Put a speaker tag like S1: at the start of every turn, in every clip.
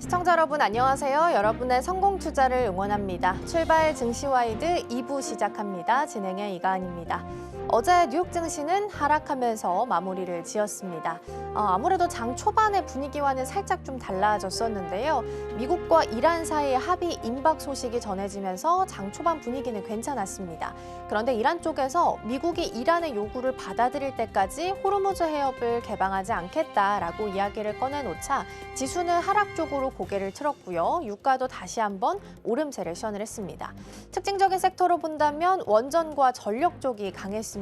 S1: 시청자 여러분 안녕하세요. 여러분의 성공 투자를 응원합니다. 출발 증시와이드 2부 시작합니다. 진행의 이가은입니다. 어제 뉴욕 증시는 하락하면서 마무리를 지었습니다. 아무래도 장 초반의 분위기와는 살짝 좀 달라졌었는데요. 미국과 이란 사이의 합의 임박 소식이 전해지면서 장 초반 분위기는 괜찮았습니다. 그런데 이란 쪽에서 미국이 이란의 요구를 받아들일 때까지 호르무즈 해협을 개방하지 않겠다라고 이야기를 꺼내놓자 지수는 하락 쪽으로 고개를 틀었고요. 유가도 다시 한번 오름세를 시연을 했습니다. 특징적인 섹터로 본다면 원전과 전력 쪽이 강했습니다.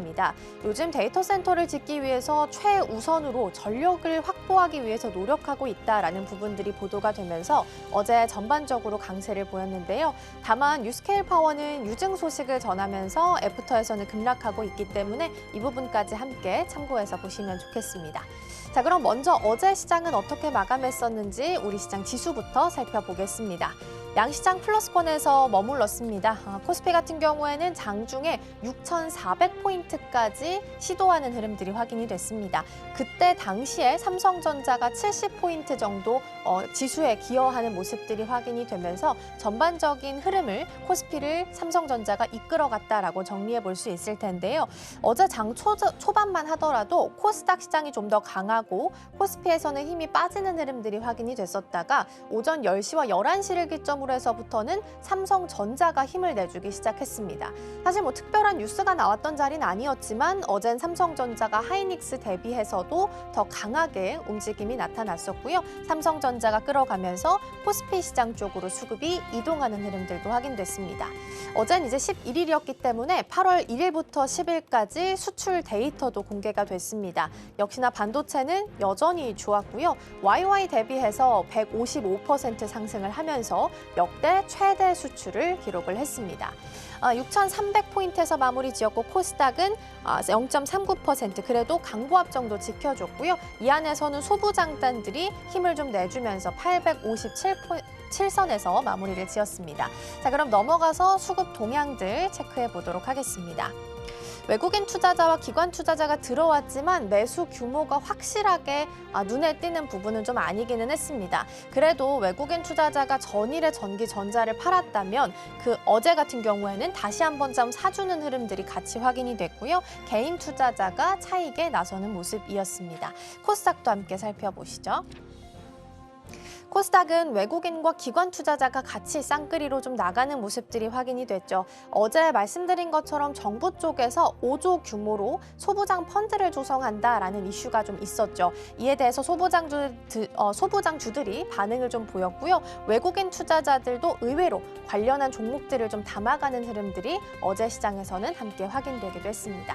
S1: 요즘 데이터 센터를 짓기 위해서 최우선으로 전력을 확보하기 위해서 노력하고 있다라는 부분들이 보도가 되면서 어제 전반적으로 강세를 보였는데요. 다만 유스케일 파워는 유증 소식을 전하면서 애프터에서는 급락하고 있기 때문에 이 부분까지 함께 참고해서 보시면 좋겠습니다. 자, 그럼 먼저 어제 시장은 어떻게 마감했었는지 우리 시장 지수부터 살펴보겠습니다. 양시장 플러스권에서 머물렀습니다. 코스피 같은 경우에는 장중에 6,400포인트까지 시도하는 흐름들이 확인이 됐습니다. 그때 당시에 삼성전자가 70포인트 정도 지수에 기여하는 모습들이 확인이 되면서 전반적인 흐름을 코스피를 삼성전자가 이끌어갔다라고 정리해 볼 수 있을 텐데요. 어제 장 초반만 하더라도 코스닥 시장이 좀 더 강하고 코스피에서는 힘이 빠지는 흐름들이 확인이 됐었다가 오전 10시와 11시를 기점으로 해서부터는 삼성전자가 힘을 내주기 시작했습니다. 사실 특별한 뉴스가 나왔던 자리는 아니었지만 어젠 삼성전자가 하이닉스 대비해서도 더 강하게 움직임이 나타났었고요. 삼성전자가 끌어가면서 코스피 시장 쪽으로 수급이 이동하는 흐름들도 확인됐습니다. 어젠 이제 11일이었기 때문에 8월 1일부터 10일까지 수출 데이터도 공개가 됐습니다. 역시나 반도체는 여전히 좋았고요. YY 대비해서 155% 상승을 하면서 역대 최대 수출을 기록을 했습니다. 6,300포인트에서 마무리 지었고 코스닥은 0.39% 그래도 강보합 정도 지켜줬고요. 이 안에서는 소부장단들이 힘을 좀 내주면서 857선에서 마무리를 지었습니다. 자, 그럼 넘어가서 수급 동향들 체크해 보도록 하겠습니다. 외국인 투자자와 기관 투자자가 들어왔지만 매수 규모가 확실하게 눈에 띄는 부분은 좀 아니기는 했습니다. 그래도 외국인 투자자가 전일에 전기 전자를 팔았다면 그 어제 같은 경우에는 다시 한번 좀 사주는 흐름들이 같이 확인이 됐고요. 개인 투자자가 차익에 나서는 모습이었습니다. 코스닥도 함께 살펴보시죠. 코스닥은 외국인과 기관 투자자가 같이 쌍끌이로 좀 나가는 모습들이 확인이 됐죠. 어제 말씀드린 것처럼 정부 쪽에서 5조 규모로 소부장 펀드를 조성한다라는 이슈가 좀 있었죠. 이에 대해서 소부장주들이 반응을 좀 보였고요. 외국인 투자자들도 의외로 관련한 종목들을 좀 담아가는 흐름들이 어제 시장에서는 함께 확인되기도 했습니다.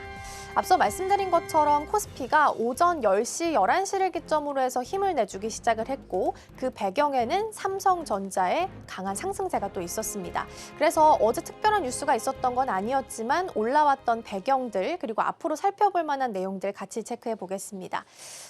S1: 앞서 말씀드린 것처럼 코스피가 오전 10시, 11시를 기점으로 해서 힘을 내주기 시작을 했고 그 배경에는 삼성전자의 강한 상승세가 또 있었습니다. 그래서 어제 특별한 뉴스가 있었던 건 아니었지만 올라왔던 배경들 그리고 앞으로 살펴볼 만한 내용들 같이 체크해 보겠습니다.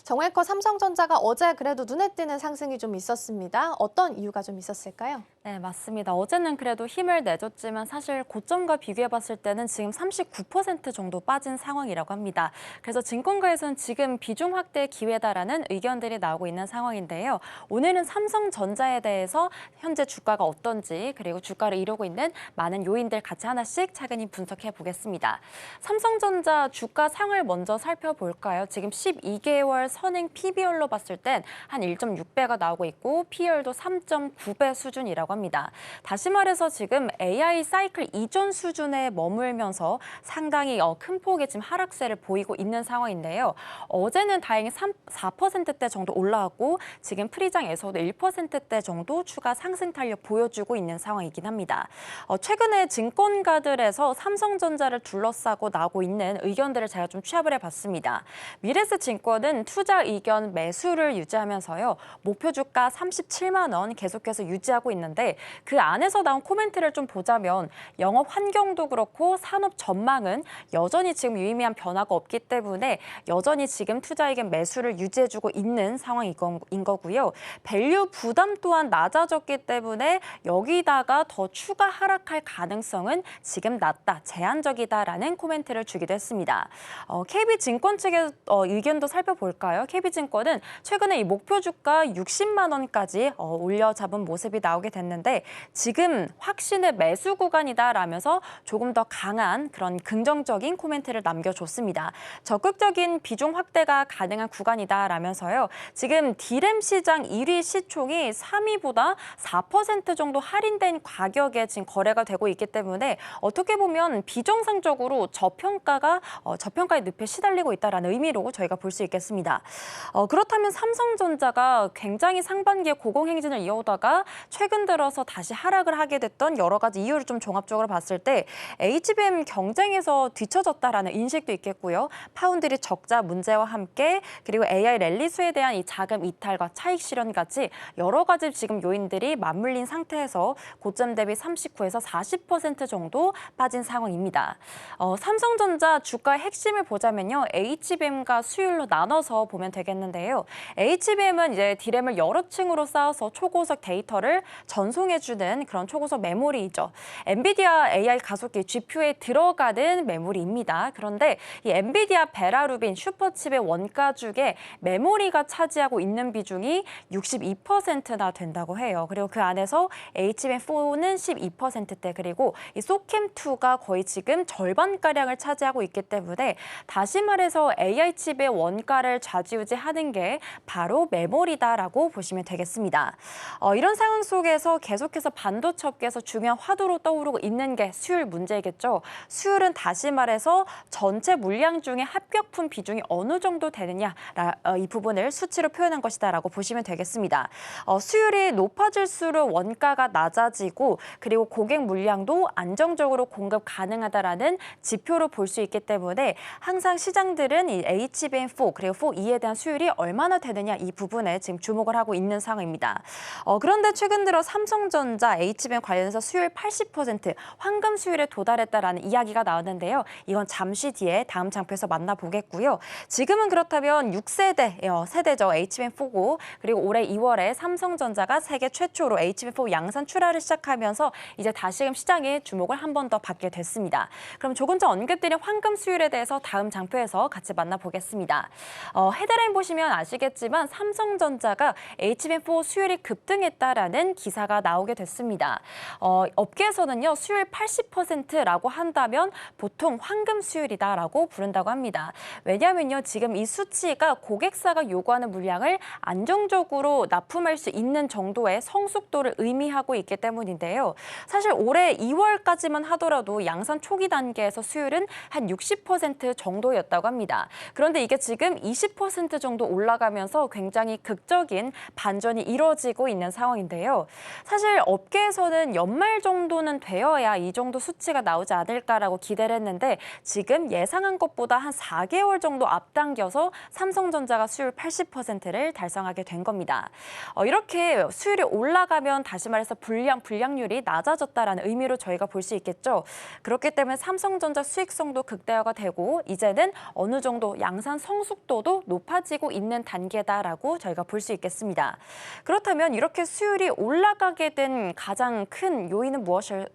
S1: 정웰커 삼성전자가 어제 그래도 눈에 띄는 상승이 좀 있었습니다. 어떤 이유가 좀 있었을까요?
S2: 네, 맞습니다. 어제는 그래도 힘을 내줬지만 사실 고점과 비교해봤을 때는 지금 39% 정도 빠진 상황이라고 합니다. 그래서 증권가에서는 지금 비중 확대 기회다라는 의견들이 나오고 있는 상황인데요. 오늘은 삼성전자에 대해서 현재 주가가 어떤지 그리고 주가를 이루고 있는 많은 요인들 같이 하나씩 차근히 분석해 보겠습니다. 삼성전자 주가 상을 먼저 살펴볼까요? 지금 12개월 선행 PBR로 봤을 땐 한 1.6배가 나오고 있고 PER도 3.9배 수준이라고 합니다. 다시 말해서 지금 AI 사이클 이전 수준에 머물면서 상당히 큰 폭의 지금 하락세를 보이고 있는 상황인데요. 어제는 다행히 4%대 정도 올라왔고 지금 프리장에서도 1%대 정도 추가 상승 탄력 보여주고 있는 상황이긴 합니다. 최근에 증권가들에서 삼성전자를 둘러싸고 나오고 있는 의견들을 제가 좀 취합을 해봤습니다. 미래에셋증권은 투자 의견 매수를 유지하면서요. 목표 주가 37만 원 계속해서 유지하고 있는데 있는데 그 안에서 나온 코멘트를 좀 보자면 영업 환경도 그렇고 산업 전망은 여전히 지금 유의미한 변화가 없기 때문에 여전히 지금 투자에겐 매수를 유지해주고 있는 상황인 거고요. 밸류 부담 또한 낮아졌기 때문에 여기다가 더 추가 하락할 가능성은 지금 낮다, 제한적이다라는 코멘트를 주기도 했습니다. KB증권 측의 의견도 살펴볼까요? KB증권은 최근에 이 목표 주가 60만 원까지 올려 잡은 모습이 나오게 됐는데 지금 확신의 매수 구간이다라면서 조금 더 강한 그런 긍정적인 코멘트를 남겨줬습니다. 적극적인 비중 확대가 가능한 구간이다라면서요. 지금 디램 시장 1위 시총이 3위보다 4% 정도 할인된 가격에 지금 거래가 되고 있기 때문에 어떻게 보면 비정상적으로 저평가의 늪에 시달리고 있다는 의미로 저희가 볼 수 있겠습니다. 그렇다면 삼성전자가 굉장히 상반기에 고공행진을 이어오다가 최근 들어서 다시 하락을 하게 됐던 여러 가지 이유를 좀 종합적으로 봤을 때 HBM 경쟁에서 뒤처졌다라는 인식도 있겠고요. 파운드리 적자 문제와 함께 그리고 AI 랠리수에 대한 이 자금 이탈과 차익 실현 같이 여러 가지 지금 요인들이 맞물린 상태에서 고점 대비 39에서 40% 정도 빠진 상황입니다. 삼성전자 주가의 핵심을 보자면요. HBM과 수율로 나눠서 보면 되겠는데요. HBM은 이제 디램을 여러 층으로 쌓아서 초고속 데이터를 전송해주는 그런 초고속 메모리이죠. 엔비디아 AI 가속기 GPU에 들어가는 메모리입니다. 그런데 이 엔비디아 베라루빈 슈퍼칩의 원가 중에 메모리가 차지하고 있는 비중이 62%나 된다고 해요. 그리고 그 안에서 HBM4는 12%대 그리고 이 소캠2가 거의 지금 절반가량을 차지하고 있기 때문에 다시 말해서 AI 칩의 원가를 좌지우지하는 게 바로 메모리다라고 보시면 되겠습니다. 이런 상황 속에서 계속해서 반도체 업계에서 중요한 화두로 떠오르고 있는 게 수율 문제겠죠. 수율은 다시 말해서 전체 물량 중에 합격품 비중이 어느 정도 되느냐 이 부분을 수치로 표현한 것이다라고 보시면 되겠습니다. 수율이 높아질수록 원가가 낮아지고 그리고 고객 물량도 안정적으로 공급 가능하다라는 지표로 볼 수 있기 때문에 항상 시장들은 이 HBM4 그리고 4E에 대한 수율이 얼마나 되느냐 이 부분에 지금 주목을 하고 있는 상황입니다. 그런데 최근 들어 삼성전자 HBM 관련해서 수율 80% 황금 수율에 도달했다라는 이야기가 나왔는데요. 이건 잠시 뒤에 다음 장표에서 만나보겠고요. 지금은 그렇다면 6세대 세대죠. HBM4고 그리고 올해 2월에 삼성전자가 세계 최초로 HBM4 양산 출하를 시작하면서 이제 다시금 시장에 주목을 한 번 더 받게 됐습니다. 그럼 조금 전 언급드린 황금 수율에 대해서 다음 장표에서 같이 만나보겠습니다. 헤드라인 보시면 아시겠지만 삼성전자가 HBM4 수율이 급등했다라는 기사가 나오게 됐습니다. 업계에서는요 수율 80%라고 한다면 보통 황금 수율이다라고 부른다고 합니다. 왜냐하면요 지금 이 수치가 고객사가 요구하는 물량을 안정적으로 납품할 수 있는 정도의 성숙도를 의미하고 있기 때문인데요. 사실 올해 2월까지만 하더라도 양산 초기 단계에서 수율은 한 60% 정도였다고 합니다. 그런데 이게 지금 20% 정도 올라가면서 굉장히 극적인 반전이 이루어지고 있는 상황인데요. 사실 업계에서는 연말 정도는 되어야 이 정도 수치가 나오지 않을까라고 기대를 했는데 지금 예상한 것보다 한 4개월 정도 앞당겨서 삼성전자가 수율 80%를 달성하게 된 겁니다. 이렇게 수율이 올라가면 다시 말해서 불량률이 낮아졌다라는 의미로 저희가 볼 수 있겠죠. 그렇기 때문에 삼성전자 수익성도 극대화가 되고 이제는 어느 정도 양산 성숙도도 높아지고 있는 단계다라고 저희가 볼 수 있겠습니다. 그렇다면 이렇게 수율이 올라가게 된 가장 큰 요인은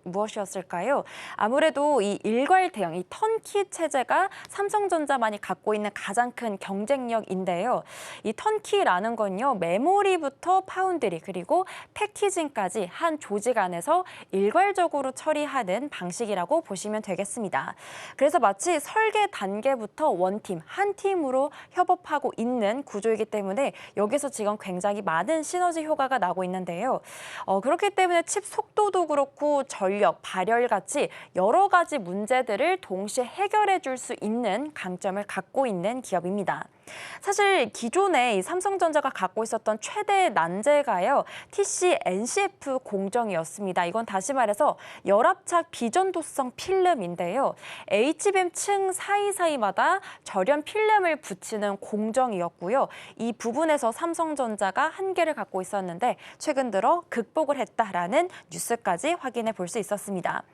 S2: 무엇이었을까요? 아무래도 이 일괄 대응, 이 턴키 체제가 삼성전자만이 갖고 있는 가장 큰 경쟁력인데요. 이 턴키라는 건요, 메모리부터 파운드리 그리고 패키징까지 한 조직 안에서 일괄적으로 처리하는 방식이라고 보시면 되겠습니다. 그래서 마치 설계 단계부터 원팀, 한 팀으로 협업하고 있는 구조이기 때문에 여기서 지금 굉장히 많은 시너지 효과가 나고 있는데요. 그렇기 때문에 칩 속도도 그렇고 전력, 발열 같이 여러 가지 문제들을 동시에 해결해 줄 수 있는 강점을 갖고 있는 기업입니다. 사실 기존에 이 삼성전자가 갖고 있었던 최대 난제가요, TC-NCF 공정이었습니다. 이건 다시 말해서 열압착 비전도성 필름인데요. HBM 층 사이사이마다 절연 필름을 붙이는 공정이었고요. 이 부분에서 삼성전자가 한계를 갖고 있었는데 최근 들어 극복을 했다라는 뉴스까지 확인해 볼 수 있었습니다.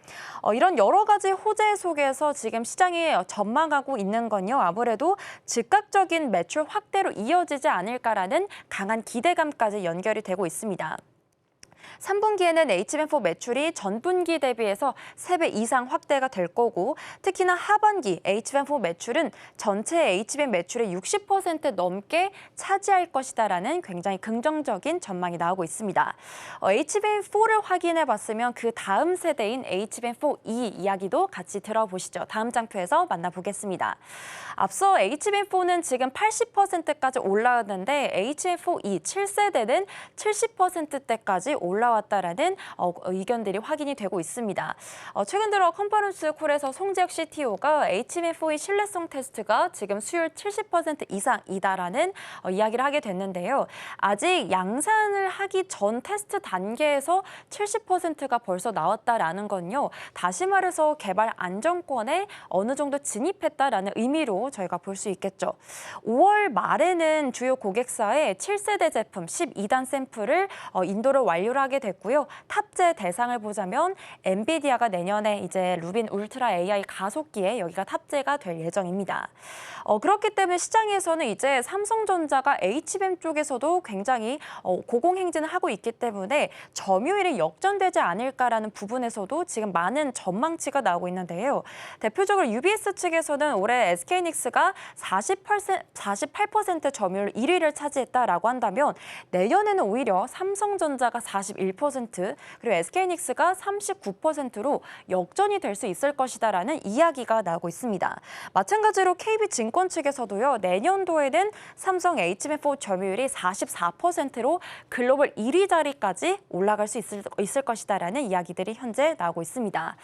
S2: 이런 여러 가지 호재 속에서 지금 시장이 전망하고 있는 건요, 아무래도 즉각적인 매출 확대로 이어지지 않을까라는 강한 기대감까지 연결이 되고 있습니다. 3분기에는 HBM4 매출이 전분기 대비해서 3배 이상 확대가 될 거고, 특히나 하반기 HBM4 매출은 전체 HBM 매출의 60% 넘게 차지할 것이다라는 굉장히 긍정적인 전망이 나오고 있습니다. HBM4를 확인해 봤으면 그 다음 세대인 HBM4E 이야기도 같이 들어보시죠. 다음 장표에서 만나보겠습니다. 앞서 HBM4는 지금 80%까지 올라왔는데 HBM4E 7세대는 70%대까지 올라왔다라는 의견들이 확인이 되고 있습니다. 최근 들어 컨퍼런스 콜에서 송재혁 CTO가 HBM4E 신뢰성 테스트가 지금 수율 70% 이상이다라는 이야기를 하게 됐는데요. 아직 양산을 하기 전 테스트 단계에서 70%가 벌써 나왔다라는 건요, 다시 말해서 개발 안정권에 어느 정도 진입했다라는 의미로 저희가 볼 수 있겠죠. 5월 말에는 주요 고객사의 7세대 제품 12단 샘플을 인도를 완료를 하게 됐고요. 탑재 대상을 보자면 엔비디아가 내년에 이제 루빈 울트라 AI 가속기에 여기가 탑재가 될 예정입니다. 그렇기 때문에 시장에서는 이제 삼성전자가 HBM 쪽에서도 굉장히 고공행진을 하고 있기 때문에 점유율이 역전되지 않을까라는 부분에서도 지금 많은 전망치가 나오고 있는데요. 대표적으로 UBS 측에서는 올해 SK하이닉스가 48% 점유율 1위를 차지했다라고 한다면 내년에는 오히려 삼성전자가 41% 그리고 SK하이닉스가 39%로 역전이 될 수 있을 것이다라는 이야기가 나오고 있습니다. 마찬가지로 KB증권 측에서도요, 내년도에는 삼성 HBM4 점유율이 44%로 글로벌 1위 자리까지 올라갈 수 있을 것이다라는 이야기들이 현재 나오고 있습니다.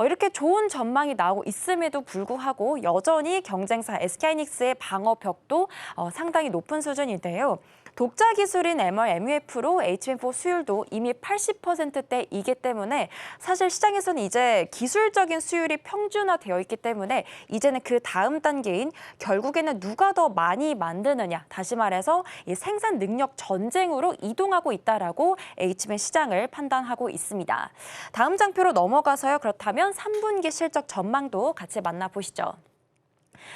S2: 이렇게 좋은 전망이 나오고 있음에도 불구하고 여전히 경쟁사 SK하이닉스의 방어벽도 상당히 높은 수준인데요. 독자 기술인 MR-MUF로 HBM4 수율도 이미 80%대이기 때문에 사실 시장에서는 이제 기술적인 수율이 평준화되어 있기 때문에 이제는 그 다음 단계인 결국에는 누가 더 많이 만드느냐, 다시 말해서 이 생산 능력 전쟁으로 이동하고 있다라고 HBM 시장을 판단하고 있습니다. 다음 장표로 넘어가서요. 그렇다면 3분기 실적 전망도 같이 만나보시죠.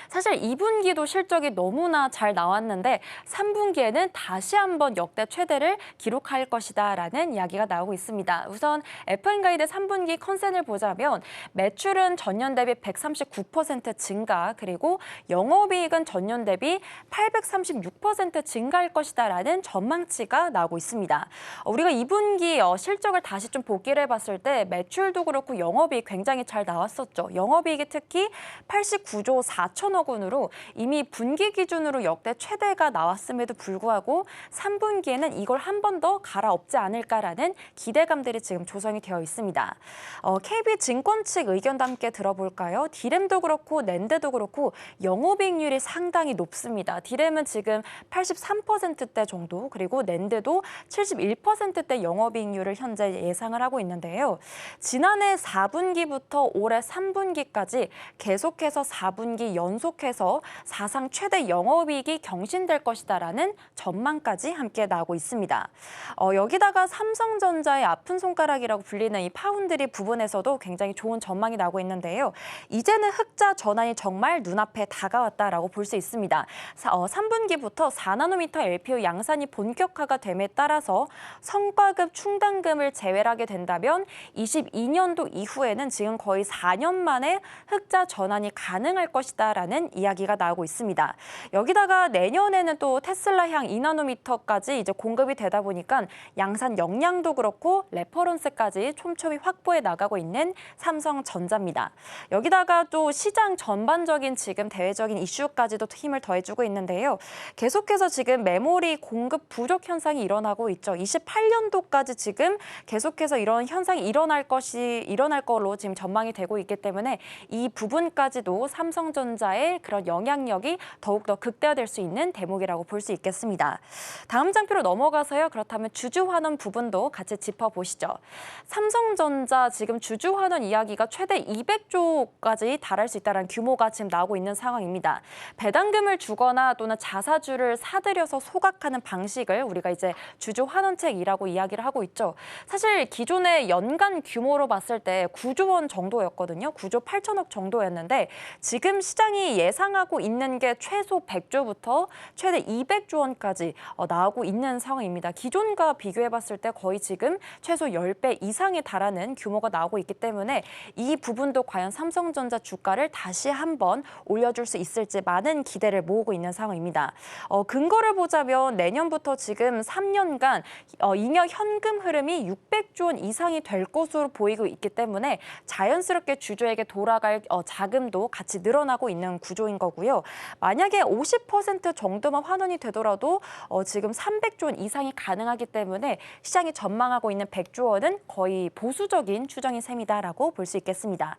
S2: 사실 2분기도 실적이 너무나 잘 나왔는데 3분기에는 다시 한번 역대 최대를 기록할 것이다라는 이야기가 나오고 있습니다. 우선 FN가이드 3분기 컨센을 보자면 매출은 전년 대비 139% 증가, 그리고 영업이익은 전년 대비 836% 증가할 것이다라는 전망치가 나오고 있습니다. 우리가 2분기 실적을 다시 좀 복기를 해봤을 때 매출도 그렇고 영업이익 굉장히 잘 나왔었죠. 영업이익이 특히 89조 4천억 원으로 이미 분기 기준으로 역대 최대가 나왔음에도 불구하고 3분기에는 이걸 한 번 더 갈아엎지 않을까라는 기대감들이 지금 조성이 되어 있습니다. KB증권 측 의견도 함께 들어볼까요? 디램도 그렇고 낸드도 그렇고 영업이익률이 상당히 높습니다. 디램은 지금 83%대 정도, 그리고 낸드도 71%대 영업이익률을 현재 예상을 하고 있는데요. 지난해 4분기부터 올해 3분기까지 계속해서 4분기 연속해서 사상 최대 영업이익이 경신될 것이다라는 전망까지 함께 나오고 있습니다. 여기다가 삼성전자의 아픈 손가락이라고 불리는 이 파운드리 부분에서도 굉장히 좋은 전망이 나오고 있는데요. 이제는 흑자 전환이 정말 눈앞에 다가왔다라고 볼 수 있습니다. 3분기부터 4나노미터 LPO 양산이 본격화가 됨에 따라서 성과급 충당금을 제외하게 된다면 22년도 이후에는 지금 거의 4년 만에 흑자 전환이 가능할 것이다라는 이야기가 나오고 있습니다. 여기다가 내년에는 또 테슬라향 2나노미터까지 이제 공급이 되다 보니까 양산 역량도 그렇고 레퍼런스까지 촘촘히 확보해 나가고 있는 삼성전자입니다. 여기다가 또 시장 전반적인 지금 대외적인 이슈까지도 힘을 더해주고 있는데요. 계속해서 지금 메모리 공급 부족 현상이 일어나고 있죠. 28년도까지 지금 계속해서 이런 현상이 일어날 걸로 지금 전망이 되고 있기 때문에 이 부분까지도 삼성전자 삼성전자의 그런 영향력이 더욱더 극대화될 수 있는 대목이라고 볼 수 있겠습니다. 다음 장표로 넘어가서요. 그렇다면 주주환원 부분도 같이 짚어보시죠. 삼성전자 지금 주주환원 이야기가 최대 200조까지 달할 수 있다는 규모가 지금 나오고 있는 상황입니다. 배당금을 주거나 또는 자사주를 사들여서 소각하는 방식을 우리가 이제 주주환원책이라고 이야기를 하고 있죠. 사실 기존의 연간 규모로 봤을 때 9조 원 정도였거든요. 9조 8천억 정도였는데 지금 시장이 예상하고 있는 게 최소 100조부터 최대 200조 원까지 나오고 있는 상황입니다. 기존과 비교해봤을 때 거의 지금 최소 10배 이상에 달하는 규모가 나오고 있기 때문에 이 부분도 과연 삼성전자 주가를 다시 한번 올려줄 수 있을지 많은 기대를 모으고 있는 상황입니다. 근거를 보자면 내년부터 지금 3년간 잉여 현금 흐름이 600조 원 이상이 될 것으로 보이고 있기 때문에 자연스럽게 주주에게 돌아갈 자금도 같이 늘어나고 있는 구조인 거고요. 만약에 50% 정도만 환원이 되더라도 지금 300조 원 이상이 가능하기 때문에 시장이 전망하고 있는 100조 원은 거의 보수적인 추정인 셈이다라고 볼 수 있겠습니다.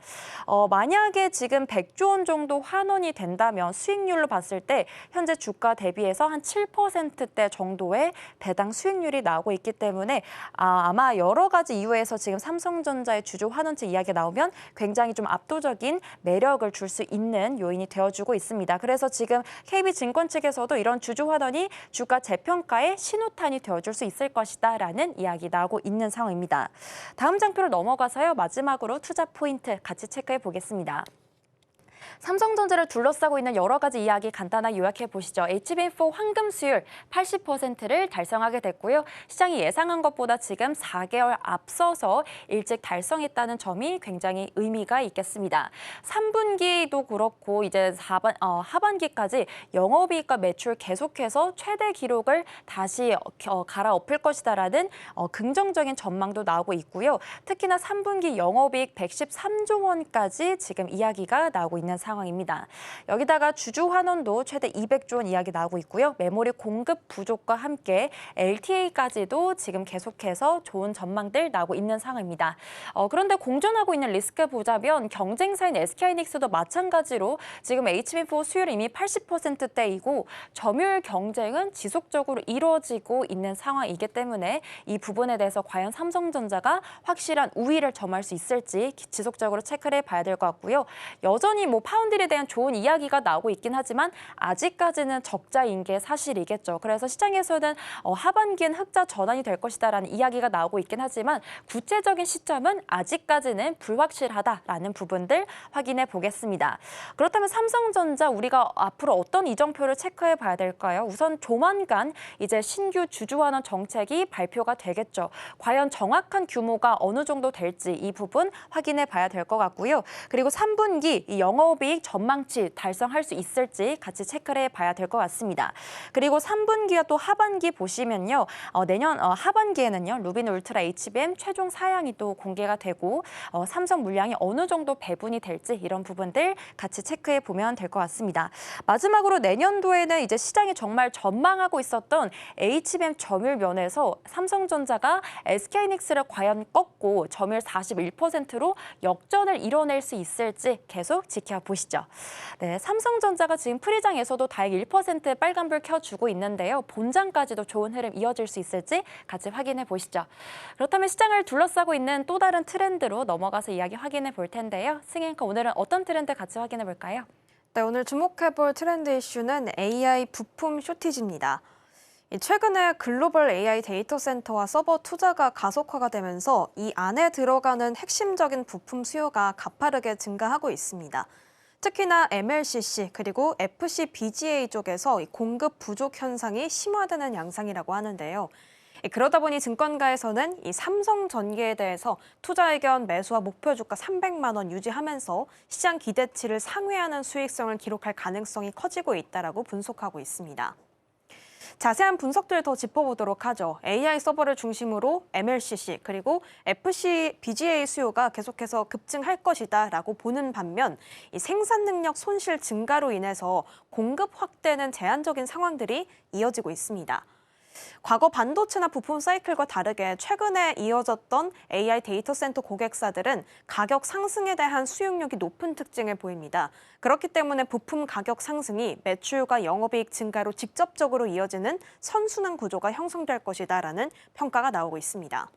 S2: 만약에 지금 100조 원 정도 환원이 된다면 수익률로 봤을 때 현재 주가 대비해서 한 7%대 정도의 배당 수익률이 나오고 있기 때문에 아마 여러 가지 이유에서 지금 삼성전자의 주주 환원책 이야기가 나오면 굉장히 좀 압도적인 매력을 줄 수 있는 요인이 되어주고 있습니다. 그래서 지금 KB증권 측에서도 이런 주주 환원이 주가 재평가의 신호탄이 되어줄 수 있을 것이다라는 이야기 나오고 있는 상황입니다. 다음 장표로 넘어가서요. 마지막으로 투자 포인트 같이 체크해 보겠습니다. 삼성전자를 둘러싸고 있는 여러 가지 이야기 간단하게 요약해 보시죠. HBM4 황금 수율 80%를 달성하게 됐고요. 시장이 예상한 것보다 지금 4개월 앞서서 일찍 달성했다는 점이 굉장히 의미가 있겠습니다. 3분기도 그렇고 이제 하반기까지 영업이익과 매출 계속해서 최대 기록을 다시 갈아엎을 것이다라는 긍정적인 전망도 나오고 있고요. 특히나 3분기 영업이익 113조 원까지 지금 이야기가 나오고 있는 상황입니다. 여기다가 주주 환원도 최대 200조 원 이야기 나오고 있고요. 메모리 공급 부족과 함께 LTA까지도 지금 계속해서 좋은 전망들 나오고 있는 상황입니다. 그런데 공존하고 있는 리스크 보자면 경쟁사인 SK하이닉스도 마찬가지로 지금 HBM4 수율이 이미 80%대이고 점유율 경쟁은 지속적으로 이루어지고 있는 상황이기 때문에 이 부분에 대해서 과연 삼성전자가 확실한 우위를 점할 수 있을지 지속적으로 체크를 해봐야 될 것 같고요. 여전히 파운드리에 대한 좋은 이야기가 나오고 있긴 하지만 아직까지는 적자인 게 사실이겠죠. 그래서 시장에서는 하반기엔 흑자 전환이 될 것이다라는 이야기가 나오고 있긴 하지만 구체적인 시점은 아직까지는 불확실하다라는 부분들 확인해 보겠습니다. 그렇다면 삼성전자 우리가 앞으로 어떤 이정표를 체크해 봐야 될까요? 우선 조만간 이제 신규 주주환원 정책이 발표가 되겠죠. 과연 정확한 규모가 어느 정도 될지 이 부분 확인해 봐야 될 것 같고요. 그리고 3분기 이 영업이익 전망치 달성할 수 있을지 같이 체크를 해봐야 될 것 같습니다. 그리고 3분기와 또 하반기 보시면요. 내년 하반기에는요. 루빈 울트라 HBM 최종 사양이 또 공개가 되고 삼성 물량이 어느 정도 배분이 될지 이런 부분들 같이 체크해 보면 될 것 같습니다. 마지막으로 내년도에는 이제 시장이 정말 전망하고 있었던 HBM 점유율 면에서 삼성전자가 SK하이닉스를 과연 꺾고 점유율 41%로 역전을 이뤄낼 수 있을지 계속 지켜보시죠. 네, 삼성전자가 지금 프리장에서도 다행히 1% 빨간불 켜주고 있는데요. 본장까지도 좋은 흐름 이어질 수 있을지 같이 확인해 보시죠. 그렇다면 시장을 둘러싸고 있는 또 다른 트렌드로 넘어가서 이야기 확인해 볼 텐데요. 승현과 오늘은 어떤 트렌드 같이 확인해 볼까요?
S3: 네, 오늘 주목해볼 트렌드 이슈는 AI 부품 쇼티지입니다. 최근에 글로벌 AI 데이터 센터와 서버 투자가 가속화가 되면서 이 안에 들어가는 핵심적인 부품 수요가 가파르게 증가하고 있습니다. 특히나 MLCC 그리고 FCBGA 쪽에서 공급 부족 현상이 심화되는 양상이라고 하는데요. 그러다 보니 증권가에서는 이 삼성전기에 대해서 투자 의견 매수와 목표 주가 300만 원 유지하면서 시장 기대치를 상회하는 수익성을 기록할 가능성이 커지고 있다라고 분석하고 있습니다. 자세한 분석들 더 짚어보도록 하죠. AI 서버를 중심으로 MLCC 그리고 FCBGA 수요가 계속해서 급증할 것이다라고 보는 반면 이 생산 능력 손실 증가로 인해서 공급 확대는 제한적인 상황들이 이어지고 있습니다. 과거 반도체나 부품 사이클과 다르게 최근에 이어졌던 AI 데이터 센터 고객사들은 가격 상승에 대한 수용력이 높은 특징을 보입니다. 그렇기 때문에 부품 가격 상승이 매출과 영업이익 증가로 직접적으로 이어지는 선순환 구조가 형성될 것이다라는 평가가 나오고 있습니다.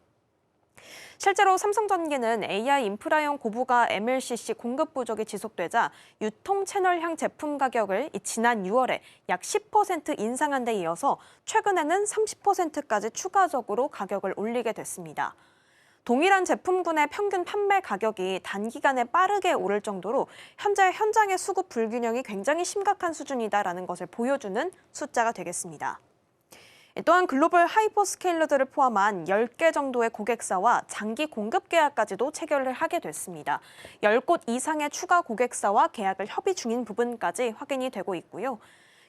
S3: 실제로 삼성전기는 AI 인프라용 고부가 MLCC 공급 부족이 지속되자 유통 채널형 제품 가격을 지난 6월에 약 10% 인상한 데 이어서 최근에는 30%까지 추가적으로 가격을 올리게 됐습니다. 동일한 제품군의 평균 판매 가격이 단기간에 빠르게 오를 정도로 현재 현장의 수급 불균형이 굉장히 심각한 수준이다라는 것을 보여주는 숫자가 되겠습니다. 또한 글로벌 하이퍼스케일러들을 포함한 10개 정도의 고객사와 장기 공급 계약까지도 체결을 하게 됐습니다. 10곳 이상의 추가 고객사와 계약을 협의 중인 부분까지 확인이 되고 있고요.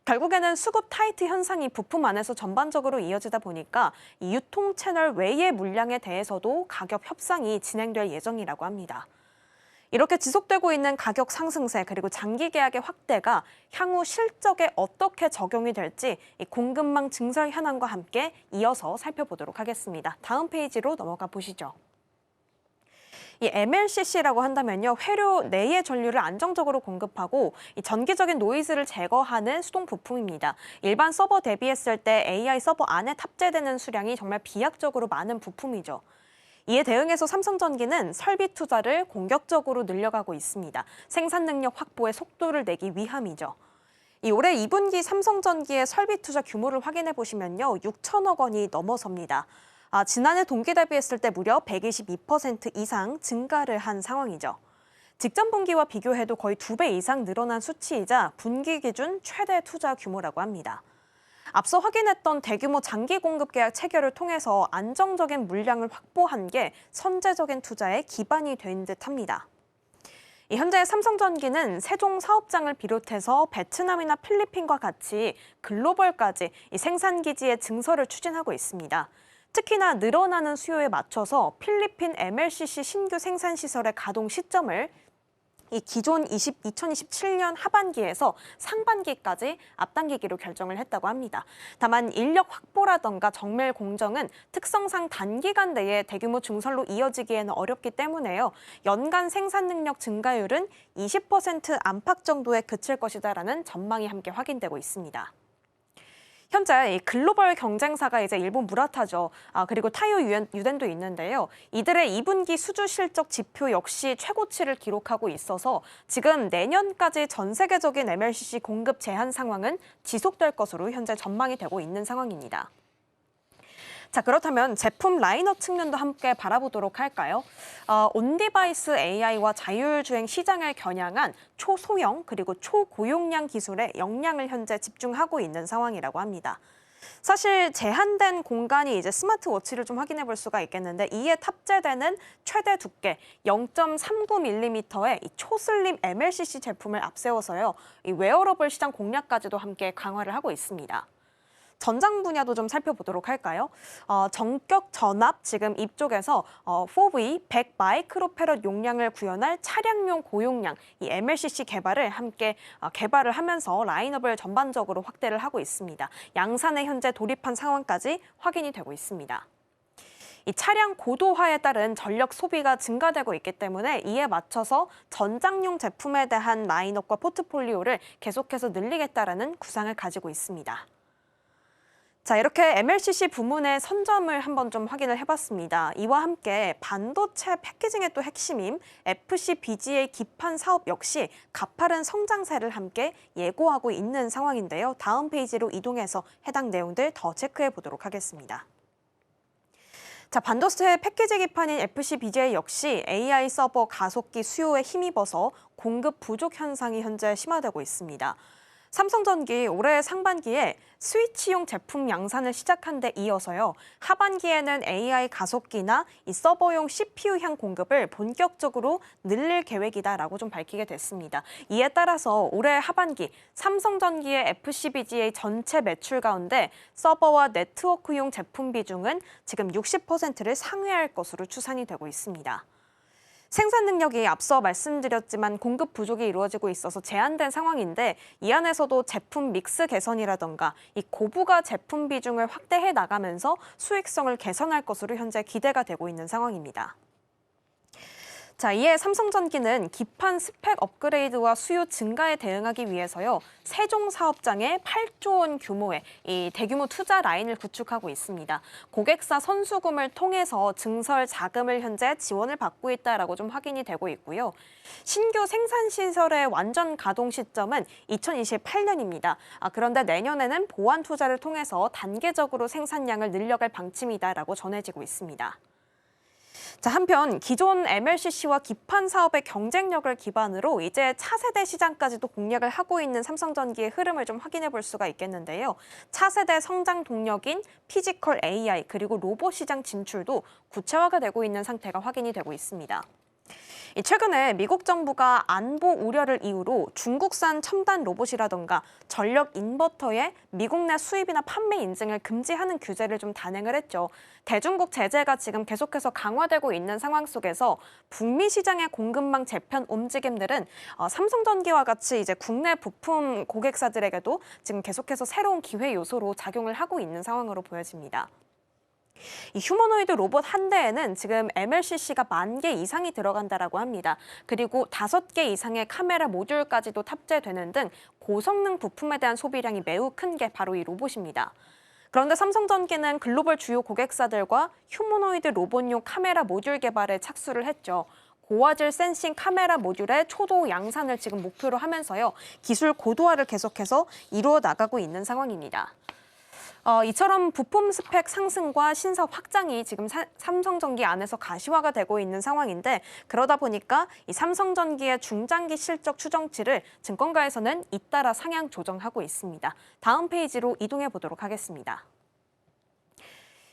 S3: 결국에는 수급 타이트 현상이 부품 안에서 전반적으로 이어지다 보니까 이 유통 채널 외의 물량에 대해서도 가격 협상이 진행될 예정이라고 합니다. 이렇게 지속되고 있는 가격 상승세 그리고 장기 계약의 확대가 향후 실적에 어떻게 적용이 될지 이 공급망 증설 현황과 함께 이어서 살펴보도록 하겠습니다. 다음 페이지로 넘어가 보시죠. 이 MLCC라고 한다면요, 회로 내의 전류를 안정적으로 공급하고 이 전기적인 노이즈를 제거하는 수동 부품입니다. 일반 서버 대비했을 때 AI 서버 안에 탑재되는 수량이 정말 비약적으로 많은 부품이죠. 이에 대응해서 삼성전기는 설비 투자를 공격적으로 늘려가고 있습니다. 생산 능력 확보에 속도를 내기 위함이죠. 올해 2분기 삼성전기의 설비 투자 규모를 확인해 보시면요, 6천억 원이 넘어섭니다. 지난해 동기 대비했을 때 무려 122% 이상 증가를 한 상황이죠. 직전 분기와 비교해도 거의 2배 이상 늘어난 수치이자 분기 기준 최대 투자 규모라고 합니다. 앞서 확인했던 대규모 장기 공급 계약 체결을 통해서 안정적인 물량을 확보한 게 선제적인 투자의 기반이 된 듯합니다. 현재 삼성전기는 세종 사업장을 비롯해서 베트남이나 필리핀과 같이 글로벌까지 생산기지의 증설을 추진하고 있습니다. 특히나 늘어나는 수요에 맞춰서 필리핀 MLCC 신규 생산시설의 가동 시점을 이 기존 2027년 하반기에서 상반기까지 앞당기기로 결정을 했다고 합니다. 다만 인력 확보라던가 정밀 공정은 특성상 단기간 내에 대규모 증설로 이어지기에는 어렵기 때문에요. 연간 생산 능력 증가율은 20% 안팎 정도에 그칠 것이다라는 전망이 함께 확인되고 있습니다. 현재 이 글로벌 경쟁사가 이제 일본 무라타죠. 그리고 타이오 유덴도 있는데요. 이들의 2분기 수주 실적 지표 역시 최고치를 기록하고 있어서 지금 내년까지 전 세계적인 MLCC 공급 제한 상황은 지속될 것으로 현재 전망이 되고 있는 상황입니다. 자, 그렇다면 제품 라인업 측면도 함께 바라보도록 할까요? 온디바이스 AI와 자율주행 시장을 겨냥한 초소형 그리고 초고용량 기술에 역량을 현재 집중하고 있는 상황이라고 합니다. 사실 제한된 공간이 이제 스마트워치를 좀 확인해 볼 수가 있겠는데 이에 탑재되는 최대 두께 0.39mm의 이 초슬림 MLCC 제품을 앞세워서요. 이 웨어러블 시장 공략까지도 함께 강화를 하고 있습니다. 전장 분야도 좀 살펴보도록 할까요? 전격 전압 지금 이쪽에서 4V 100 마이크로패럿 용량을 구현할 차량용 고용량 이 MLCC 개발을 함께 개발을 하면서 라인업을 전반적으로 확대를 하고 있습니다. 양산에 현재 돌입한 상황까지 확인이 되고 있습니다. 이 차량 고도화에 따른 전력 소비가 증가되고 있기 때문에 이에 맞춰서 전장용 제품에 대한 라인업과 포트폴리오를 계속해서 늘리겠다라는 구상을 가지고 있습니다. 자, 이렇게 MLCC 부문의 선점을 한번 좀 확인을 해봤습니다. 이와 함께 반도체 패키징의 또 핵심인 FCBGA 기판 사업 역시 가파른 성장세를 함께 예고하고 있는 상황인데요. 다음 페이지로 이동해서 해당 내용들 더 체크해 보도록 하겠습니다. 자, 반도체 패키지 기판인 FCBGA 역시 AI 서버 가속기 수요에 힘입어서 공급 부족 현상이 현재 심화되고 있습니다. 삼성전기 올해 상반기에 스위치용 제품 양산을 시작한 데 이어서요. 하반기에는 AI 가속기나 이 서버용 CPU향 공급을 본격적으로 늘릴 계획이다라고 좀 밝히게 됐습니다. 이에 따라서 올해 하반기 삼성전기의 FCBGA 전체 매출 가운데 서버와 네트워크용 제품 비중은 지금 60%를 상회할 것으로 추산이 되고 있습니다. 생산 능력이 앞서 말씀드렸지만 공급 부족이 이루어지고 있어서 제한된 상황인데 이 안에서도 제품 믹스 개선이라던가 이 고부가 제품 비중을 확대해 나가면서 수익성을 개선할 것으로 현재 기대가 되고 있는 상황입니다. 자, 이에 삼성전기는 기판 스펙 업그레이드와 수요 증가에 대응하기 위해서요. 세종 사업장에 8조 원 규모의 이 대규모 투자 라인을 구축하고 있습니다. 고객사 선수금을 통해서 증설 자금을 현재 지원을 받고 있다라고 좀 확인이 되고 있고요. 신규 생산 시설의 완전 가동 시점은 2028년입니다. 그런데 내년에는 보완 투자를 통해서 단계적으로 생산량을 늘려갈 방침이다라고 전해지고 있습니다. 자, 한편 기존 MLCC와 기판 사업의 경쟁력을 기반으로 이제 차세대 시장까지도 공략을 하고 있는 삼성전기의 흐름을 좀 확인해 볼 수가 있겠는데요. 차세대 성장 동력인 피지컬 AI 그리고 로봇 시장 진출도 구체화가 되고 있는 상태가 확인이 되고 있습니다. 최근에 미국 정부가 안보 우려를 이유로 중국산 첨단 로봇이라던가 전력 인버터의 미국 내 수입이나 판매 인증을 금지하는 규제를 좀 단행을 했죠. 대중국 제재가 지금 계속해서 강화되고 있는 상황 속에서 북미 시장의 공급망 재편 움직임들은 삼성전기와 같이 이제 국내 부품 고객사들에게도 지금 계속해서 새로운 기회 요소로 작용을 하고 있는 상황으로 보여집니다. 이 휴머노이드 로봇 한 대에는 지금 MLCC가 10,000개 이상이 들어간다라고 합니다. 그리고 5개 이상의 카메라 모듈까지도 탑재되는 등 고성능 부품에 대한 소비량이 매우 큰 게 바로 이 로봇입니다. 그런데 삼성전기는 글로벌 주요 고객사들과 휴머노이드 로봇용 카메라 모듈 개발에 착수를 했죠. 고화질 센싱 카메라 모듈의 초도 양산을 지금 목표로 하면서요. 기술 고도화를 계속해서 이루어 나가고 있는 상황입니다. 이처럼 부품 스펙 상승과 신사업 확장이 지금 삼성전기 안에서 가시화가 되고 있는 상황인데 그러다 보니까 이 삼성전기의 중장기 실적 추정치를 증권가에서는 잇따라 상향 조정하고 있습니다. 다음 페이지로 이동해 보도록 하겠습니다.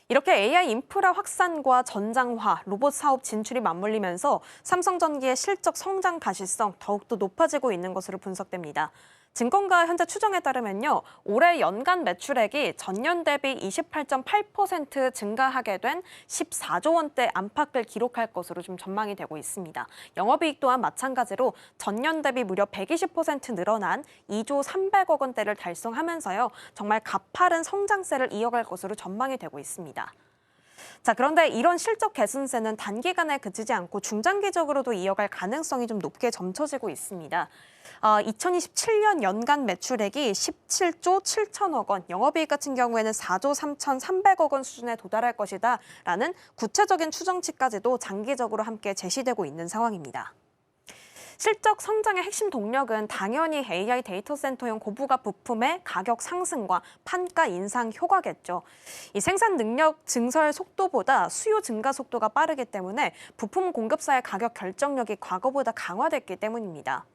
S3: 이렇게 AI 인프라 확산과 전장화, 로봇 사업 진출이 맞물리면서 삼성전기의 실적 성장 가시성 더욱더 높아지고 있는 것으로 분석됩니다. 증권가 현재 추정에 따르면요. 올해 연간 매출액이 전년 대비 28.8% 증가하게 된 14조 원대 안팎을 기록할 것으로 좀 전망이 되고 있습니다. 영업이익 또한 마찬가지로 전년 대비 무려 120% 늘어난 2조 300억 원대를 달성하면서요. 정말 가파른 성장세를 이어갈 것으로 전망이 되고 있습니다. 자, 그런데 이런 실적 개선세는 단기간에 그치지 않고 중장기적으로도 이어갈 가능성이 좀 높게 점쳐지고 있습니다. 2027년 연간 매출액이 17조 7천억 원, 영업이익 같은 경우에는 4조 3,300억 원 수준에 도달할 것이다라는 구체적인 추정치까지도 장기적으로 함께 제시되고 있는 상황입니다. 실적 성장의 핵심 동력은 당연히 AI 데이터 센터용 고부가 부품의 가격 상승과 판가 인상 효과겠죠. 이 생산 능력 증설 속도보다 수요 증가 속도가 빠르기 때문에 부품 공급사의 가격 결정력이 과거보다 강화됐기 때문입니다.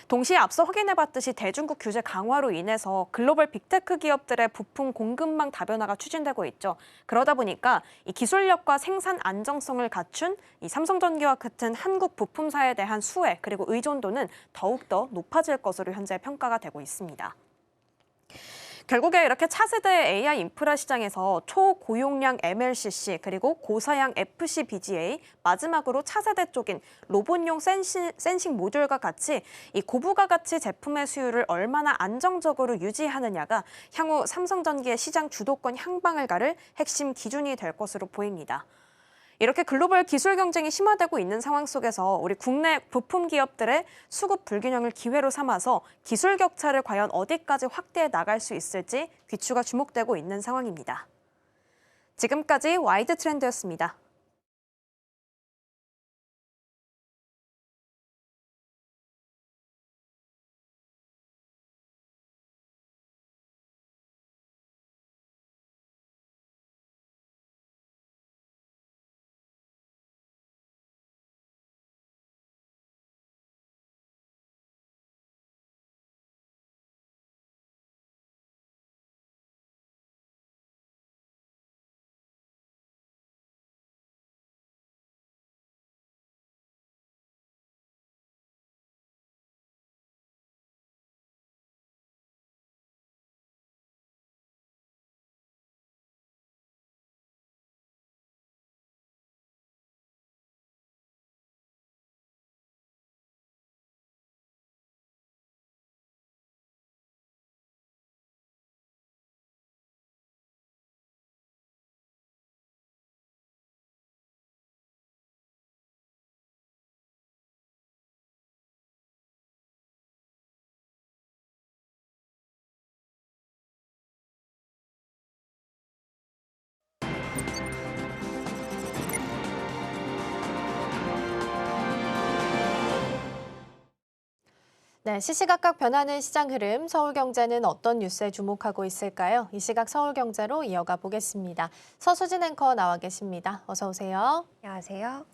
S3: 동시에 앞서 확인해봤듯이 대중국 규제 강화로 인해서 글로벌 빅테크 기업들의 부품 공급망 다변화가 추진되고 있죠. 그러다 보니까 이 기술력과 생산 안정성을 갖춘 이 삼성전기와 같은 한국 부품사에 대한 수혜 그리고 의존도는 더욱더 높아질 것으로 현재 평가가 되고 있습니다. 결국에 이렇게 차세대 AI 인프라 시장에서 초고용량 MLCC 그리고 고사양 FCBGA 마지막으로 차세대 쪽인 로봇용 센싱 모듈과 같이 이 고부가 가치 제품의 수요를 얼마나 안정적으로 유지하느냐가 향후 삼성전기의 시장 주도권 향방을 가를 핵심 기준이 될 것으로 보입니다. 이렇게 글로벌 기술 경쟁이 심화되고 있는 상황 속에서 우리 국내 부품 기업들의 수급 불균형을 기회로 삼아서 기술 격차를 과연 어디까지 확대해 나갈 수 있을지 귀추가 주목되고 있는 상황입니다. 지금까지 와이드 트렌드였습니다.
S1: 네, 시시각각 변하는 시장 흐름, 서울경제는 어떤 뉴스에 주목하고 있을까요? 이 시각 서울경제로 이어가 보겠습니다. 서수진 앵커 나와 계십니다. 어서 오세요.
S4: 안녕하세요.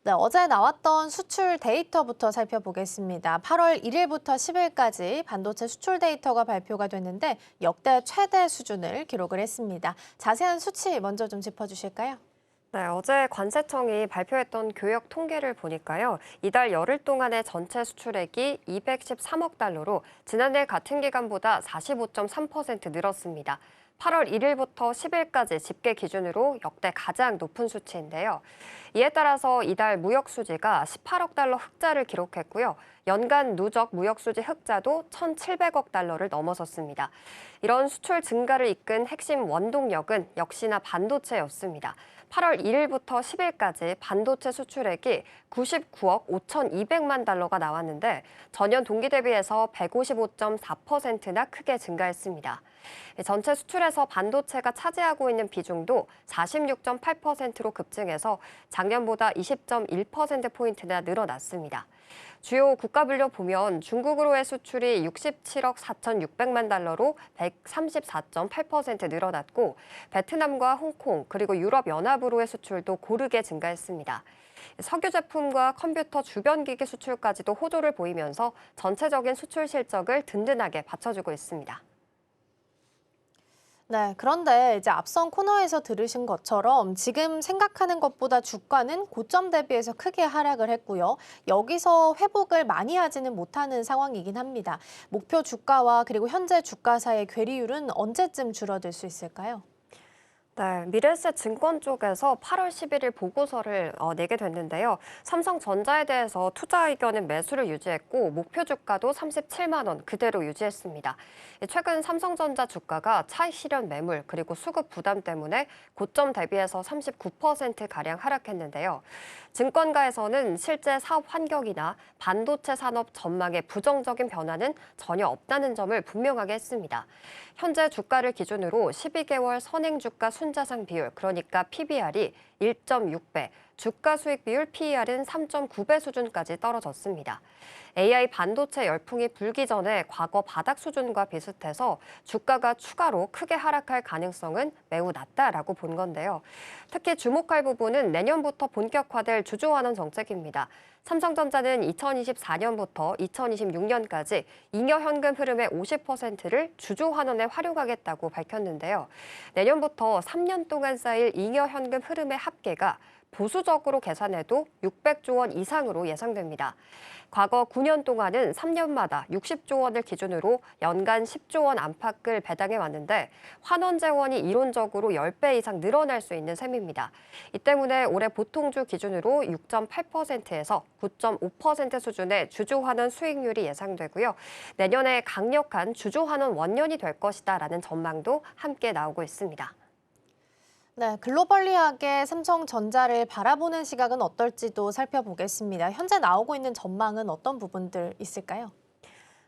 S1: 네, 어제 나왔던 수출 데이터부터 살펴보겠습니다. 8월 1일부터 10일까지 반도체 수출 데이터가 발표가 됐는데 역대 최대 수준을 기록을 했습니다. 자세한 수치 먼저 좀 짚어주실까요?
S4: 네, 어제 관세청이 발표했던 교역 통계를 보니까요. 이달 열흘 동안의 전체 수출액이 213억 달러로 지난해 같은 기간보다 45.3% 늘었습니다. 8월 1일부터 10일까지 집계 기준으로 역대 가장 높은 수치인데요. 이에 따라서 이달 무역 수지가 18억 달러 흑자를 기록했고요. 연간 누적 무역 수지 흑자도 1,700억 달러를 넘어섰습니다. 이런 수출 증가를 이끈 핵심 원동력은 역시나 반도체였습니다. 8월 1일부터 10일까지 반도체 수출액이 99억 5,200만 달러가 나왔는데 전년 동기 대비해서 155.4%나 크게 증가했습니다. 전체 수출에서 반도체가 차지하고 있는 비중도 46.8%로 급증해서 작년보다 20.1%포인트나 늘어났습니다. 주요 국가 분류 보면 중국으로의 수출이 67억 4,600만 달러로 134.8% 늘어났고 베트남과 홍콩 그리고 유럽연합으로의 수출도 고르게 증가했습니다. 석유 제품과 컴퓨터 주변 기기 수출까지도 호조를 보이면서 전체적인 수출 실적을 든든하게 받쳐주고 있습니다.
S1: 네, 그런데 이제 앞선 코너에서 들으신 것처럼 지금 생각하는 것보다 주가는 고점 대비해서 크게 하락을 했고요. 여기서 회복을 많이 하지는 못하는 상황이긴 합니다. 목표 주가와 그리고 현재 주가 사이의 괴리율은 언제쯤 줄어들 수 있을까요?
S4: 네, 미래에셋 증권 쪽에서 8월 11일 보고서를 내게 됐는데요. 삼성전자에 대해서 투자 의견은 매수를 유지했고 목표 주가도 37만 원 그대로 유지했습니다. 최근 삼성전자 주가가 차익 실현 매물 그리고 수급 부담 때문에 고점 대비해서 39%가량 하락했는데요. 증권가에서는 실제 사업 환경이나 반도체 산업 전망에 부정적인 변화는 전혀 없다는 점을 분명하게 했습니다. 현재 주가를 기준으로 12개월 선행 주가 순자산 비율, 그러니까 PBR이 1.6배, 주가 수익 비율 PER은 3.9배 수준까지 떨어졌습니다. AI 반도체 열풍이 불기 전에 과거 바닥 수준과 비슷해서 주가가 추가로 크게 하락할 가능성은 매우 낮다라고 본 건데요. 특히 주목할 부분은 내년부터 본격화될 주주환원 정책입니다. 삼성전자는 2024년부터 2026년까지 잉여 현금 흐름의 50%를 주주환원에 활용하겠다고 밝혔는데요. 내년부터 3년 동안 쌓일 잉여 현금 흐름의 합계가 보수적으로 계산해도 600조 원 이상으로 예상됩니다. 과거 9년 동안은 3년마다 60조 원을 기준으로 연간 10조 원 안팎을 배당해 왔는데 환원 재원이 이론적으로 10배 이상 늘어날 수 있는 셈입니다. 이 때문에 올해 보통주 기준으로 6.8%에서 9.5% 수준의 주주환원 수익률이 예상되고요. 내년에 강력한 주주환원 원년이 될 것이다라는 전망도 함께 나오고 있습니다.
S1: 네, 글로벌리하게 삼성전자를 바라보는 시각은 어떨지도 살펴보겠습니다. 현재 나오고 있는 전망은 어떤 부분들 있을까요?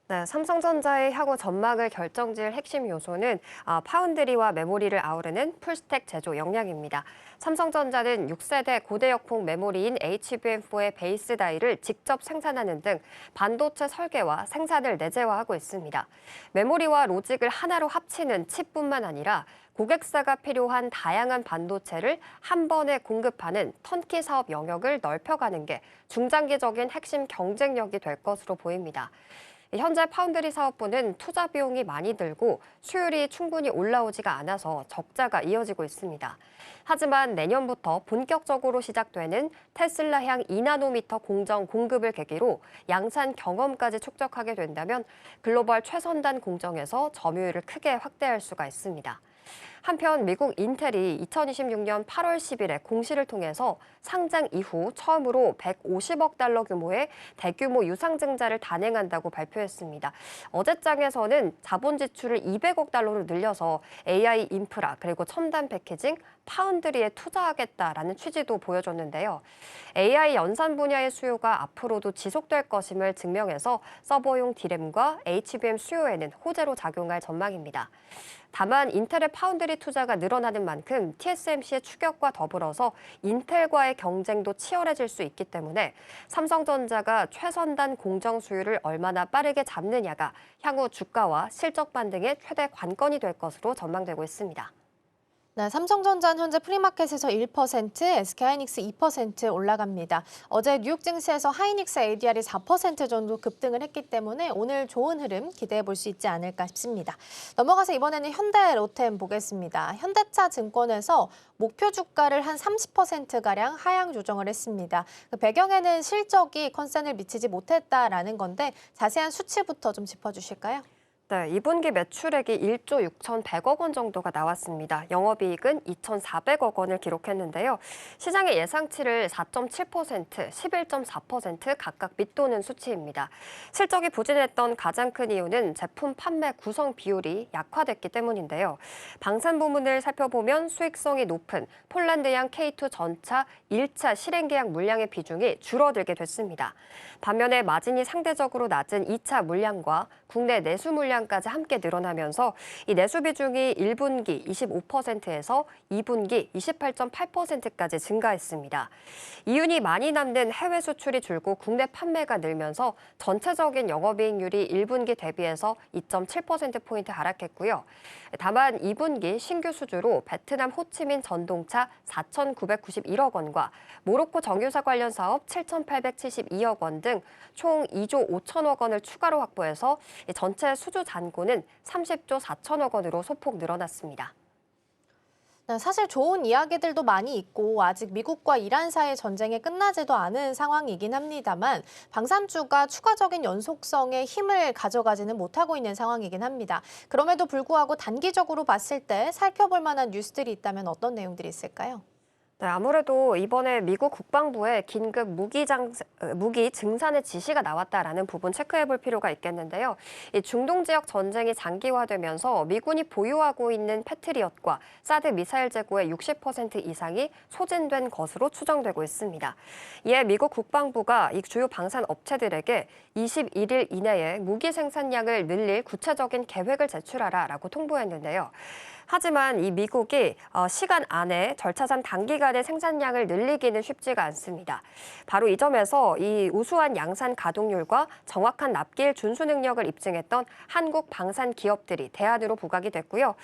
S4: 네, 삼성전자의 향후 전망을 결정지을 핵심 요소는 파운드리와 메모리를 아우르는 풀스택 제조 역량입니다. 삼성전자는 6세대 고대역폭 메모리인 HBM4의 베이스 다이를 직접 생산하는 등 반도체 설계와 생산을 내재화하고 있습니다. 메모리와 로직을 하나로 합치는 칩뿐만 아니라 고객사가 필요한 다양한 반도체를 한 번에 공급하는 턴키 사업 영역을 넓혀가는 게 중장기적인 핵심 경쟁력이 될 것으로 보입니다. 현재 파운드리 사업부는 투자 비용이 많이 들고 수율이 충분히 올라오지가 않아서 적자가 이어지고 있습니다. 하지만 내년부터 본격적으로 시작되는 테슬라향 2나노미터 공정 공급을 계기로 양산 경험까지 축적하게 된다면 글로벌 최선단 공정에서 점유율을 크게 확대할 수가 있습니다. 한편 미국 인텔이 2026년 8월 10일에 공시를 통해서 상장 이후 처음으로 150억 달러 규모의 대규모 유상증자를 단행한다고 발표했습니다. 어제장에서는 자본 지출을 200억 달러로 늘려서 AI 인프라 그리고 첨단 패키징, 파운드리에 투자하겠다라는 취지도 보여줬는데요. AI 연산 분야의 수요가 앞으로도 지속될 것임을 증명해서 서버용 D램과 HBM 수요에는 호재로 작용할 전망입니다. 다만 인텔의 파운드리 설비 투자가 늘어나는 만큼 TSMC의 추격과 더불어서 인텔과의 경쟁도 치열해질 수 있기 때문에 삼성전자가 최선단 공정 수율을 얼마나 빠르게 잡느냐가 향후 주가와 실적 반등의 최대 관건이 될 것으로 전망되고 있습니다.
S1: 네, 삼성전자는 현재 프리마켓에서 1%, SK하이닉스 2% 올라갑니다. 어제 뉴욕 증시에서 하이닉스 ADR이 4% 정도 급등을 했기 때문에 오늘 좋은 흐름 기대해 볼 수 있지 않을까 싶습니다. 넘어가서 이번에는 현대 로템 보겠습니다. 현대차 증권에서 목표 주가를 한 30%가량 하향 조정을 했습니다. 그 배경에는 실적이 컨센을 미치지 못했다라는 건데 자세한 수치부터 좀 짚어주실까요?
S4: 네, 2분기 매출액이 1조 6,100억 원 정도가 나왔습니다. 영업이익은 2,400억 원을 기록했는데요. 시장의 예상치를 4.7%, 11.4% 각각 밑도는 수치입니다. 실적이 부진했던 가장 큰 이유는 제품 판매 구성 비율이 약화됐기 때문인데요. 방산 부문을 살펴보면 수익성이 높은 폴란드양 K2 전차 1차 실행 계약 물량의 비중이 줄어들게 됐습니다. 반면에 마진이 상대적으로 낮은 2차 물량과 국내 내수 물량까지 함께 늘어나면서 이 내수 비중이 1분기 25%에서 2분기 28.8%까지 증가했습니다. 이윤이 많이 남는 해외 수출이 줄고 국내 판매가 늘면서 전체적인 영업이익률이 1분기 대비해서 2.7%포인트 하락했고요. 다만 2분기 신규 수주로 베트남 호치민 전동차 4,991억 원과 모로코 정유사 관련 사업 7,872억 원 등 총 2조 5천억 원을 추가로 확보해서 전체 수주 잔고는 30조 4천억 원으로 소폭 늘어났습니다.
S1: 네, 사실 좋은 이야기들도 많이 있고 아직 미국과 이란 사이의 전쟁이 끝나지도 않은 상황이긴 합니다만 방산주가 추가적인 연속성의 힘을 가져가지는 못하고 있는 상황이긴 합니다. 그럼에도 불구하고 단기적으로 봤을 때 살펴볼 만한 뉴스들이 있다면 어떤 내용들이 있을까요?
S4: 네, 아무래도 이번에 미국 국방부에 긴급 무기 증산의 지시가 나왔다라는 부분 체크해 볼 필요가 있겠는데요. 이 중동 지역 전쟁이 장기화되면서 미군이 보유하고 있는 패트리엇과 사드 미사일 재고의 60% 이상이 소진된 것으로 추정되고 있습니다. 이에 미국 국방부가 이 주요 방산 업체들에게 21일 이내에 무기 생산량을 늘릴 구체적인 계획을 제출하라라고 통보했는데요. 하지만 이 미국이 시간 안에 절차상 단기간에 생산량을 늘리기는 쉽지가 않습니다. 바로 이 점에서 이 우수한 양산 가동률과 정확한 납기일 준수 능력을 입증했던 한국 방산 기업들이 대안으로 부각이 됐고요.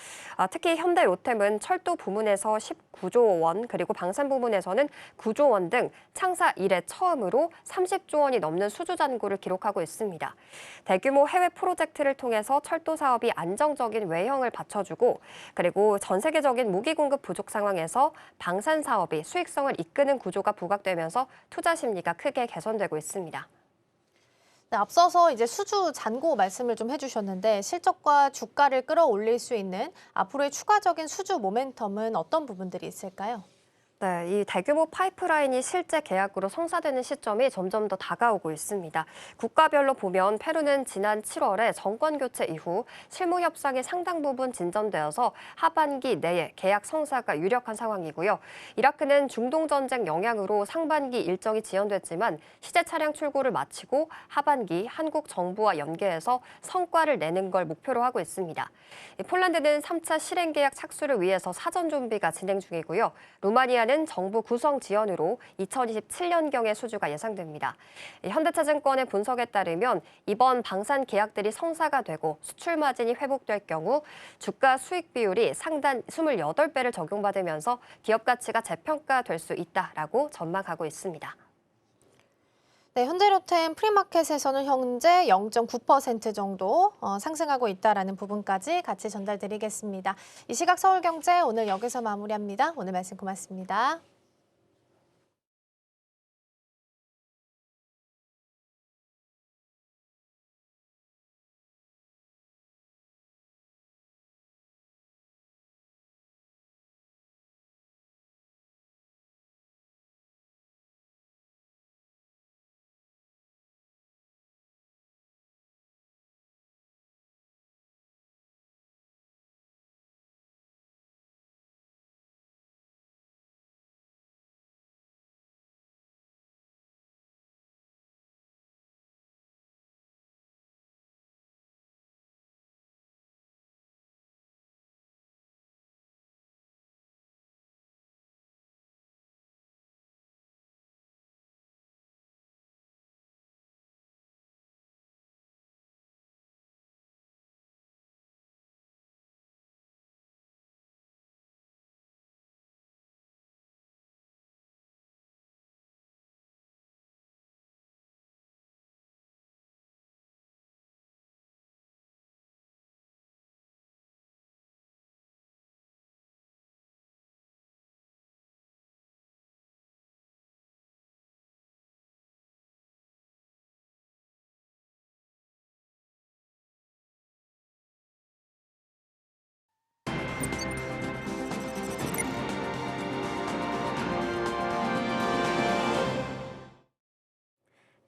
S4: 특히 현대 로템은 철도 부문에서 19조 원, 그리고 방산 부문에서는 9조 원 등 창사 이래 처음으로 30조 원이 넘는 수주 잔고를 기록하고 있습니다. 대규모 해외 프로젝트를 통해서 철도 사업이 안정적인 외형을 받쳐주고 그리고 전 세계적인 무기 공급 부족 상황에서 방산 사업이 수익성을 이끄는 구조가 부각되면서 투자 심리가 크게 개선되고 있습니다.
S1: 네, 앞서서 이제 수주 잔고 말씀을 좀 해주셨는데 실적과 주가를 끌어올릴 수 있는 앞으로의 추가적인 수주 모멘텀은 어떤 부분들이 있을까요?
S4: 네, 이 대규모 파이프라인이 실제 계약으로 성사되는 시점이 점점 더 다가오고 있습니다. 국가별로 보면 페루는 지난 7월에 정권 교체 이후 실무 협상이 상당 부분 진전되어서 하반기 내에 계약 성사가 유력한 상황이고요. 이라크는 중동 전쟁 영향으로 상반기 일정이 지연됐지만 시제 차량 출고를 마치고 하반기 한국 정부와 연계해서 성과를 내는 걸 목표로 하고 있습니다. 폴란드는 3차 실행 계약 착수를 위해서 사전 준비가 진행 중이고요. 루마니아는 정부 구성 지원으로 2027년경의 수주가 예상됩니다. 현대차증권의 분석에 따르면 이번 방산 계약들이 성사가 되고 수출 마진이 회복될 경우 주가 수익 비율이 상단 28배를 적용받으면서 기업 가치가 재평가될 수 있다라고 전망하고 있습니다.
S1: 네, 현대로템 프리마켓에서는 현재 0.9% 정도 상승하고 있다라는 부분까지 같이 전달드리겠습니다. 이 시각 서울경제 오늘 여기서 마무리합니다. 오늘 말씀 고맙습니다.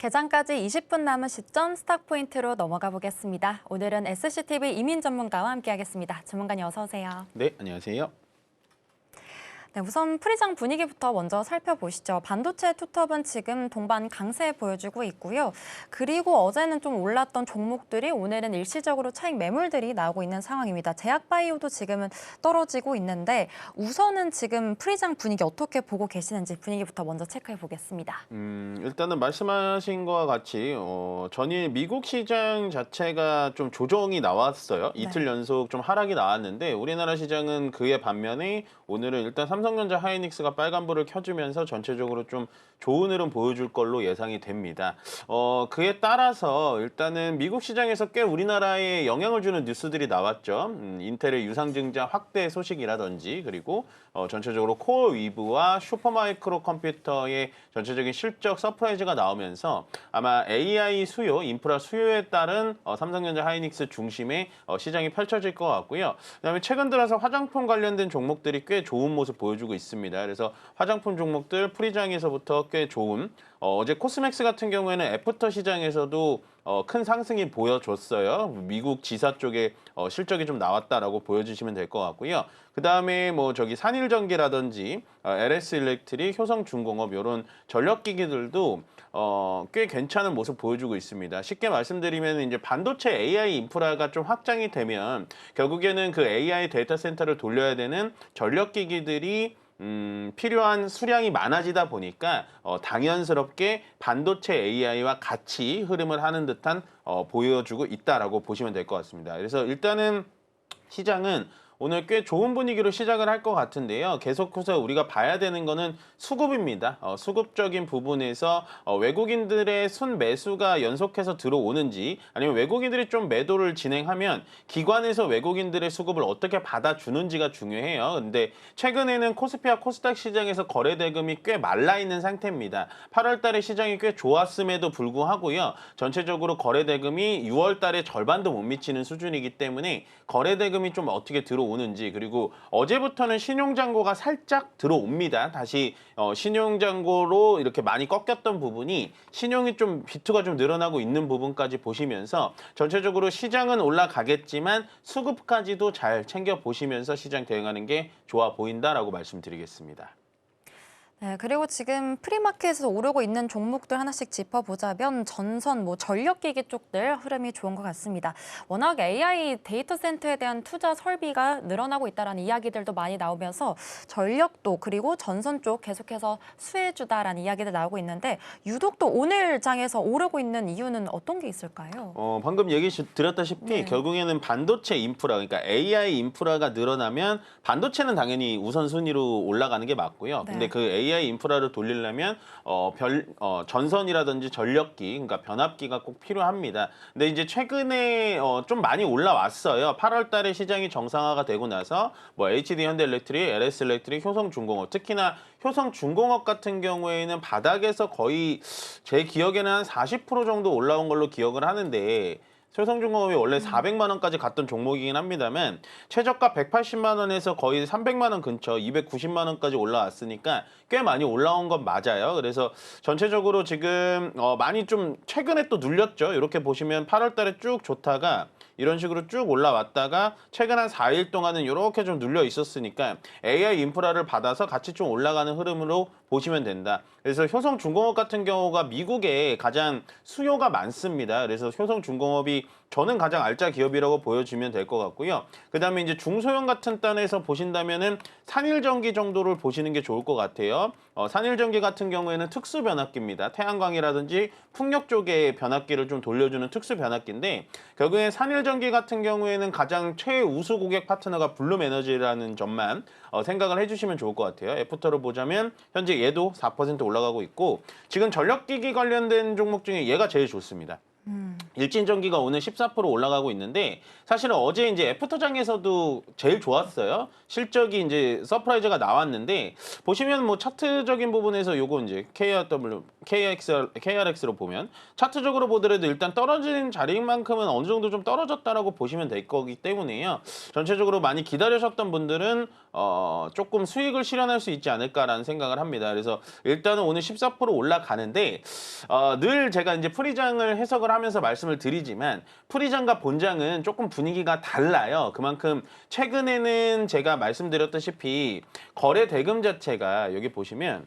S2: 개장까지 20분 남은 시점 스탁 포인트로 넘어가 보겠습니다. 오늘은 SCTV 이민 전문가와 함께하겠습니다. 전문가님 어서 오세요.
S5: 네, 안녕하세요.
S2: 네, 우선 프리장 분위기부터 먼저 살펴보시죠. 반도체 투톱은 지금 동반 강세 보여주고 있고요. 그리고 어제는 좀 올랐던 종목들이 오늘은 일시적으로 차익 매물들이 나오고 있는 상황입니다. 제약바이오도 지금은 떨어지고 있는데 우선은 지금 프리장 분위기 어떻게 보고 계시는지 분위기부터 먼저 체크해 보겠습니다.
S5: 일단은 말씀하신 것과 같이 전일 미국 시장 자체가 좀 조정이 나왔어요. 이틀 연속 좀 하락이 나왔는데 우리나라 시장은 그에 반면에 오늘은 일단 삼성전자 하이닉스가 빨간불을 켜주면서 전체적으로 좀 좋은 흐름 보여줄 걸로 예상이 됩니다. 그에 따라서 일단은 미국 시장에서 꽤 우리나라에 영향을 주는 뉴스들이 나왔죠. 인텔의 유상증자 확대 소식이라든지 그리고 전체적으로 코어 위브와 슈퍼마이크로 컴퓨터의 전체적인 실적 서프라이즈가 나오면서 아마 AI 수요, 인프라 수요에 따른 삼성전자 하이닉스 중심의 시장이 펼쳐질 것 같고요. 그다음에 최근 들어서 화장품 관련된 종목들이 꽤 좋은 모습 보여주고 있습니다. 그래서 화장품 종목들 프리장에서부터 꽤 좋은 어제 코스맥스 같은 경우에는 애프터 시장에서도 큰 상승이 보여줬어요. 미국 지사 쪽에 실적이 좀 나왔다라고 보여주시면 될 것 같고요. 그 다음에 뭐 저기 산일전기라든지 LS 일렉트릭, 효성중공업 이런 전력기기들도 꽤 괜찮은 모습 보여주고 있습니다. 쉽게 말씀드리면 이제 반도체 AI 인프라가 좀 확장이 되면 결국에는 그 AI 데이터 센터를 돌려야 되는 전력기기들이 필요한 수량이 많아지다 보니까 당연스럽게 반도체 AI와 같이 흐름을 하는 듯한 보여주고 있다라고 보시면 될 것 같습니다. 그래서 일단은 시장은 오늘 꽤 좋은 분위기로 시작을 할 것 같은데요. 계속해서 우리가 봐야 되는 거는 수급입니다. 수급적인 부분에서 외국인들의 순매수가 연속해서 들어오는지 아니면 외국인들이 좀 매도를 진행하면 기관에서 외국인들의 수급을 어떻게 받아주는지가 중요해요. 근데 최근에는 코스피와 코스닥 시장에서 거래 대금이 꽤 말라 있는 상태입니다. 8월 달에 시장이 꽤 좋았음에도 불구하고요. 전체적으로 거래 대금이 6월 달에 절반도 못 미치는 수준이기 때문에 거래 대금이 좀 어떻게 들어오는지 그리고 어제부터는 신용잔고가 살짝 들어옵니다. 다시 신용잔고로 이렇게 많이 꺾였던 부분이 신용이 좀 비트가 좀 늘어나고 있는 부분까지 보시면서 전체적으로 시장은 올라가겠지만 수급까지도 잘 챙겨 보시면서 시장 대응하는 게 좋아 보인다라고 말씀드리겠습니다.
S2: 네, 그리고 지금 프리마켓에서 오르고 있는 종목들 하나씩 짚어보자면 전선, 전력기기 쪽들 흐름이 좋은 것 같습니다. 워낙 AI 데이터 센터에 대한 투자 설비가 늘어나고 있다는 이야기들도 많이 나오면서 전력도 그리고 전선 쪽 계속해서 수혜주다라는 이야기들 나오고 있는데 유독 또 오늘 장에서 오르고 있는 이유는 어떤 게 있을까요?
S5: 방금 얘기 드렸다시피
S2: 네.
S5: 결국에는 반도체 인프라, 그러니까 AI 인프라가 늘어나면 반도체는 당연히 우선순위로 올라가는 게 맞고요.
S2: 네.
S5: 근데 그 AI 인프라를 돌리려면 전선이라든지 전력기, 그러니까 변압기가 꼭 필요합니다. 근데 이제 최근에 좀 많이 올라왔어요. 8월 달에 시장이 정상화가 되고 나서 뭐 HD 현대일렉트릭, LS 일렉트릭, 효성중공업, 특히나 효성중공업 같은 경우에는 바닥에서 거의 제 기억에는 한 40% 정도 올라온 걸로 기억을 하는데 효성중공업이 원래 400만 원까지 갔던 종목이긴 합니다만 최저가 180만 원에서 거의 300만 원 근처 290만 원까지 올라왔으니까 꽤 많이 올라온 건 맞아요. 그래서 전체적으로 지금 많이 좀 최근에 또 눌렸죠. 이렇게 보시면 8월 달에 쭉 좋다가 이런 식으로 쭉 올라왔다가 최근 한 4일 동안은 이렇게 좀 눌려 있었으니까 AI 인프라를 받아서 같이 좀 올라가는 흐름으로 보시면 된다. 그래서 효성중공업 같은 경우가 미국에 가장 수요가 많습니다. 그래서 효성중공업이 저는 가장 알짜 기업이라고 보여주면 될 것 같고요. 그 다음에 이제 중소형 같은 단에서 보신다면은 산일전기 정도를 보시는 게 좋을 것 같아요. 산일전기 같은 경우에는 특수 변압기입니다. 태양광이라든지 풍력 쪽의 변압기를 좀 돌려주는 특수 변압기인데 결국에 산일전기 같은 경우에는 가장 최우수 고객 파트너가 블룸에너지라는 점만 생각을 해주시면 좋을 것 같아요. 애프터로 보자면 현재 얘도 4% 올라가고 있고 지금 전력기기 관련된 종목 중에 얘가 제일 좋습니다. 일진전기가 오늘 14% 올라가고 있는데 사실은 어제 이제 애프터장에서도 제일 좋았어요. 실적이 이제 서프라이즈가 나왔는데 보시면 뭐 차트적인 부분에서 요거 이제 KRX로 보면 차트적으로 보더라도 일단 떨어진 자리만큼은 어느 정도 좀 떨어졌다라고 보시면 될 거기 때문에요. 전체적으로 많이 기다리셨던 분들은 조금 수익을 실현할 수 있지 않을까라는 생각을 합니다. 그래서 일단은 오늘 14% 올라가는데 늘 제가 이제 프리장을 해석을 하면서 말씀을 드리지만 프리장과 본장은 조금 분위기가 달라요. 그만큼 최근에는 제가 말씀드렸다시피 거래 대금 자체가 여기 보시면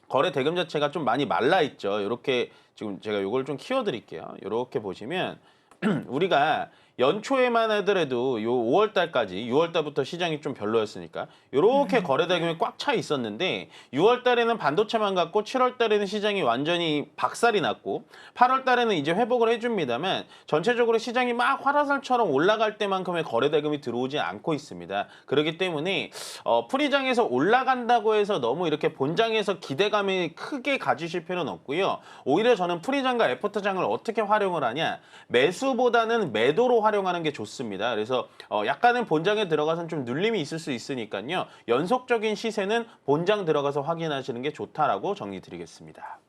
S5: 거래 대금 자체가 좀 많이 말라 있죠. 이렇게 지금 제가 이걸 좀 키워드릴게요. 이렇게 보시면 우리가 연초에만 하더라도 요 5월 달까지 6월 달부터 시장이 좀 별로였으니까 이렇게 거래 대금이 꽉 차 있었는데 6월 달에는 반도체만 갔고 7월 달에는 시장이 완전히 박살이 났고 8월 달에는 이제 회복을 해줍니다만 전체적으로 시장이 막 화라산처럼 올라갈 때만큼의 거래 대금이 들어오지 않고 있습니다. 그렇기 때문에 프리장에서 올라간다고 해서 너무 이렇게 본장에서 기대감이 크게 가지실 필요는 없고요. 오히려 저는 프리장과 애프터장을 어떻게 활용을 하냐 매수보다는 매도로 활용하는 게 좋습니다. 그래서 약간은 본장에 들어가서는 좀 눌림이 있을 수 있으니까요. 연속적인 시세는 본장 들어가서 확인하시는 게 좋다라고 정리 드리겠습니다.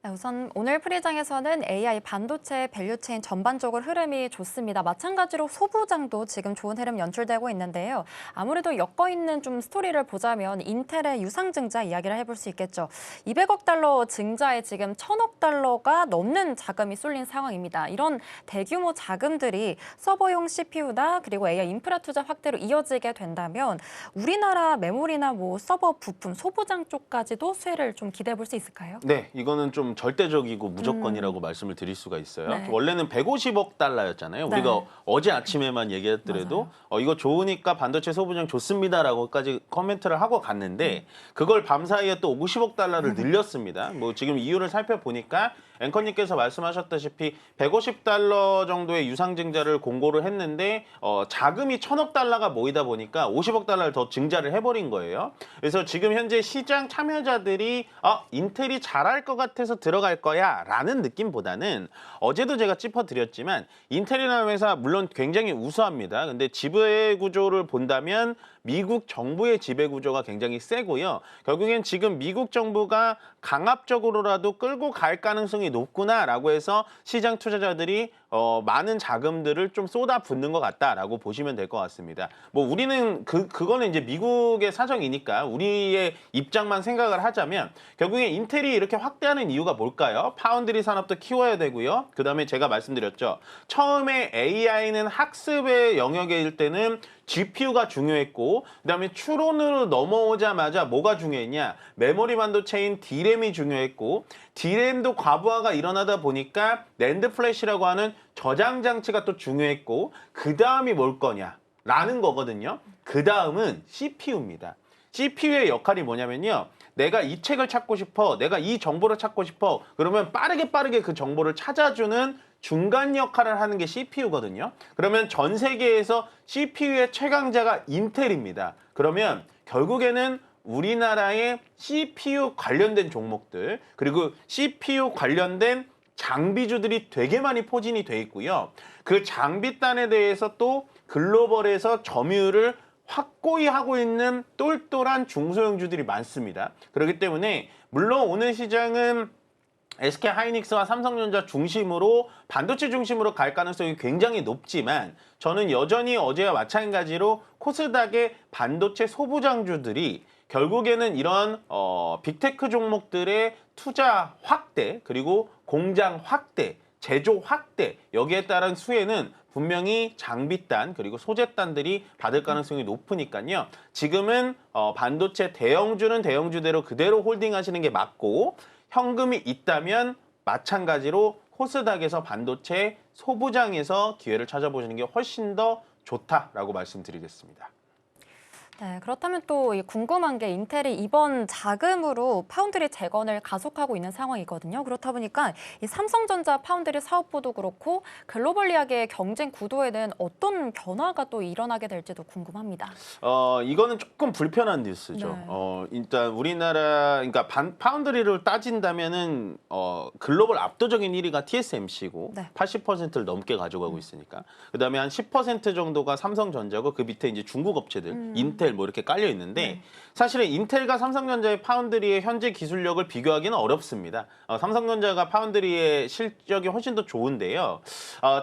S2: 네, 우선 오늘 프리장에서는 AI 반도체 밸류체인 전반적으로 흐름이 좋습니다. 마찬가지로 소부장도 지금 좋은 흐름 연출되고 있는데요. 아무래도 엮어있는 좀 스토리를 보자면 인텔의 유상증자 이야기를 해볼 수 있겠죠. 200억 달러 증자에 지금 1000억 달러가 넘는 자금이 쏠린 상황입니다. 이런 대규모 자금들이 서버용 CPU나 그리고 AI 인프라 투자 확대로 이어지게 된다면 우리나라 메모리나 뭐 서버 부품, 소부장 쪽까지도 수혜를 좀 기대해 볼 수 있을까요?
S5: 네, 이거는 좀 절대적이고 무조건이라고 말씀을 드릴 수가 있어요.
S2: 네.
S5: 원래는 150억 달러였잖아요.
S2: 네.
S5: 우리가 어제 아침에만 얘기했더라도 이거 좋으니까 반도체 소부장 좋습니다라고까지 코멘트를 하고 갔는데 그걸 밤사이에 또 50억 달러를 늘렸습니다. 뭐 지금 이유를 살펴보니까 앵커님께서 말씀하셨다시피 150달러 정도의 유상증자를 공고를 했는데 자금이 1000억 달러가 모이다 보니까 50억 달러를 더 증자를 해버린 거예요. 그래서 지금 현재 시장 참여자들이 인텔이 잘할 것 같아서 들어갈 거야 라는 느낌보다는 어제도 제가 짚어드렸지만 인텔이라는 회사 물론 굉장히 우수합니다. 근데 지배 구조를 본다면 미국 정부의 지배 구조가 굉장히 세고요. 결국엔 지금 미국 정부가 강압적으로라도 끌고 갈 가능성이 높구나라고 해서 시장 투자자들이 많은 자금들을 좀 쏟아붓는 것 같다라고 보시면 될 것 같습니다. 뭐 우리는 그거는 이제 미국의 사정이니까 우리의 입장만 생각을 하자면 결국에 인텔이 이렇게 확대하는 이유가 뭘까요? 파운드리 산업도 키워야 되고요. 그다음에 제가 말씀드렸죠. 처음에 AI는 학습의 영역일 때는 GPU가 중요했고 그다음에 추론으로 넘어오자마자 뭐가 중요했냐? 메모리 반도체인 D램이 중요했고 D램도 과부하가 일어나다 보니까 낸드 플래시라고 하는 저장 장치가 또 중요했고 그 다음이 뭘 거냐? 라는 거거든요. 그 다음은 CPU입니다. CPU의 역할이 뭐냐면요. 내가 이 책을 찾고 싶어. 내가 이 정보를 찾고 싶어. 그러면 빠르게 그 정보를 찾아주는 중간 역할을 하는 게 CPU거든요. 그러면 전 세계에서 CPU의 최강자가 인텔입니다. 그러면 결국에는 우리나라의 CPU 관련된 종목들 그리고 CPU 관련된 장비주들이 되게 많이 포진이 돼 있고요. 그 장비단에 대해서 또 글로벌에서 점유율을 확고히 하고 있는 똘똘한 중소형주들이 많습니다. 그렇기 때문에 물론 오늘 시장은 SK 하이닉스와 삼성전자 중심으로 반도체 중심으로 갈 가능성이 굉장히 높지만 저는 여전히 어제와 마찬가지로 코스닥의 반도체 소부장주들이 결국에는 이런 빅테크 종목들의 투자 확대 그리고 공장 확대, 제조 확대 여기에 따른 수혜는 분명히 장비단 그리고 소재단들이 받을 가능성이 높으니까요. 지금은 반도체 대형주는 대형주대로 그대로 홀딩하시는 게 맞고 현금이 있다면 마찬가지로 코스닥에서 반도체 소부장에서 기회를 찾아보시는 게 훨씬 더 좋다라고 말씀드리겠습니다.
S2: 네, 그렇다면 또 궁금한 게 인텔이 이번 자금으로 파운드리 재건을 가속하고 있는 상황이거든요. 그렇다 보니까 이 삼성전자 파운드리 사업부도 그렇고 글로벌리하게 경쟁 구도에는 어떤 변화가 또 일어나게 될지도 궁금합니다.
S5: 이거는 조금 불편한 뉴스죠.
S2: 네.
S5: 일단 우리나라, 그러니까 파운드리를 따진다면은 글로벌 압도적인 1위가 TSMC고
S2: 네.
S5: 80%를 넘게 가져가고 있으니까. 그다음에 한 10% 정도가 삼성전자고 그 밑에 이제 중국 업체들, 인텔 뭐 이렇게 깔려 있는데 사실은 인텔과 삼성전자의 파운드리의 현재 기술력을 비교하기는 어렵습니다. 삼성전자가 파운드리의 실력이 훨씬 더 좋은데요.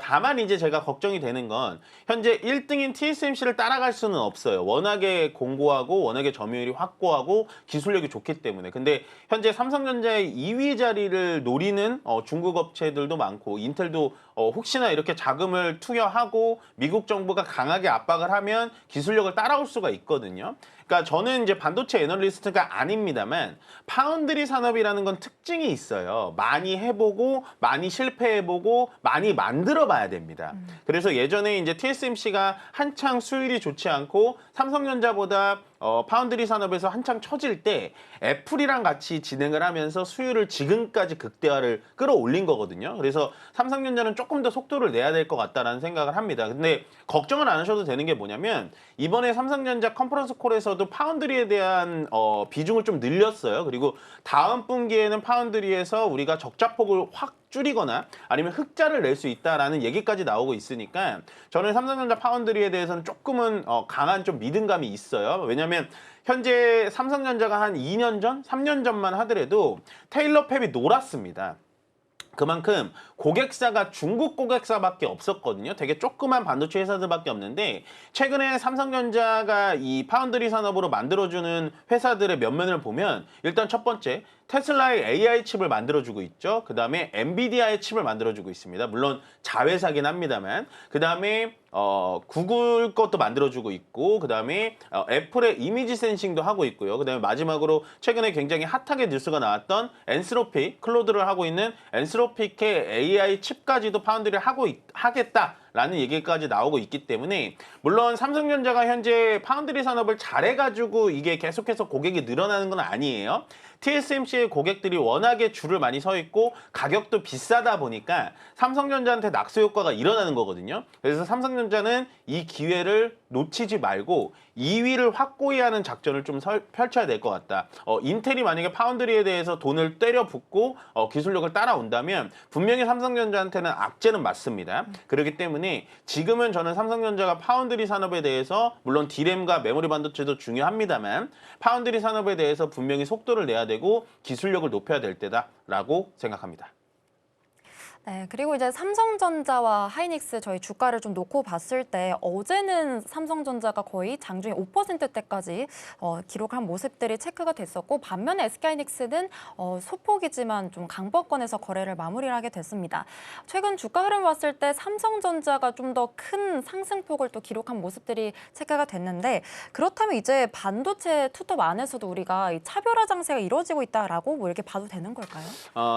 S5: 다만 이제 제가 걱정이 되는 건 현재 1등인 TSMC를 따라갈 수는 없어요. 워낙에 공고하고 워낙에 점유율이 확고하고 기술력이 좋기 때문에. 근데 현재 삼성전자의 2위 자리를 노리는 중국 업체들도 많고 인텔도 혹시나 이렇게 자금을 투여하고 미국 정부가 강하게 압박을 하면 기술력을 따라올 수가 있거든요. 그러니까 저는 이제 반도체 애널리스트가 아닙니다만 파운드리 산업이라는 건 특징이 있어요. 많이 해보고 많이 실패해보고 많이 만들어봐야 됩니다. 그래서 예전에 이제 TSMC가 한창 수율이 좋지 않고 삼성전자보다 파운드리 산업에서 한창 처질 때 애플이랑 같이 진행을 하면서 수율을 지금까지 극대화를 끌어올린 거거든요. 그래서 삼성전자는 조금 더 속도를 내야 될 것 같다라는 생각을 합니다. 근데 걱정을 안 하셔도 되는 게 뭐냐면 이번에 삼성전자 컨퍼런스 콜에서도 파운드리에 대한 비중을 좀 늘렸어요. 그리고 다음 분기에는 파운드리에서 우리가 적자폭을 확 줄이거나 아니면 흑자를 낼 수 있다라는 얘기까지 나오고 있으니까 저는 삼성전자 파운드리에 대해서는 조금은 강한 좀 믿음감이 있어요. 왜냐하면 현재 삼성전자가 한 2년 전, 3년 전만 하더라도 테일러 팹이 놀았습니다. 그만큼 고객사가 중국 고객사밖에 없었거든요. 되게 조그만 반도체 회사들밖에 없는데 최근에 삼성전자가 이 파운드리 산업으로 만들어주는 회사들의 면면을 보면 일단 첫 번째 테슬라의 AI 칩을 만들어주고 있죠. 그 다음에 엔비디아의 칩을 만들어주고 있습니다. 물론 자회사긴 합니다만. 그 다음에 구글 것도 만들어주고 있고 그 다음에 애플의 이미지 센싱도 하고 있고요. 그 다음에 마지막으로 최근에 굉장히 핫하게 뉴스가 나왔던 엔스로픽, 클로드를 하고 있는 엔스로픽의 AI 칩까지도 파운드리를 하겠다라는 얘기까지 나오고 있기 때문에 물론 삼성전자가 현재 파운드리 산업을 잘해가지고 이게 계속해서 고객이 늘어나는 건 아니에요. TSMC의 고객들이 워낙에 줄을 많이 서 있고 가격도 비싸다 보니까 삼성전자한테 낙수 효과가 일어나는 거거든요. 그래서 삼성전자는 이 기회를 놓치지 말고 2위를 확고히 하는 작전을 좀 펼쳐야 될 것 같다. 인텔이 만약에 파운드리에 대해서 돈을 때려 붓고 기술력을 따라온다면 분명히 삼성전자한테는 악재는 맞습니다. 그렇기 때문에 지금은 저는 삼성전자가 파운드리 산업에 대해서 물론 D램과 메모리 반도체도 중요합니다만 파운드리 산업에 대해서 분명히 속도를 내야 되고 기술력을 높여야 될 때다라고 생각합니다.
S2: 네, 그리고 이제 삼성전자와 하이닉스 저희 주가를 좀 놓고 봤을 때 어제는 삼성전자가 거의 장중에 5%대까지 기록한 모습들이 체크가 됐었고 반면에 SK하이닉스는 소폭이지만 좀 강보권에서 거래를 마무리를 하게 됐습니다. 최근 주가 흐름 봤을 때 삼성전자가 좀 더 큰 상승폭을 또 기록한 모습들이 체크가 됐는데 그렇다면 이제 반도체 투톱 안에서도 우리가 이 차별화 장세가 이루어지고 있다라고 뭐 이렇게 봐도 되는 걸까요?